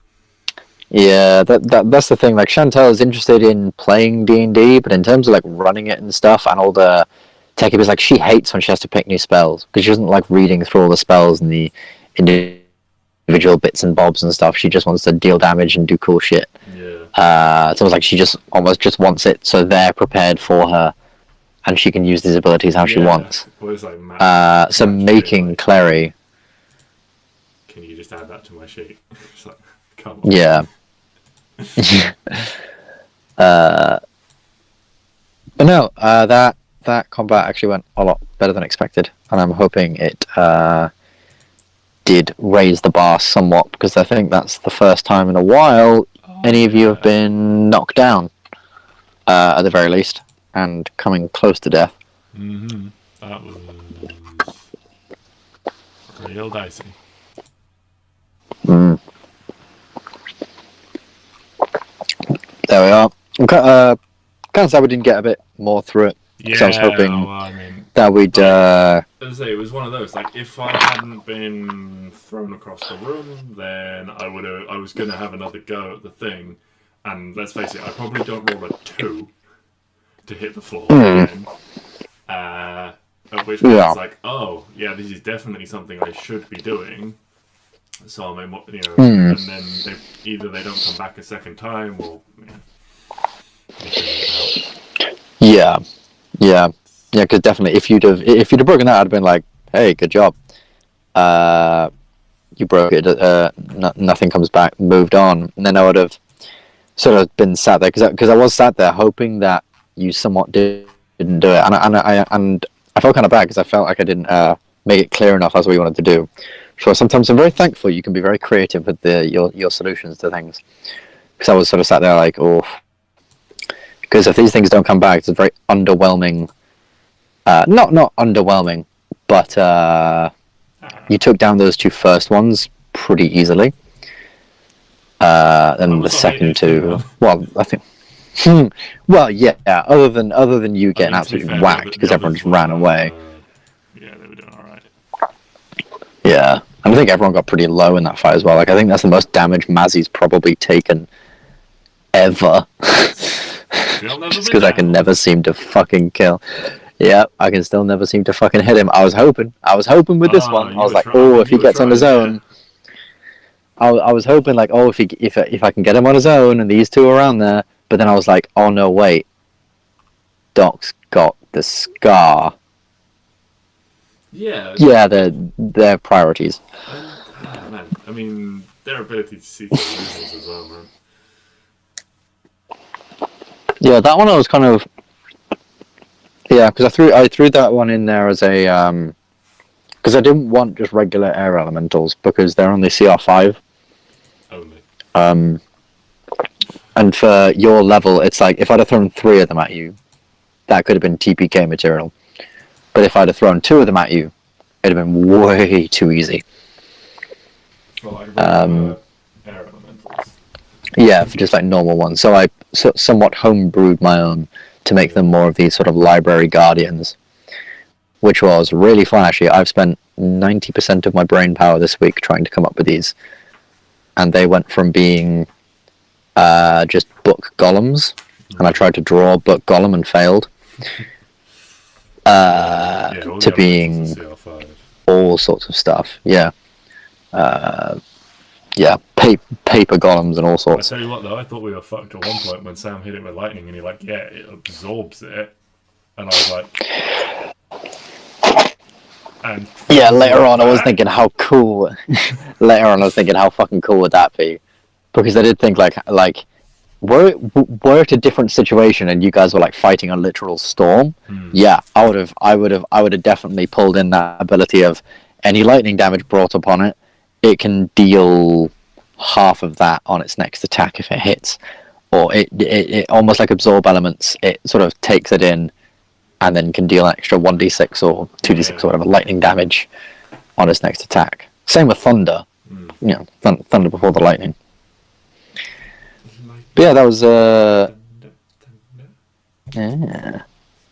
Yeah, that's the thing. Like Chantel is interested in playing D&D, but in terms of like running it and stuff, and all the techie bits, like she hates when she has to pick new spells because she doesn't like reading through all the spells and the individual bits and bobs and stuff. She just wants to deal damage and do cool shit. Yeah. It's almost like she just wants it so they're prepared for her, and she can use these abilities how she wants. Well, it's like so making Clary. Can you just add that to my sheet? It's like, come on. Yeah. But no, that combat actually went a lot better than expected, and I'm hoping it did raise the bar somewhat, because I think that's the first time in a while any of you have been knocked down, at the very least, and coming close to death. Mm-hmm. That was real dicey. There we are. I'm kind of sad we didn't get a bit more through it. Because I was hoping that we'd... As I say, it was one of those, like, if I hadn't been thrown across the room, then I was going to have another go at the thing. And let's face it, I probably don't roll a 2 to hit the floor again. At which point it's like, oh, yeah, this is definitely something I should be doing. So I mean, and then they don't come back a second time, or yeah, because definitely if you'd have broken that, I'd have been like, hey, good job. You broke it. Nothing comes back. Moved on, and then I would have sort of been sat there because I was sat there hoping that you somewhat didn't do it, and I felt kind of bad because I felt like I didn't make it clear enough as we wanted to do. Sure, sometimes I'm very thankful you can be very creative with your solutions to things. Because I was sort of sat there like, oh, because if these things don't come back, it's a very underwhelming. Not underwhelming, but you took down those 2 first ones pretty easily. And the second 2, well, I think. Well, yeah. Other than you getting absolutely whacked because everyone just ran away. Yeah, they were doing all right. Yeah. And I think everyone got pretty low in that fight as well. Like, I think that's the most damage Mazzy's probably taken ever. Just because I can never seem to fucking kill. Yeah, I can still never seem to fucking hit him. I was hoping with this one. I was like, if he gets on his own. I was hoping like, if I can get him on his own and these 2 are around there. But then I was like, oh no, wait. Doc's got the scar. Yeah. Yeah, they're priorities. Man, I mean, their ability to see through illusions as well, man. Yeah, that one I was kind of... Yeah, because I threw that one in there as a... Because I didn't want just regular air elementals, because they're only CR5. Only. And for your level, it's like, if I'd have thrown 3 of them at you, that could have been TPK material. But if I'd have thrown 2 of them at you, it'd have been way too easy. Well, like air elementals. Yeah, for just like normal ones. So I somewhat homebrewed my own to make them more of these sort of library guardians, which was really fun actually. I've spent 90% of my brain power this week trying to come up with these. And they went from being just book golems, and I tried to draw book golem and failed. To being all sorts of stuff. Yeah. Paper golems and all I sorts. tell you what, though, I thought we were fucked at one point when Sam hit it with lightning, and you're like, yeah, it absorbs it, and I was like, and yeah. Later on, I was thinking how cool. Later on, I was thinking how fucking cool would that be, because I did think like were it a different situation and you guys were like fighting a literal storm, yeah, I would have definitely pulled in that ability of any lightning damage brought upon it, it can deal half of that on its next attack if it hits, or it almost like absorb elements. It sort of takes it in, and then can deal an extra 1d6 or 2d6 or whatever lightning damage on its next attack. Same with thunder, you know, thunder before the lightning. But yeah, that was yeah.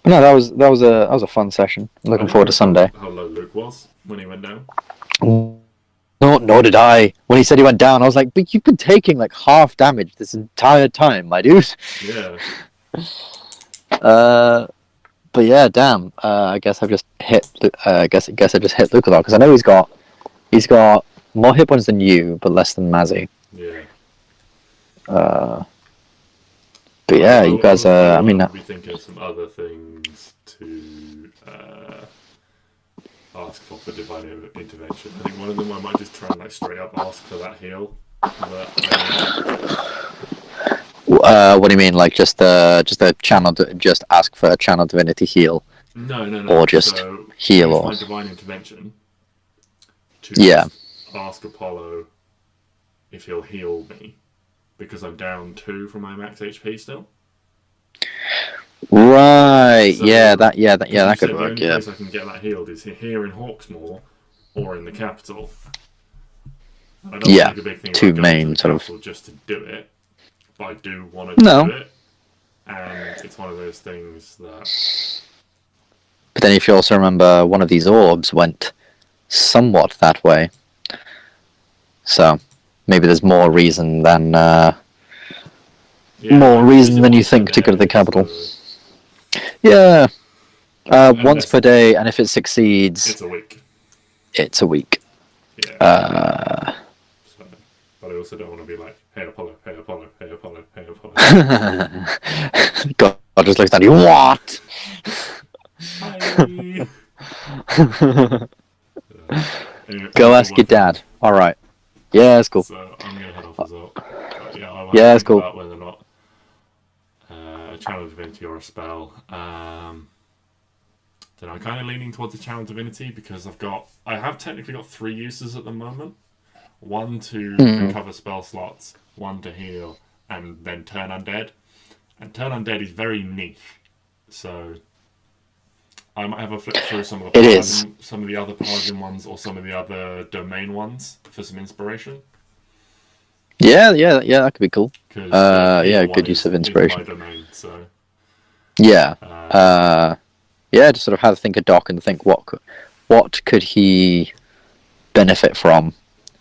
No, that was a fun session. I'm looking forward to Sunday. How low Luke was when he went down. Nor did I. When he said he went down, I was like, but you've been taking like half damage this entire time, my dude. Yeah. But yeah, damn. I guess I've just hit. I guess I just hit Luke a lot because I know he's got more hit points than you, but less than Mazzy. Yeah. But yeah, you guys. I mean, we think of some other things to ask for divine intervention. I think one of them I might just try and like straight up ask for that heal. What do you mean? Like just a channel? Just ask for a channel divinity heal? No. Or just so heal or my divine intervention. Yeah. Ask Apollo if he'll heal me, because I'm down 2 from my max HP still. Right. So, that could The work. only Yeah. place I can get that healed is here in Hawksmoor or in the capital. And I don't Yeah, make a big thing two about going main to the sort of- capital just to do it, but I do want to No. do it, and it's one of those things that. But then if you also remember, one of these orbs went somewhat that way. So maybe there's more reason than you think to go to the capital. Yeah. Once per day, and if it succeeds, It's a week. it's a week. Yeah. So, but I also don't want to be like, hey Apollo, hey Apollo, hey Apollo, hey Apollo. God just looks at you. What? Hi. Anyway, Go ask your dad. All right. Yeah, that's cool. So I'm gonna head off as well. But yeah, I might Yeah, that's think cool. about whether or not a channel divinity or a spell. Then I'm kind of leaning towards a channel divinity because I have technically got 3 uses at the moment. 1 to recover spell slots, 1 to heal, and then turn undead. And turn undead is very niche, so I might have a flip through some of the other paladin ones or some of the other domain ones for some inspiration. Yeah, that could be cool. Good use of is inspiration. my domain, so Yeah. Just sort of have to think of Doc and think what could he benefit from?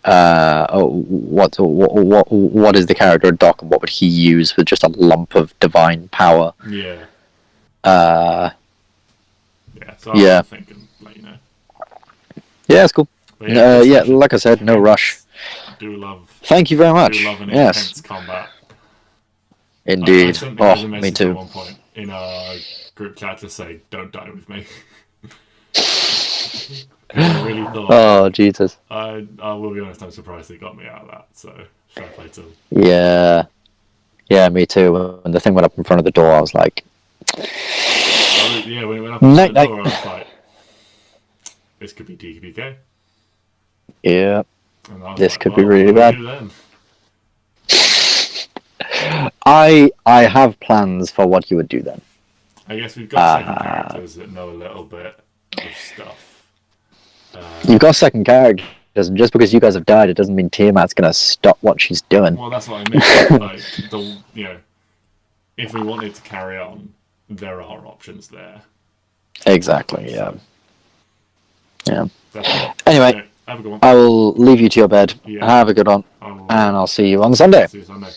What is the character of Doc, and what would he use with just a lump of divine power? Yeah. So Yeah. I'm thinking, let you know. Yeah, it's cool. But yeah, Like I said, no rush. Do love. Thank you very much. Do love an Yes, intense combat. indeed. I sent the guys a Oh, me message too. At one point in our group chat to say, "Don't die with me." I really thought. Oh, Jesus. I will be honest. I'm surprised they got me out of that. So fair play to them. Yeah, me too. When the thing went up in front of the door, I was like, Yeah, when it went up in the Night. door, I was like, "This could be DKBK." yeah. And I was This like, could be well, really what do bad. we do then? I have plans for what you would do then. I guess we've got second characters that know a little bit of stuff. You've got second characters, and just because you guys have died, it doesn't mean Tiamat's gonna stop what she's doing. Well, that's what I mean. Like, if we wanted to carry on, there are options there. Exactly. Yeah. Definitely. Anyway, Have a good one. I will leave you to your bed. Yeah. Have a good one, I will and I'll see you on Sunday. see you Sunday.